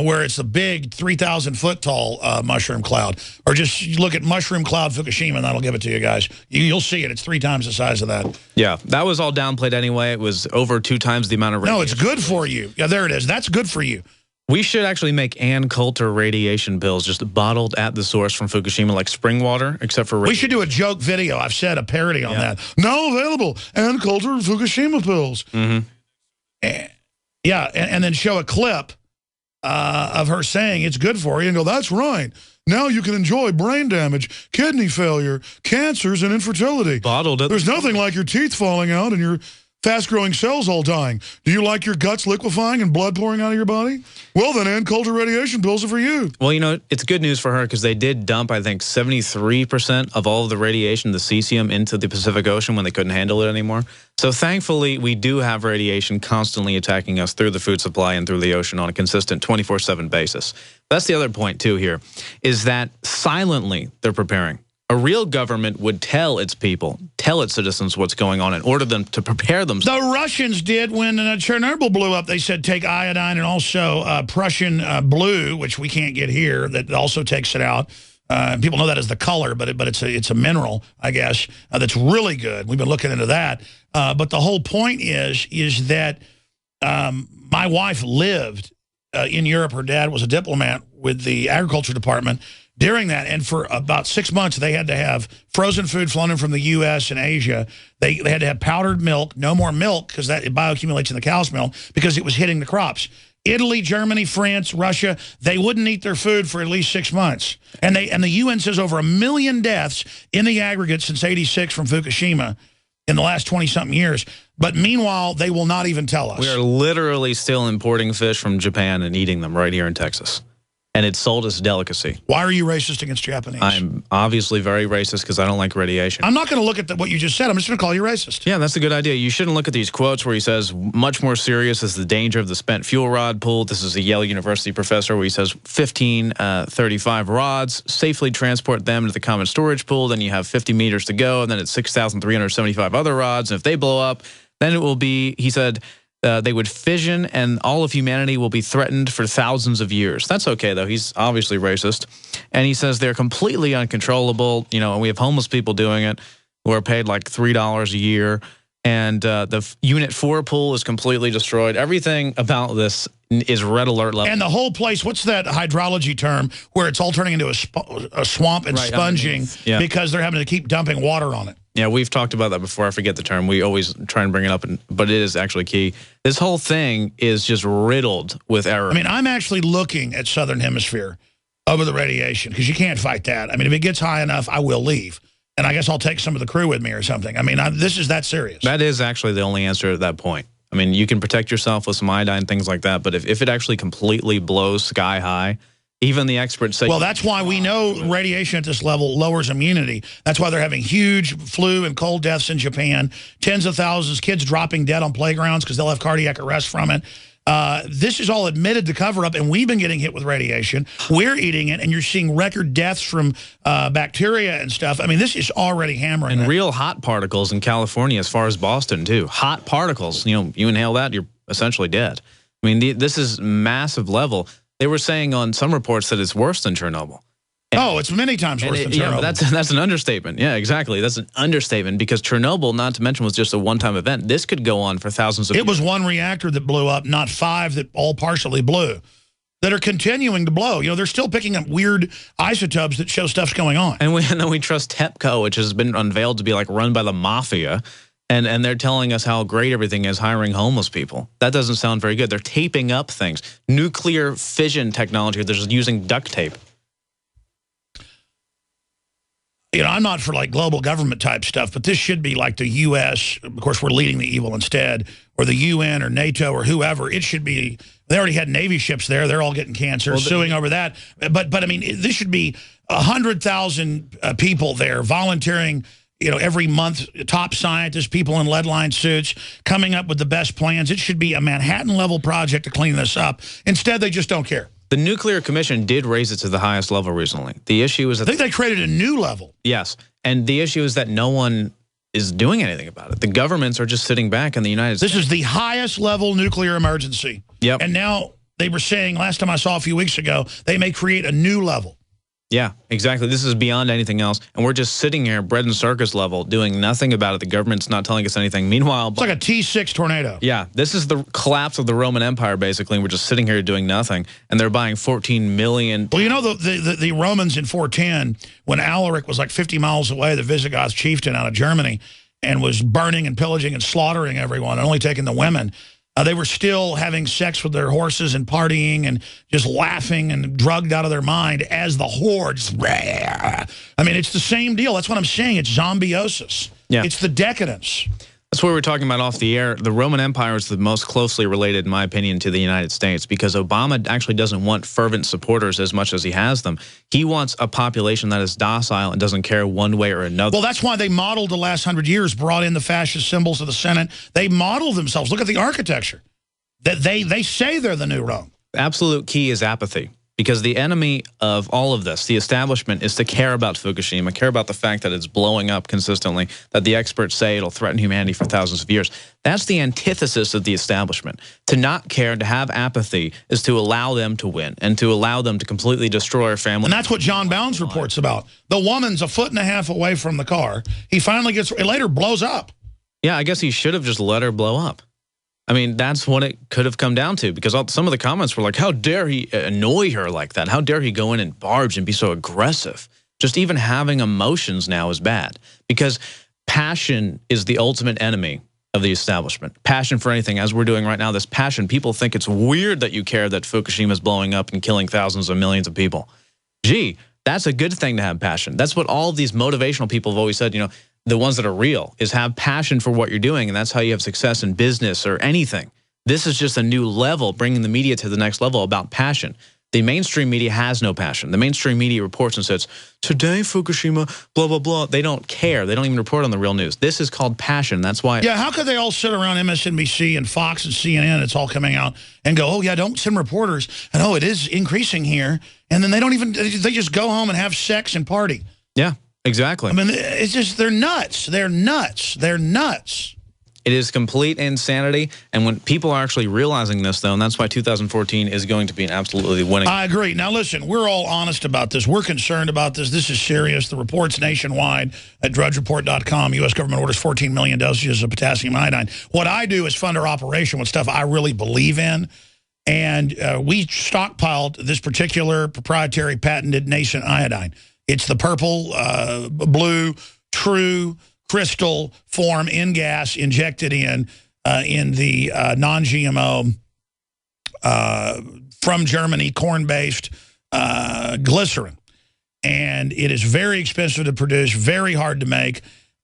A: Where it's a big 3,000-foot tall mushroom cloud. Or just look at mushroom cloud Fukushima, and that'll give it to you guys. You'll see it. It's 3 times the size of that.
N: Yeah, that was all downplayed anyway. It was over 2 times the amount of radiation.
A: No, it's good for you. Yeah, there it is. That's good for you.
N: We should actually make Ann Coulter radiation pills just bottled at the source from Fukushima like spring water, except for...
A: We should do a joke video. I've said a parody on that. Now available, Ann Coulter Fukushima pills. Yeah, and then show a clip of her saying it's good for you and go, that's right. Now you can enjoy brain damage, kidney failure, cancers, and infertility.
N: Bottled it.
A: There's nothing like your teeth falling out and your fast-growing cells all dying. Do you like your guts liquefying and blood pouring out of your body? Well, then Ann Coulter radiation pills are for you.
N: Well, it's good news for her because they did dump, I think, 73% of all of the radiation, the cesium, into the Pacific Ocean when they couldn't handle it anymore. So thankfully, we do have radiation constantly attacking us through the food supply and through the ocean on a consistent 24/7 basis. That's the other point, too, here, is that silently they're preparing. A real government would tell its people, tell its citizens what's going on and order them to prepare themselves.
A: The Russians did when Chernobyl blew up. They said take iodine and also Prussian blue, which we can't get here, that also takes it out. People know that as the color, but it's a mineral, I guess, that's really good. We've been looking into that. But the whole point is that my wife lived in Europe. Her dad was a diplomat with the agriculture department during that, and for about 6 months, they had to have frozen food flown in from the U.S. and Asia. They had to have powdered milk, no more milk, because that it bioaccumulates in the cow's milk, because it was hitting the crops. Italy, Germany, France, Russia, they wouldn't eat their food for at least 6 months. And the UN says over 1 million deaths in the aggregate since '86 from Fukushima in the last 20-something years. But meanwhile, they will not even tell us.
N: We are literally still importing fish from Japan and eating them right here in Texas. And it's sold as a delicacy.
A: Why are you racist against Japanese?
N: I'm obviously very racist because I don't like radiation.
A: I'm not going to look at what you just said. I'm just going to call you racist.
N: Yeah, that's a good idea. You shouldn't look at these quotes where he says, much more serious is the danger of the spent fuel rod pool. This is a Yale University professor where he says 1535 rods, safely transport them to the common storage pool. Then you have 50 meters to go, and then it's 6,375 other rods. And if they blow up, then it will be, he said, they would fission and all of humanity will be threatened for thousands of years. That's okay, though. He's obviously racist. And he says they're completely uncontrollable. And we have homeless people doing it who are paid like $3 a year. And the Unit 4 pool is completely destroyed. Everything about this is red alert level.
A: And the whole place, what's that hydrology term where it's all turning into a swamp and sponging because they're having to keep dumping water on it?
N: Yeah, we've talked about that before. I forget the term. We always try and bring it up, but it is actually key. This whole thing is just riddled with error.
A: I mean, I'm actually looking at Southern Hemisphere over the radiation because you can't fight that. I mean, if it gets high enough, I will leave. and I guess I'll take some of the crew with me or something. I mean, this is that serious.
N: That is actually the only answer at that point. I mean, you can protect yourself with some iodine, things like that, but if it actually completely blows sky high, even the experts say...
A: Well, that's why we know radiation at this level lowers immunity. That's why they're having huge flu and cold deaths in Japan, tens of thousands, kids dropping dead on playgrounds because they'll have cardiac arrest from it. This is all admitted to cover up, and we've been getting hit with radiation. We're eating it, and you're seeing record deaths from bacteria and stuff. I mean, this is already hammering.
N: And real hot particles in California, as far as Boston, too. Hot particles. You know, you inhale that, you're essentially dead. I mean, this is massive level. They were saying on some reports that it's worse than Chernobyl.
A: And, it's many times worse than Chernobyl.
N: Yeah, that's an understatement. Yeah, exactly. That's an understatement because Chernobyl, not to mention, was just a one-time event. This could go on for thousands of years.
A: It was one reactor that blew up, not 5 that all partially blew, that are continuing to blow. You know, they're still picking up weird isotopes that show stuff's going on.
N: And then we trust TEPCO, which has been unveiled to be like run by the mafia. And they're telling us how great everything is, hiring homeless people. That doesn't sound very good. They're taping up things. Nuclear fission technology, they're just using duct tape.
A: You know, I'm not for like global government type stuff, but this should be like the U.S. Of course, we're leading the evil instead, or the UN or NATO or whoever. It should be, they already had Navy ships there. They're all getting cancer, suing over that. But I mean, this should be 100,000 people there volunteering, you know, every month, top scientists, people in lead-lined suits, coming up with the best plans. It should be a Manhattan-level project to clean this up. Instead, they just don't care.
N: The Nuclear Commission did raise it to the highest level recently. The issue is that...
A: I think they created a new level.
N: Yes, and the issue is that no one is doing anything about it. The governments are just sitting back in the United States.
A: This is the highest level nuclear emergency.
N: Yep.
A: And now they were saying, last time I saw a few weeks ago, they may create a new level.
N: Yeah, exactly. This is beyond anything else. And we're just sitting here, bread and circus level, doing nothing about it. The government's not telling us anything. Meanwhile...
A: It's like a T6 tornado.
N: Yeah, this is the collapse of the Roman Empire, basically. And we're just sitting here doing nothing. And they're buying 14 million...
A: Well, you know, the Romans in 410, when Alaric was like 50 miles away, the Visigoth chieftain out of Germany, and was burning and pillaging and slaughtering everyone, and only taking the women... they were still having sex with their horses and partying and just laughing and drugged out of their mind as the hordes. I mean, it's the same deal. That's what I'm saying. It's zombiosis.
N: Yeah.
A: It's the decadence.
N: That's what we were talking about off the air. The Roman Empire is the most closely related, in my opinion, to the United States because Obama actually doesn't want fervent supporters as much as he has them. He wants a population that is docile and doesn't care one way or another.
A: Well, that's why they modeled the last 100 years, brought in the fascist symbols of the Senate. They modeled themselves. Look at the architecture. That they say they're the new Rome.
N: Absolute key is apathy. Because the enemy of all of this, the establishment, is to care about Fukushima, care about the fact that it's blowing up consistently, that the experts say it'll threaten humanity for thousands of years. That's the antithesis of the establishment. To not care, to have apathy, is to allow them to win and to allow them to completely destroy our family.
A: And that's what John Bounds reports about. The woman's a foot and a half away from the car. He finally gets, it later blows up.
N: Yeah, I guess he should have just let her blow up. I mean, that's what it could have come down to because some of the comments were like, how dare he annoy her like that? How dare he go in and barge and be so aggressive? Just even having emotions now is bad because passion is the ultimate enemy of the establishment. Passion for anything, as we're doing right now, this passion, people think it's weird that you care that Fukushima is blowing up and killing thousands of millions of people. Gee, that's a good thing to have passion. That's what all of these motivational people have always said, you know, the ones that are real, is have passion for what you're doing, and that's how you have success in business or anything. This is just a new level, bringing the media to the next level about passion. The mainstream media has no passion. The mainstream media reports and says, today Fukushima, blah, blah, blah. They don't care. They don't even report on the real news. This is called passion. That's why.
A: Yeah, how could they all sit around MSNBC and Fox and CNN, it's all coming out, and go, oh, yeah, don't send reporters, and oh, it is increasing here. And then they don't even, they just go home and have sex and party.
N: Yeah. Exactly.
A: I mean, it's just, they're nuts. They're nuts. They're nuts.
N: It is complete insanity. And when people are actually realizing this, though, and that's why 2014 is going to be an absolutely winning.
A: I agree. Now, listen, we're all honest about this. We're concerned about this. This is serious. The report's nationwide at drudgereport.com. U.S. government orders 14 million dosages of potassium iodine. What I do is fund our operation with stuff I really believe in. And we stockpiled this particular proprietary patented nascent iodine. It's the purple, blue, true crystal form in gas injected in the non-GMO from Germany corn-based glycerin. and it is very expensive to produce, very hard to make.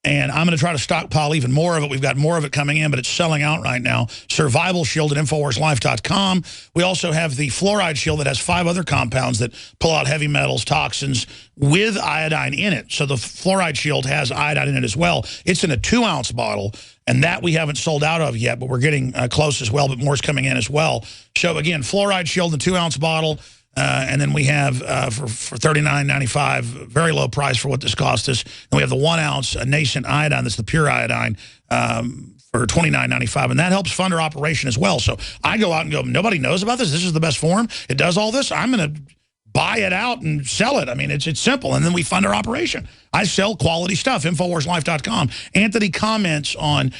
A: And I'm going to try to stockpile even more of it. We've got more of it coming in, but it's selling out right now. Survival Shield at InfoWarsLife.com. We also have the Fluoride Shield that has 5 other compounds that pull out heavy metals, toxins, with iodine in it. So the Fluoride Shield has iodine in it as well. It's in a 2-ounce bottle, and that we haven't sold out of yet, but we're getting close as well, but more's coming in as well. So, again, Fluoride Shield in a 2-ounce bottle. And then we have for $39.95, very low price for what this cost us. And we have the 1-ounce nascent iodine, that's the pure iodine, for $29.95. And that helps fund our operation as well. So I go out and go, nobody knows about this. This is the best form. It does all this. I'm going to buy it out and sell it. I mean, it's simple. And then we fund our operation. I sell quality stuff, InfoWarsLife.com. Anthony comments on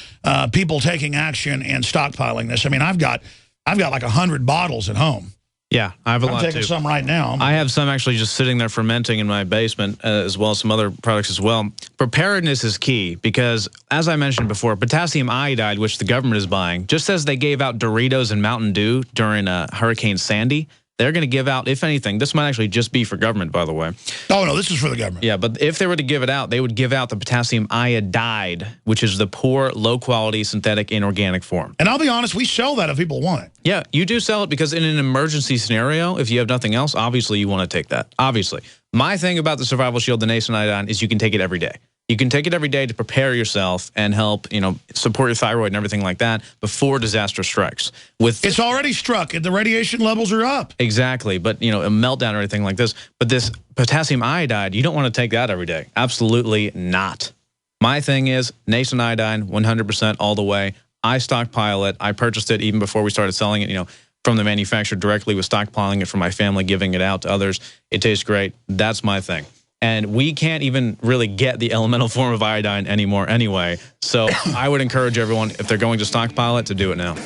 A: people taking action and stockpiling this. I mean, I've got like 100 bottles at home.
N: Yeah, I have a lot too.
A: I'm taking some right now.
N: I have some actually just sitting there fermenting in my basement, as well as some other products as well. Preparedness is key because, as I mentioned before, potassium iodide, which the government is buying, just as they gave out Doritos and Mountain Dew during Hurricane Sandy, they're going to give out, if anything, this might actually just be for government, by the way.
A: Oh, no, this is for the government.
N: Yeah, but if they were to give it out, they would give out the potassium iodide, which is the poor, low-quality, synthetic, inorganic form.
A: And I'll be honest, we sell that if people want it.
N: Yeah, you do sell it because in an emergency scenario, if you have nothing else, obviously you want to take that. Obviously. My thing about the Survival Shield, the nascent iodine, is you can take it every day. You can take it every day to prepare yourself and help, support your thyroid and everything like that before disaster strikes. It's
A: already struck. The radiation levels are up.
N: Exactly. But, a meltdown or anything like this. But this potassium iodide, you don't want to take that every day. Absolutely not. My thing is nascent iodine, 100% all the way. I stockpile it. I purchased it even before we started selling it, from the manufacturer directly, with stockpiling it for my family, giving it out to others. It tastes great. That's my thing. And we can't even really get the elemental form of iodine anymore anyway. So I would encourage everyone, if they're going to stockpile it, to do it now.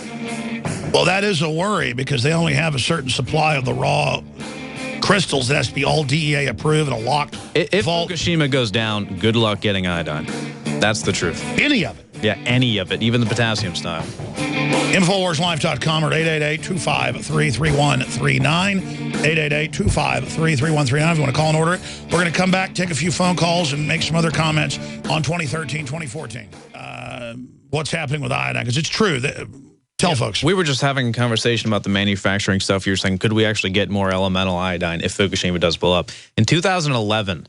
A: Well, that is a worry because they only have a certain supply of the raw crystals that has to be all DEA approved and a locked
N: If
A: vault.
N: Fukushima goes down, good luck getting iodine. That's the truth.
A: Any of it.
N: Yeah, any of it, even the potassium style.
A: InfoWarsLife.com or 888-253-3139. 888-253-3139 if you want to call and order it. We're going to come back, take a few phone calls, and make some other comments on 2013, 2014. What's happening with iodine? Because it's true. Tell folks.
N: We were just having a conversation about the manufacturing stuff. You were saying, could we actually get more elemental iodine if Fukushima does blow up? In 2011,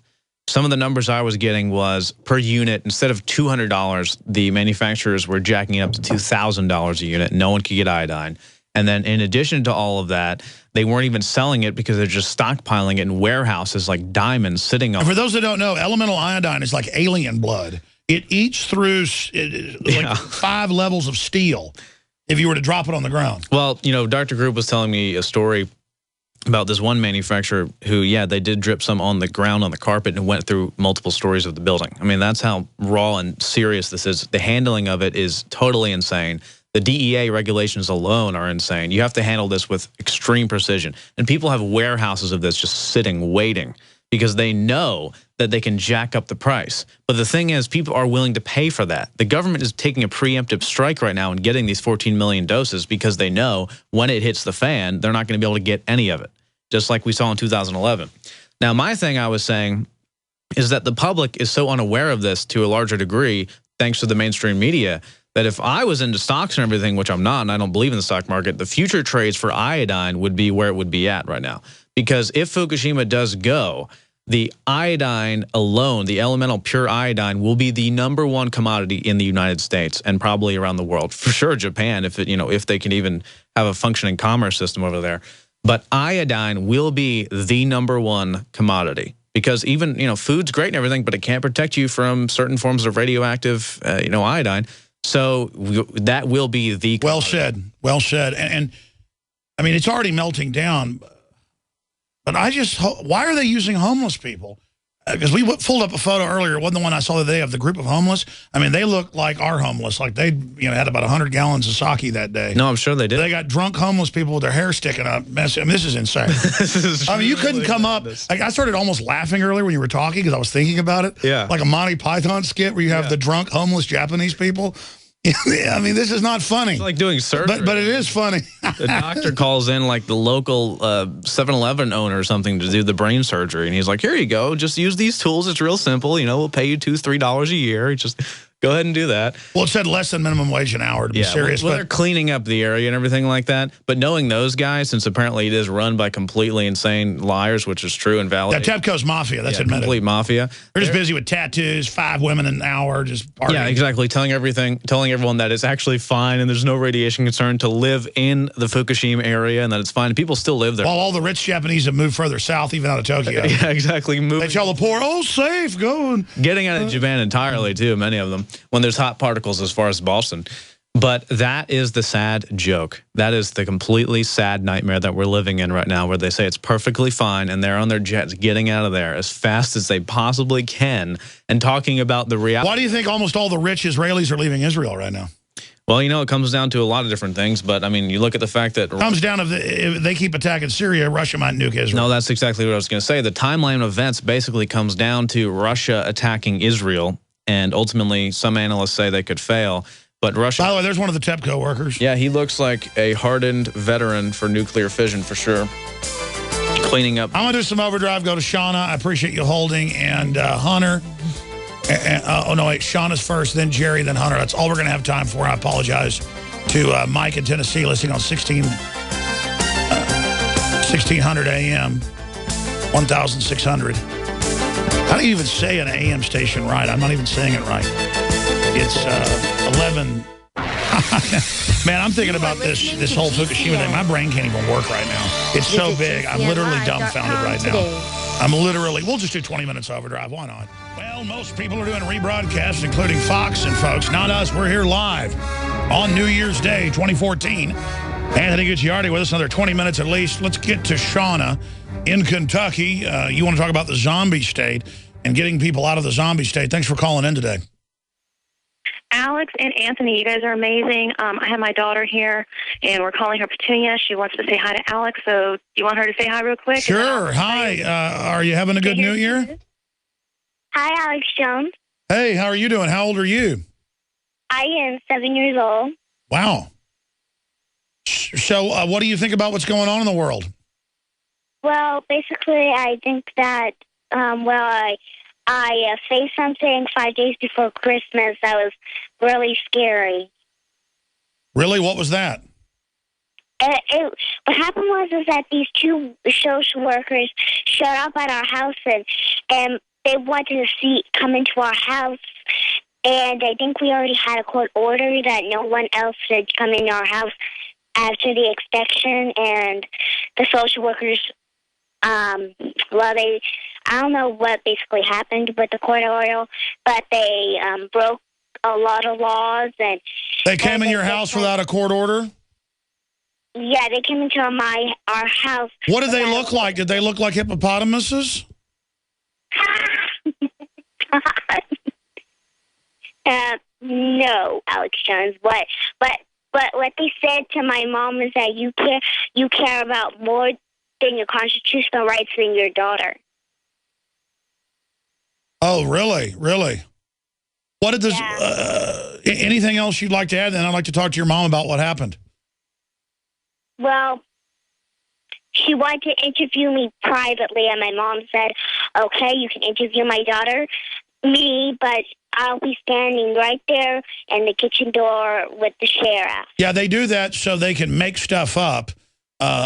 N: some of the numbers I was getting was per unit, instead of $200, the manufacturers were jacking it up to $2,000 a unit. No one could get iodine. And then in addition to all of that, they weren't even selling it because they're just stockpiling it in warehouses like diamonds sitting on.
A: And for those that don't know, elemental iodine is like alien blood. It eats through like 5 levels of steel if you were to drop it on the ground.
N: Well, Dr. Group was telling me a story about this one manufacturer who, they did drip some on the ground on the carpet and went through multiple stories of the building. I mean, that's how raw and serious this is. The handling of it is totally insane. The DEA regulations alone are insane. You have to handle this with extreme precision. And people have warehouses of this just sitting, waiting, because they know that they can jack up the price. But the thing is, people are willing to pay for that. The government is taking a preemptive strike right now and getting these 14 million doses because they know when it hits the fan, they're not going to be able to get any of it, just like we saw in 2011. Now, my thing I was saying is that the public is so unaware of this to a larger degree, thanks to the mainstream media, that if I was into stocks and everything, which I'm not, and I don't believe in the stock market, the future trades for iodine would be where it would be at right now. Because if Fukushima does go, the iodine alone, the elemental pure iodine, will be the #1 commodity in the United States and probably around the world. For sure, Japan, if they can even have a functioning commerce system over there. But iodine will be the #1 commodity. Because even, food's great and everything, but it can't protect you from certain forms of radioactive, iodine. So that will be the commodity.
A: Well said. Well said. And I mean, it's already melting down. But why are they using homeless people? Because we pulled up a photo earlier. It wasn't the one I saw the other day of the group of homeless. I mean, they look like our homeless. Like they had about 100 gallons of sake that day.
N: No, I'm sure they did.
A: They got drunk homeless people with their hair sticking up. I mean, this is insane. I mean, you couldn't come up. Like, I started almost laughing earlier when you were talking because I was thinking about it.
N: Yeah.
A: Like a Monty Python skit where you have the drunk homeless Japanese people. Yeah, I mean, this is not funny.
N: It's like doing surgery.
A: But it is funny.
N: The doctor calls in like the local 7-Eleven owner or something to do the brain surgery. And he's like, here you go. Just use these tools. It's real simple. You know, we'll pay you $2-3 a year. Just go ahead and do that.
A: Well, it said less than minimum wage an hour, to be serious.
N: Well, they're cleaning up the area and everything like that. But knowing those guys, since apparently it is run by completely insane liars, which is true and valid.
A: That TEPCO's mafia, that's admitted.
N: Complete mafia.
A: They're just busy with tattoos, 5 women an hour, just partying.
N: Yeah, exactly. Telling everyone that it's actually fine and there's no radiation concern to live in the Fukushima area and that it's fine. And people still live there.
A: While all the rich Japanese have moved further south, even out of Tokyo.
N: Yeah, exactly.
A: They tell the poor, oh, safe, go.
N: Getting out of Japan entirely, too, many of them, when there's hot particles as far as Boston. But that is the sad joke. That is the completely sad nightmare that we're living in right now, where they say it's perfectly fine and they're on their jets getting out of there as fast as they possibly can and talking about the reality.
A: Why do you think almost all the rich Israelis are leaving Israel right now?
N: Well, you know, it comes down to a lot of different things, but I mean, you look at the fact that...
A: It comes down to if they keep attacking Syria, Russia might nuke Israel.
N: No, that's exactly what I was going to say. The timeline of events basically comes down to Russia attacking Israel, and ultimately some analysts say they could fail. But Russia...
A: By the way, there's one of the TEPCO workers.
N: Yeah, he looks like a hardened veteran for nuclear fission for sure. Cleaning up.
A: I'm going to do some overdrive, go to Shauna. I appreciate you holding, and Hunter... oh, no, wait. Shauna's first, then Jerry, then Hunter. That's all we're going to have time for. I apologize to Mike in Tennessee listening on 1600 AM, 1600. How do you even say an AM station right? I'm not even saying it right. It's 11. Man, I'm thinking about this whole Fukushima thing. My brain can't even work right now. It's so big. I'm literally dumbfounded right now. I'm literally, we'll just do 20 minutes overdrive. Why not? Well, most people are doing rebroadcasts, including Fox and folks. Not us. We're here live on New Year's Day, 2014. Anthony Gucciardi with us, another 20 minutes at least. Let's get to Shauna in Kentucky. You want to talk about the zombie state and getting people out of the zombie state. Thanks for calling in today.
O: Alex and Anthony, you guys are amazing. I have my daughter here, and we're calling her Petunia. She wants to say hi to Alex, so do you want her to say hi real quick?
A: Sure. Hi. Are you having a good New Year?
P: Hi, Alex Jones.
A: Hey, how are you doing? How old are you?
P: I am 7 years old.
A: Wow. So what do you think about what's going on in the world?
P: Well, basically, I think that, I faced something 5 days before Christmas that was really scary.
A: Really? What was that?
P: What happened was that these 2 social workers showed up at our house and they wanted to come into our house. And I think we already had a court order that no one else should come in our house after the inspection. And the social workers, I don't know what basically happened with the court order, but they broke a lot of laws. And
A: they came in your house without a court order?
P: Yeah, they came into our house.
A: What did they look like? Did they look like hippopotamuses?
P: No, Alex Jones. But what they said to my mom is that you care about more than your constitutional rights than your daughter.
A: Oh, really? Really? What did this? Anything else you'd like to add? Then I'd like to talk to your mom about what happened.
P: Well, she wanted to interview me privately, and my mom said, "Okay, you can interview my daughter, me, but I'll be standing right there in the kitchen door with the sheriff."
A: Yeah, they do that so they can make stuff up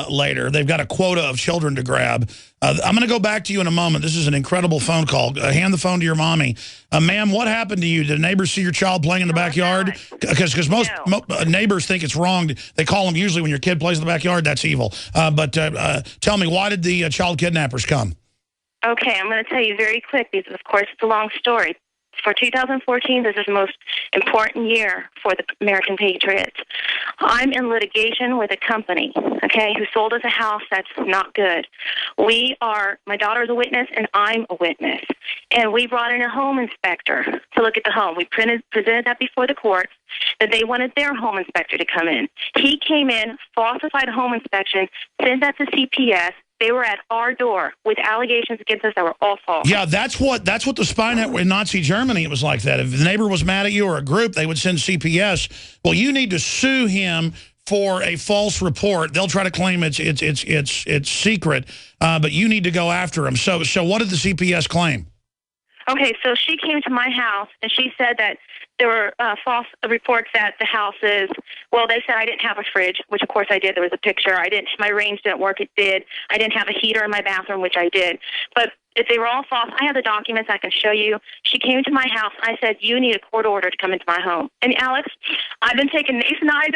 A: later. They've got a quota of children to grab. I'm going to go back to you in a moment. This is an incredible phone call. Hand the phone to your mommy. Ma'am, what happened to you? Did neighbors see your child playing in the backyard? Because most neighbors think it's wrong. They call them usually when your kid plays in the backyard. That's evil. But tell me, why did the child kidnappers come?
O: Okay, I'm going to tell you very quick because, of course, it's a long story. For 2014, this is the most important year for the American Patriots. I'm in litigation with a company, okay, who sold us a house that's not good. My daughter's a witness and I'm a witness. And we brought in a home inspector to look at the home. We presented that before the court, that they wanted their home inspector to come in. He came in, falsified a home inspection, sent that to CPS. They were at our door with allegations against us that were all false.
A: Yeah, that's what the spy network in Nazi Germany, it was like that. If the neighbor was mad at you or a group, they would send CPS. Well, you need to sue him for a false report. They'll try to claim it's secret, but you need to go after him. So what did the CPS claim?
O: Okay, so she came to my house, and she said that there were false reports that the house is, well, they said I didn't have a fridge, which of course I did. There was a picture. My range didn't work. It did. I didn't have a heater in my bathroom, which I did. But if they were all false, I have the documents I can show you. She came to my house. I said, you need a court order to come into my home. And Alex, I've been taking niacinamide,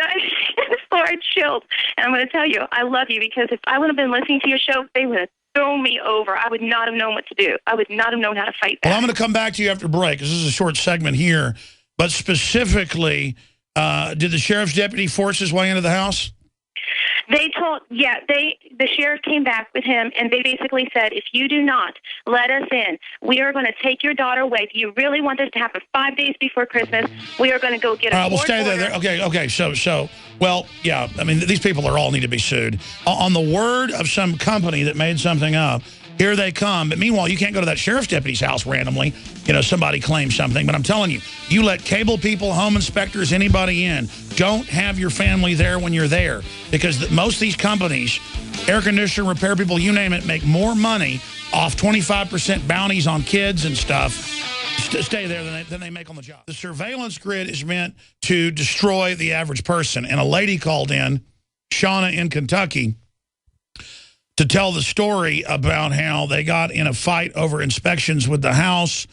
O: fluoride chilled. And I'm going to tell you, I love you, because if I would have been listening to your show, they would have thrown me over. I would not have known what to do. I would not have known how to fight back.
A: Well, I'm going to come back to you after break, because this is a short segment here. But specifically, did the sheriff's deputy force his way into the house?
O: They told, the sheriff came back with him, and they basically said, if you do not let us in, we are going to take your daughter away. If you really want this to happen 5 days before Christmas, we are going to go get a court order.
A: We'll stay there. Okay. So, well, yeah, I mean, these people all need to be sued. On the word of some company that made something up, here they come. But meanwhile, you can't go to that sheriff's deputy's house randomly. You know, somebody claims something. But I'm telling you, you let cable people, home inspectors, anybody in. Don't have your family there when you're there. Because most of these companies, air conditioner repair people, you name it, make more money off 25% bounties on kids and stuff. Stay there than they make on the job. The surveillance grid is meant to destroy the average person. And a lady called in, Shauna in Kentucky, to tell the story about how they got in a fight over inspections with the house,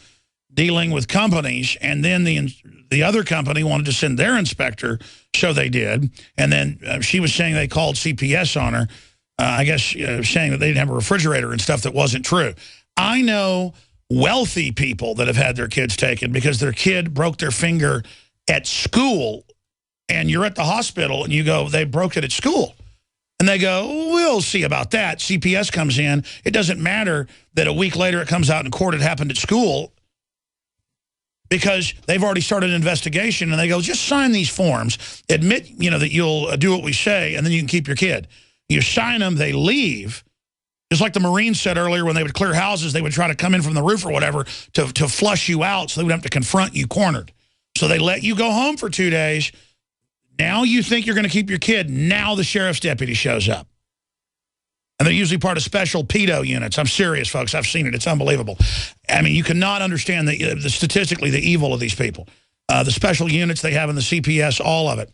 A: dealing with companies, and then the other company wanted to send their inspector, so they did. And then she was saying they called CPS on her, I guess saying that they didn't have a refrigerator and stuff that wasn't true. I know wealthy people that have had their kids taken because their kid broke their finger at school, and you're at the hospital, and you go, they broke it at school. And they go, we'll see about that. CPS comes in. It doesn't matter that a week later it comes out in court it happened at school, because they've already started an investigation, and they go, just sign these forms. Admit, that you'll do what we say, and then you can keep your kid. You sign them, they leave. Just like the Marines said earlier, when they would clear houses, they would try to come in from the roof or whatever to flush you out so they would have to confront you cornered. So they let you go home for 2 days. Now you think you're going to keep your kid. Now the sheriff's deputy shows up. And they're usually part of special pedo units. I'm serious, folks. I've seen it. It's unbelievable. I mean, you cannot understand the statistically the evil of these people. The special units they have in the CPS, all of it.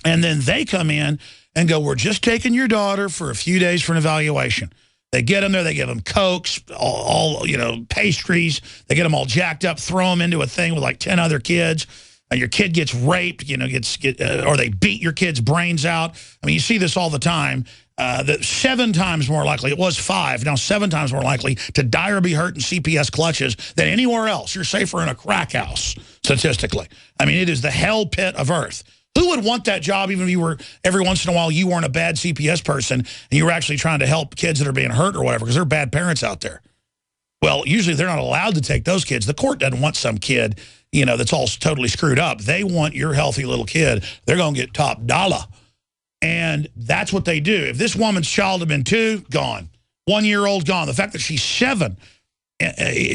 A: And then they come in and go, we're just taking your daughter for a few days for an evaluation. They get them there. They give them Cokes, all pastries. They get them all jacked up, throw them into a thing with like 10 other kids. Your kid gets raped, or they beat your kid's brains out. I mean, you see this all the time. That 7 times more likely, it was 5, now 7 times more likely to die or be hurt in CPS clutches than anywhere else. You're safer in a crack house, statistically. I mean, it is the hell pit of earth. Who would want that job, even if you were, every once in a while, you weren't a bad CPS person and you were actually trying to help kids that are being hurt or whatever, because there are bad parents out there. Well, usually they're not allowed to take those kids. The court doesn't want some kid, that's all totally screwed up. They want your healthy little kid. They're going to get top dollar. And that's what they do. If this woman's child had been 2, gone. 1-year-old, gone. The fact that she's 7,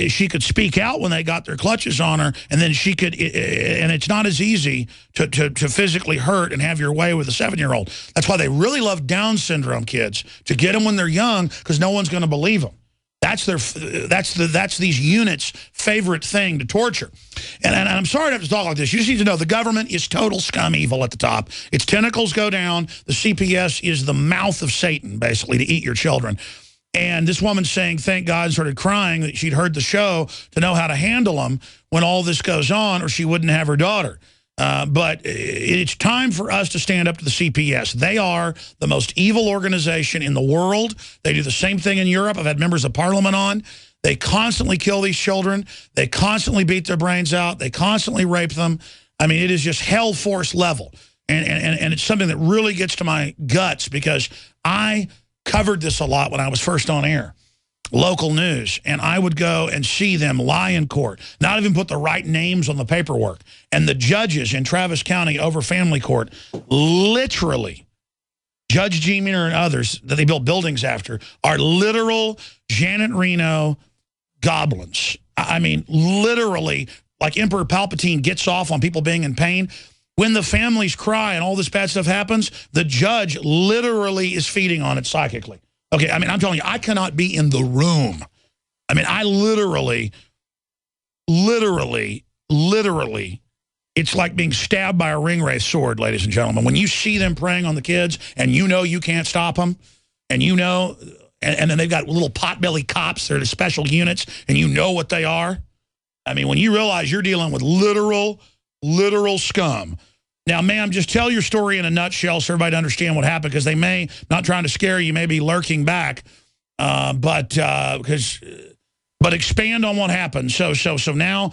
A: she could speak out when they got their clutches on her, and then she could, and it's not as easy to physically hurt and have your way with a 7-year-old. That's why they really love Down syndrome kids, to get them when they're young, because no one's going to believe them. That's these units' favorite thing to torture. And I'm sorry to have to talk like this. You just need to know the government is total scum evil at the top. Its tentacles go down. The CPS is the mouth of Satan, basically, to eat your children. And this woman's saying, thank God, started crying that she'd heard the show to know how to handle them when all this goes on, or she wouldn't have her daughter. But it's time for us to stand up to the CPS. They are the most evil organization in the world. They do the same thing in Europe. I've had members of parliament on. They constantly kill these children. They constantly beat their brains out. They constantly rape them. I mean, it is just hell force level. And it's something that really gets to my guts, because I covered this a lot when I was first on air. Local news, and I would go and see them lie in court, not even put the right names on the paperwork. And the judges in Travis County over family court literally Judge G. Miner and others that they built buildings after are literal Janet Reno goblins. I mean, literally, like Emperor Palpatine gets off on people being in pain. When the families cry and all this bad stuff happens, the judge literally is feeding on it psychically. Okay, I mean, I'm telling you, I cannot be in the room. I mean, I literally, it's like being stabbed by a ringwraith sword, ladies and gentlemen. When you see them preying on the kids and you know you can't stop them, and you know, and then they've got little potbelly cops, they're the special units, and you know what they are. I mean, when you realize you're dealing with literal scum. Now, ma'am, just tell your story in a nutshell so everybody understand what happened, because they may, not trying to scare you, may be lurking back, but expand on what happened. So now,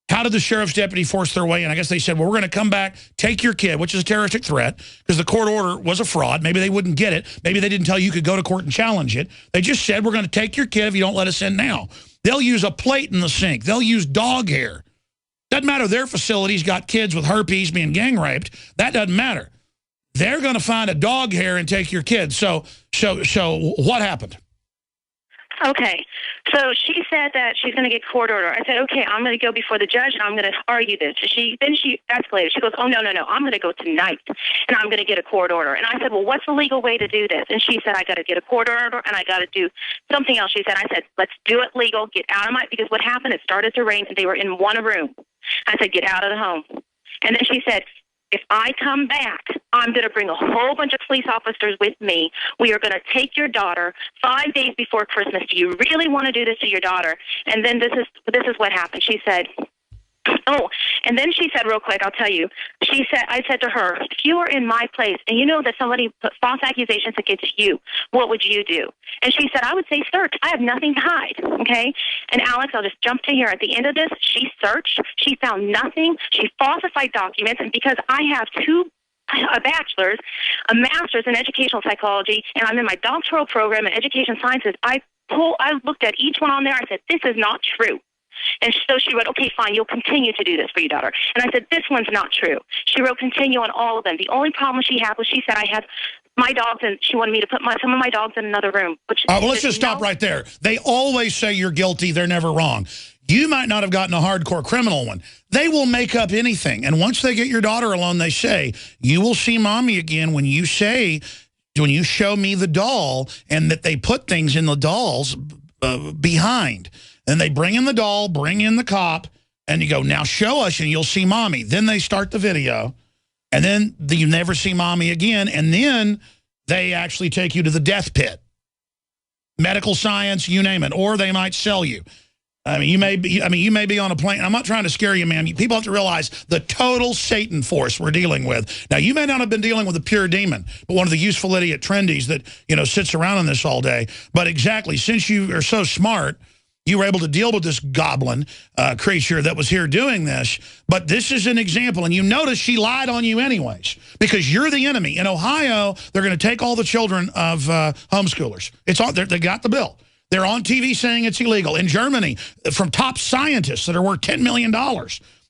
A: how did the sheriff's deputy force their way in? I guess they said, well, we're going to come back, take your kid, which is a terroristic threat, because the court order was a fraud. Maybe they wouldn't get it. Maybe they didn't tell you could go to court and challenge it. They just said, we're going to take your kid if you don't let us in now. They'll use a plate in the sink. They'll use dog hair. Doesn't matter. Their facility's got kids with herpes being gang raped. That doesn't matter. They're going to find a dog hair and take your kid. So what happened?
O: Okay. So she said that she's going to get court order. I said, okay, I'm going to go before the judge and I'm going to argue this. Then she escalated. She goes, oh, no. I'm going to go tonight and I'm going to get a court order. And I said, well, what's the legal way to do this? And she said, I got to get a court order and I got to do something else. I said, let's do it legal. Get out of because what happened, it started to rain and they were in one room. I said, get out of the home. And then she said, if I come back, I'm going to bring a whole bunch of police officers with me. We are going to take your daughter 5 days before Christmas. Do you really want to do this to your daughter? And then this is what happened. She said, oh, and then she said real quick, I'll tell you. I said to her, if you were in my place and you know that somebody put false accusations against you, what would you do? And she said, I would say search. I have nothing to hide, okay? And Alex, I'll just jump to here. At the end of this, she searched. She found nothing. She falsified documents. And because I have a bachelor's, a master's in educational psychology, and I'm in my doctoral program in education sciences, I looked at each one on there. I said, this is not true. And so she wrote, okay, fine, you'll continue to do this for your daughter. And I said, this one's not true. She wrote continue on all of them. The only problem she had was she said I had my dogs, and she wanted me to put some of my dogs in another room.
A: Well, let's just stop right there. They always say you're guilty. They're never wrong. You might not have gotten a hardcore criminal one. They will make up anything. And once they get your daughter alone, they say, you will see mommy again when you show me the doll, and that they put things in the dolls behind. Then they bring in the doll, bring in the cop, and you go, now show us and you'll see mommy. Then they start the video, and then you never see mommy again, and then they actually take you to the death pit. Medical science, you name it, or they might sell you. I mean, you may be on a plane. I'm not trying to scare you, man. People have to realize the total Satan force we're dealing with. Now, you may not have been dealing with a pure demon, but one of the useful idiot trendies that, sits around on this all day. But exactly, since you are so smart, you were able to deal with this goblin creature that was here doing this. But this is an example. And you notice she lied on you anyways, because you're the enemy. In Ohio, they're going to take all the children of homeschoolers. It's all, they got the bill. They're on TV saying it's illegal. In Germany, from top scientists that are worth $10 million,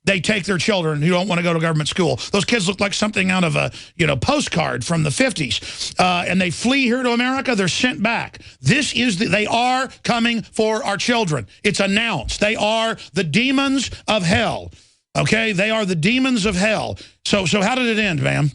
A: they take their children who don't want to go to government school. Those kids look like something out of a postcard from the 50s. And they flee here to America. They're sent back. They are coming for our children. It's announced. They are the demons of hell. Okay? They are the demons of hell. So how did it end, ma'am?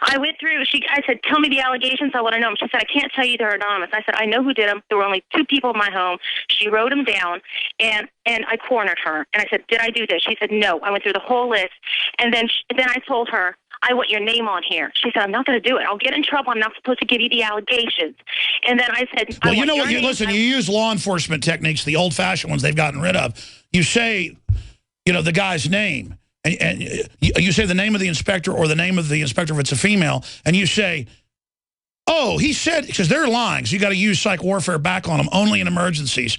O: I went through, I said, tell me the allegations, I want to know them. She said, I can't tell you they're anonymous. I said, I know who did them. There were only 2 people in my home. She wrote them down, and I cornered her. And I said, did I do this? She said, no. I went through the whole list. And then I told her, I want your name on here. She said, I'm not going to do it. I'll get in trouble. I'm not supposed to give you the allegations. And then I said,
A: well, you know what? Listen, you use law enforcement techniques, the old-fashioned ones they've gotten rid of. You say, the guy's name. And you say the name of the inspector or the name of the inspector if it's a female, and you say, oh, he said, because they're lying, so you got to use psych warfare back on them only in emergencies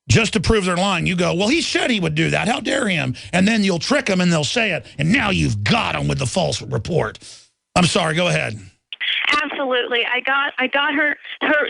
A: just to prove they're lying. You go, well, he said he would do that. How dare him? And then you'll trick them and they'll say it, and now you've got them with the false report. I'm sorry, go ahead.
O: Absolutely. I got her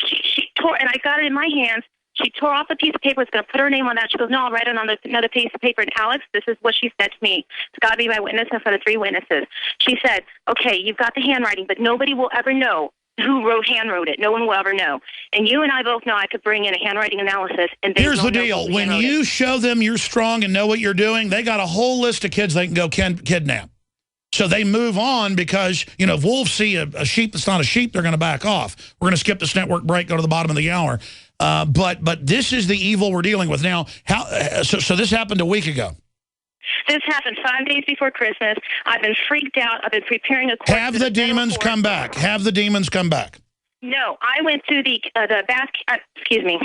O: she tore, and I got it in my hands. She tore off a piece of paper, was going to put her name on that. She goes, no, I'll write it on another piece of paper. And Alex, this is what she said to me. It's got to be my witness in front of 3 witnesses. She said, okay, you've got the handwriting, but nobody will ever know hand wrote it. No one will ever know. And you and I both know I could bring in a handwriting analysis. And
A: here's the deal. When you show them you're strong and know what you're doing, they got a whole list of kids they can go kidnap. So they move on because, you know, if wolves see a sheep that's not a sheep, they're going to back off. We're going to skip this network break, go to the bottom of the hour. But this is the evil we're dealing with. Now, so this happened a week ago.
O: This happened 5 days before Christmas. I've been freaked out. I've been preparing a court.
A: Have the demons come back. Have the demons come back.
O: No, I went to excuse me.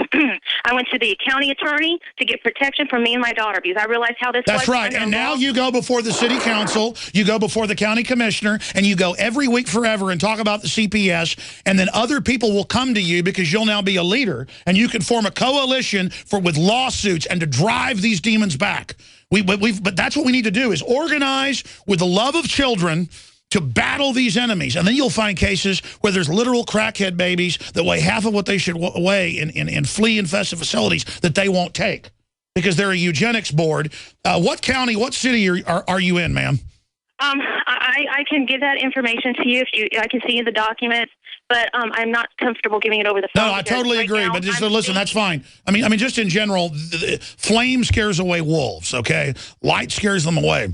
O: I went to the county attorney to get protection from me and my daughter because I realized how this was.
A: That's right. And now you go before the city council, you go before the county commissioner, and you go every week forever and talk about the CPS, and then other people will come to you because you'll now be a leader, and you can form a coalition with lawsuits and to drive these demons back. But that's what we need to do is organize with the love of children to battle these enemies. And then you'll find cases where there's literal crackhead babies that weigh half of what they should weigh in flea-infested facilities that they won't take because they're a eugenics board. What county, what city are you in, ma'am?
O: I can give that information to you I can see you the documents, but I'm not comfortable giving it over the phone.
A: No, I totally agree. But just listen, that's fine. I mean, just in general, flame scares away wolves. Okay, light scares them away.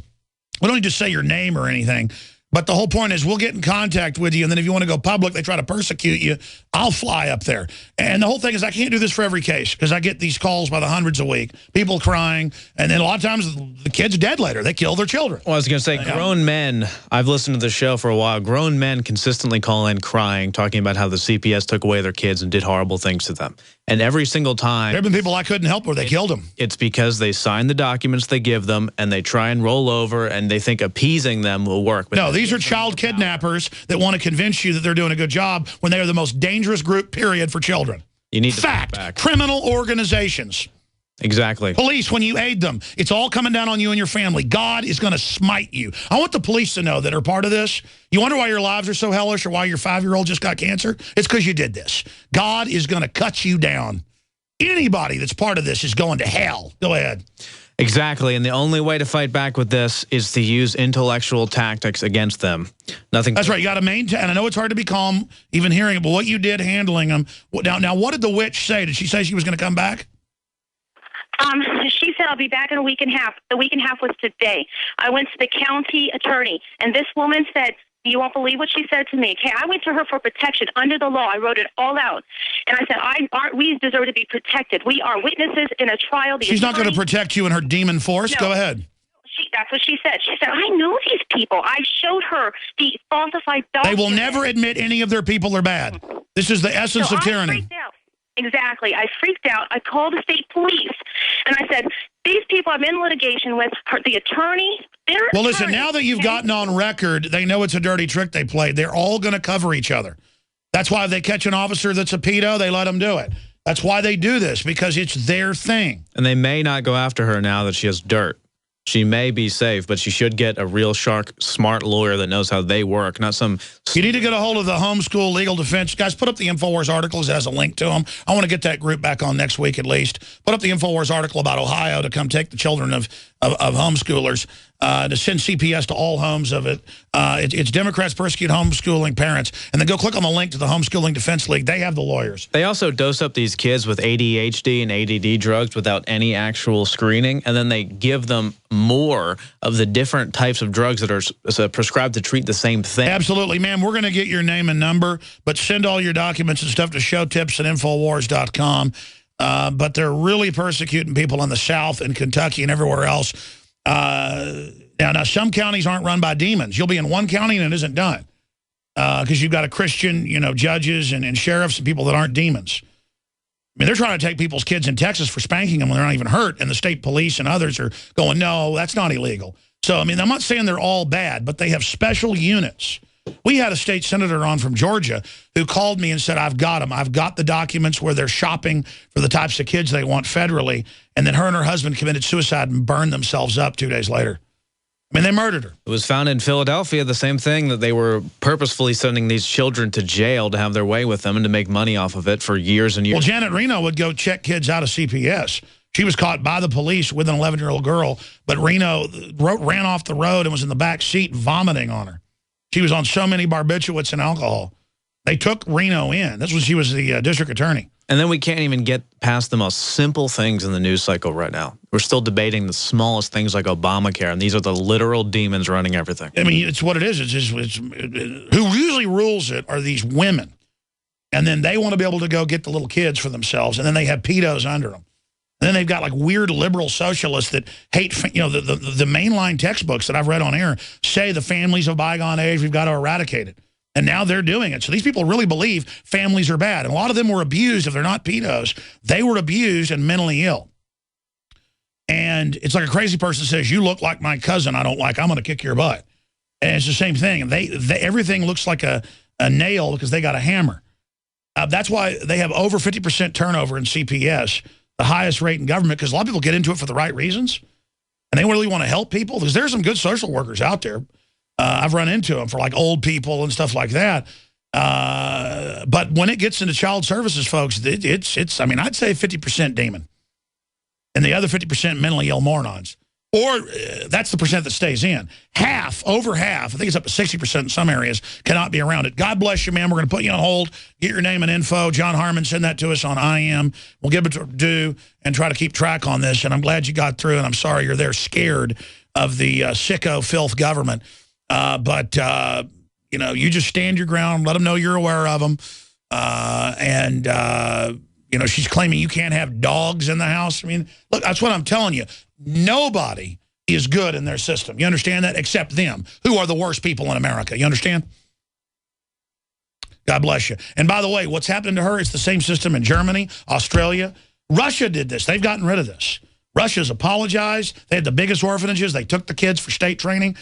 A: We don't need to say your name or anything. But the whole point is we'll get in contact with you, and then if you want to go public, they try to persecute you, I'll fly up there. And the whole thing is I can't do this for every case because I get these calls by the hundreds a week, people crying, and then a lot of times the kid's dead later. They kill their children.
N: Well, I was going to say, grown men, I've listened to the show for a while, grown men consistently call in crying, talking about how the CPS took away their kids and did horrible things to them. And every single time...
A: There have been people I couldn't help where they killed them.
N: It's because they sign the documents they give them, and they try and roll over, and they think appeasing them will work. But
A: no, these are child kidnappers that want to convince you that they're doing a good job when they are the most dangerous group, period, for children.
N: You need to
A: fact, back. Criminal organizations.
N: Exactly.
A: Police, when you aid them, it's all coming down on you and your family. God is going to smite you. I want the police to know that are part of this. You wonder why your lives are so hellish or why your 5-year-old just got cancer? It's because you did this. God is going to cut you down. Anybody that's part of this is going to hell. Go ahead.
N: Exactly, and the only way to fight back with this is to use intellectual tactics against them. Nothing.
A: That's right. You got to maintain, and I know it's hard to be calm even hearing it, but what you did handling them. Now, what did the witch say? Did she say she was going to come back?
O: She said, I'll be back in a week and a half. The week and a half was today. I went to the county attorney, and this woman said, you won't believe what she said to me. Okay, I went to her for protection under the law. I wrote it all out. And I said, we deserve to be protected. We are witnesses in a trial.
A: She's not going to protect you in her demon force.
O: No.
A: Go ahead.
O: That's what she said. She said, I know these people. I showed her the falsified documents.
A: They will never admit any of their people are bad. This is the essence of tyranny.
O: I freaked out. Exactly. I freaked out. I called the state police, and I said, these people I'm in litigation with, the attorney,
A: well, listen, now that you've gotten on record, they know it's a dirty trick they played. They're all going to cover each other. That's why if they catch an officer that's a pedo, they let them do it. That's why they do this, because it's their thing.
N: And they may not go after her now that she has dirt. She may be safe, but she should get a real smart lawyer that knows how they work, not some...
A: You need to get a hold of the homeschool legal defense. Guys, put up the InfoWars articles. It has a link to them. I want to get that group back on next week at least. Put up the InfoWars article about Ohio to come take the children of homeschoolers, to send CPS to all homes of it. It's Democrats persecute homeschooling parents. And then go click on the link to the Homeschooling Defense League. They have the lawyers.
N: They also dose up these kids with ADHD and ADD drugs without any actual screening, and then they give them more of the different types of drugs that are prescribed to treat the same thing.
A: Absolutely, ma'am. We're going to get your name and number, but send all your documents and stuff to showtips@infowars.com. But they're really persecuting people in the South and Kentucky and everywhere else. Now, some counties aren't run by demons. You'll be in one county and it isn't done because you've got a Christian, judges and sheriffs and people that aren't demons. I mean, they're trying to take people's kids in Texas for spanking them when they're not even hurt, and the state police and others are going, no, that's not illegal. So, I mean, I'm not saying they're all bad, but they have special units. We had a state senator on from Georgia who called me and said, I've got them. I've got the documents where they're shopping for the types of kids they want federally. And then her and her husband committed suicide and burned themselves up 2 days later. I mean, they murdered her.
N: It was found in Philadelphia, the same thing, that they were purposefully sending these children to jail to have their way with them and to make money off of it for years and years.
A: Well, Janet Reno would go check kids out of CPS. She was caught by the police with an 11-year-old girl, but Reno ran off the road and was in the back seat vomiting on her. She was on so many barbiturates and alcohol. They took Reno in. That's when she was the district attorney.
N: And then we can't even get past the most simple things in the news cycle right now. We're still debating the smallest things like Obamacare, and these are the literal demons running everything.
A: I mean, it's what it is. Who usually rules it are these women. And then they want to be able to go get the little kids for themselves, and then they have pedos under them. And then they've got like weird liberal socialists that hate, you know, the mainline textbooks that I've read on air say the families of bygone age, we've got to eradicate it. And now they're doing it. So these people really believe families are bad. And a lot of them were abused. If they're not pedos, they were abused and mentally ill. And it's like a crazy person says, you look like my cousin I don't like, I'm going to kick your butt. And it's the same thing. And everything looks like a nail because they got a hammer. That's why they have over 50% turnover in CPS, the highest rate in government, because a lot of people get into it for the right reasons. And they really want to help people. Because there's some good social workers out there. I've run into them for like old people and stuff like that. But when it gets into child services, folks, it's I mean, I'd say 50% demon. And the other 50% mentally ill morons. Or that's the percent that stays in. Half, over half, I think it's up to 60% in some areas, cannot be around it. God bless you, man. We're going to put you on hold. Get your name and info. John Harmon, send that to us on IM. We'll give it to due and try to keep track on this. And I'm glad you got through, and I'm sorry you're there scared of the sicko filth government. But you know, you just stand your ground. Let them know you're aware of them. You know, she's claiming you can't have dogs in the house. I mean, look, that's what I'm telling you. Nobody is good in their system. You understand that? Except them, who are the worst people in America. You understand? God bless you. And by the way, what's happening to her is the same system in Germany, Australia. Russia did this. They've gotten rid of this. Russia's apologized. They had the biggest orphanages. They took the kids for state training.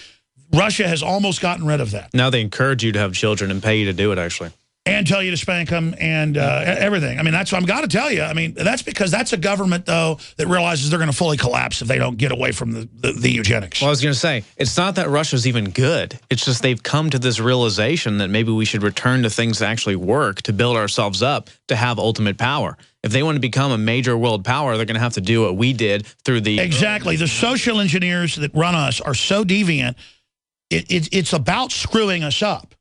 A: Russia has almost gotten rid of that.
N: Now they encourage you to have children and pay you to do it, actually.
A: And tell you to spank them and everything. I mean, that's what I've got to tell you. I mean, that's because that's a government, though, that realizes they're going to fully collapse if they don't get away from the eugenics.
N: Well, I was going to say, it's not that Russia's even good. It's just they've come to this realization that maybe we should return to things that actually work to build ourselves up to have ultimate power. If they want to become a major world power, they're going to have to do what we did through the...
A: Exactly. The social engineers that run us are so deviant. It's about screwing us up.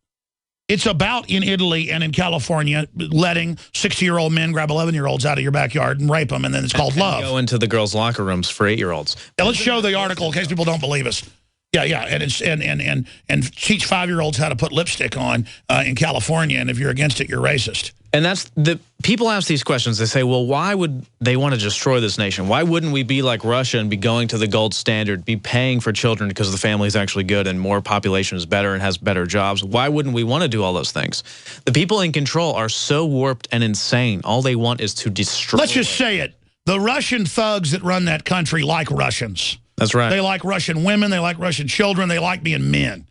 A: It's about, in Italy and in California, letting 60-year-old men grab 11-year-olds out of your backyard and rape them, and then it's called love.
N: Go into the girls' locker rooms for 8-year-olds.
A: Yeah, let's show the article in case people don't believe us. Yeah, and it's and teach 5-year-olds how to put lipstick on in California, and if you're against it, you're racist.
N: And that's the people ask these questions. They say, well, why would they want to destroy this nation? Why wouldn't we be like Russia and be going to the gold standard, be paying for children because the family is actually good and more population is better and has better jobs? Why wouldn't we want to do all those things? The people in control are so warped and insane. All they want is to destroy.
A: Let's just say it. The Russian thugs that run that country like Russians.
N: That's right.
A: They like Russian women. They like Russian children. They like being men.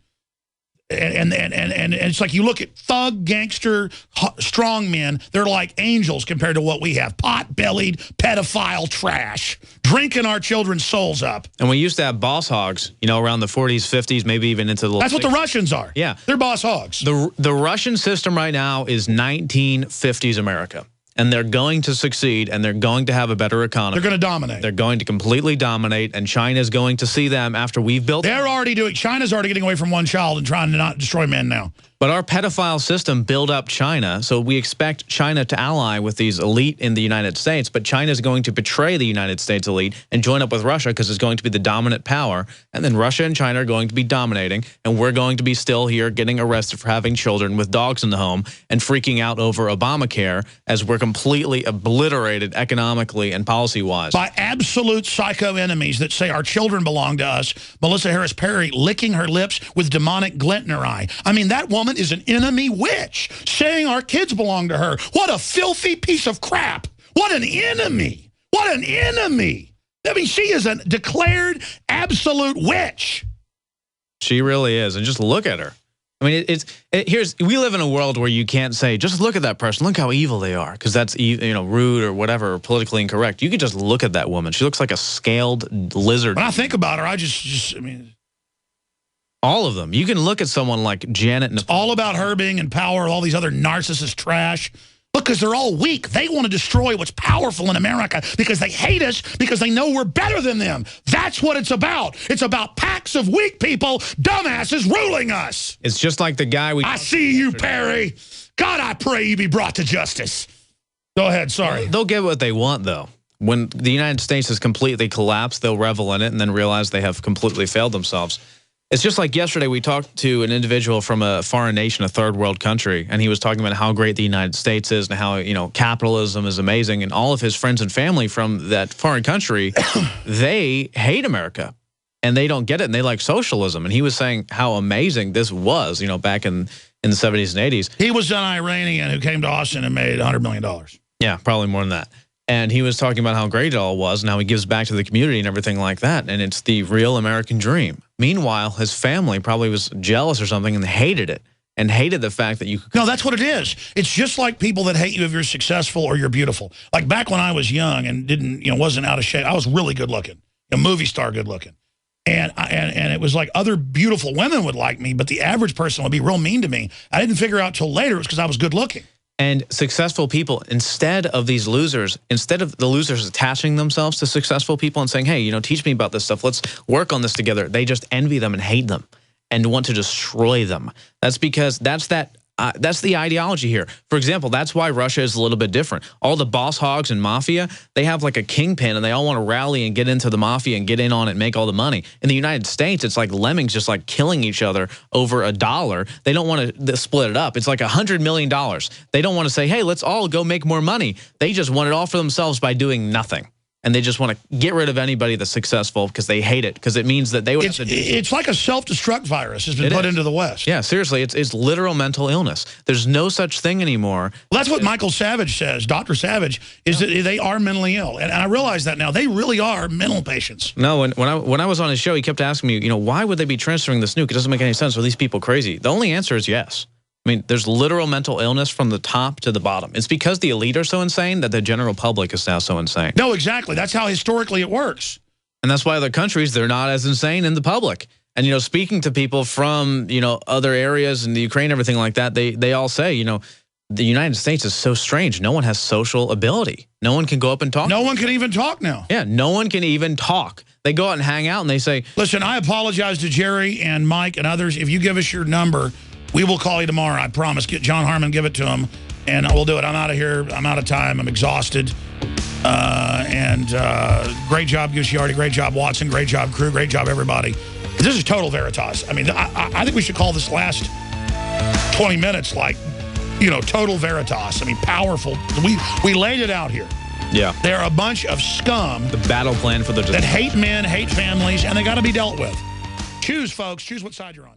A: And it's like you look at thug, gangster, strong men, they're like angels compared to what we have. Pot-bellied, pedophile trash, drinking our children's souls up.
N: And we used to have boss hogs, you know, around the 40s, 50s, maybe even into the...
A: That's what the Russians are.
N: Yeah.
A: They're boss hogs.
N: The Russian system right now is 1950s America. And they're going to succeed, and they're going to have a better economy.
A: They're going to dominate.
N: They're going to completely dominate, and China's going to see them after we've built...
A: They're already doing... China's already getting away from one child and trying to not destroy men now.
N: But our pedophile system built up China, so we expect China to ally with these elite in the United States, but China's going to betray the United States elite and join up with Russia because it's going to be the dominant power, and then Russia and China are going to be dominating, and we're going to be still here getting arrested for having children with dogs in the home and freaking out over Obamacare as we're completely obliterated economically and policy-wise.
A: By absolute psycho enemies that say our children belong to us. Melissa Harris Perry licking her lips with demonic glint in her eye. I mean, that woman is an enemy witch saying our kids belong to her. What a filthy piece of crap. What an enemy. What an enemy. I mean, she is a declared absolute witch.
N: She really is. And just look at her. I mean, we live in a world where you can't say, just look at that person, look how evil they are, because that's, you know, rude or whatever, or politically incorrect. You could just look at that woman. She looks like a scaled lizard.
A: When I think about her, I mean...
N: All of them. You can look at someone like Janet.
A: It's all about her being in power, all these other narcissist trash. Look, because they're all weak. They want to destroy what's powerful in America because they hate us, because they know we're better than them. That's what it's about. It's about packs of weak people, dumbasses ruling us.
N: It's just like the guy
A: I see you, Perry. God, I pray you be brought to justice. Go ahead, sorry.
N: They'll get what they want, though. When the United States has completely collapsed, they'll revel in it and then realize they have completely failed themselves. It's just like yesterday we talked to an individual from a foreign nation, a third world country, and he was talking about how great the United States is and how, you know, capitalism is amazing. And all of his friends and family from that foreign country, they hate America and they don't get it and they like socialism. And he was saying how amazing this was, you know, back in the 70s and 80s.
A: He was an Iranian who came to Austin and made $100 million.
N: Yeah, probably more than that. And he was talking about how great it all was and how he gives back to the community and everything like that. And it's the real American dream. Meanwhile, his family probably was jealous or something and hated it and hated the fact that you could.
A: No, that's what it is. It's just like people that hate you if you're successful or you're beautiful. Like back when I was young and didn't, you know, wasn't out of shape, I was really good looking, a movie star good looking. And it was like other beautiful women would like me, but the average person would be real mean to me. I didn't figure out till later it was because I was good looking.
N: And successful people, instead of these losers, instead of the losers attaching themselves to successful people and saying, hey, you know, teach me about this stuff, let's work on this together, they just envy them and hate them and want to destroy them. That's because that's the ideology here. For example, that's why Russia is a little bit different. All the boss hogs and mafia, they have like a kingpin and they all want to rally and get into the mafia and get in on it and make all the money. In the United States, it's like lemmings just like killing each other over $1. They don't want to split it up. It's like $100 million. They don't want to say, hey, let's all go make more money. They just want it all for themselves by doing nothing. And they just want to get rid of anybody that's successful because they hate it, because it means that they would have to do.
A: It's like a self-destruct virus has been put into the West.
N: Yeah, seriously, it's literal mental illness. There's no such thing anymore.
A: Well, that's what Michael Savage says, Dr. Savage, is that they are mentally ill. And I realize that now. They really are mental patients.
N: No, when I was on his show, he kept asking me, you know, why would they be transferring this nuke? It doesn't make any sense. Are these people crazy? The only answer is yes. I mean, there's literal mental illness from the top to the bottom. It's because the elite are so insane that the general public is now so insane.
A: No, exactly. That's how historically it works.
N: And that's why other countries, they're not as insane in the public. And, you know, speaking to people from, you know, other areas in the Ukraine, everything like that, they all say, you know, the United States is so strange. No one has social ability. No one can go up and talk.
A: No one can even talk now.
N: Yeah, no one can even talk. They go out and hang out and they say,
A: listen, I apologize to Jerry and Mike and others. If you give us your number, we will call you tomorrow, I promise. Get John Harmon, give it to him, and we'll do it. I'm out of here. I'm out of time. I'm exhausted. Great job, Gucciardi. Great job, Watson. Great job, crew. Great job, everybody. This is total Veritas. I mean, I think we should call this last 20 minutes like, you know, total Veritas. I mean, powerful. We laid it out here.
N: Yeah.
A: They're a bunch of scum.
N: The battle plan for the...
A: that hate men, hate families, and they got to be dealt with. Choose, folks. Choose what side you're on.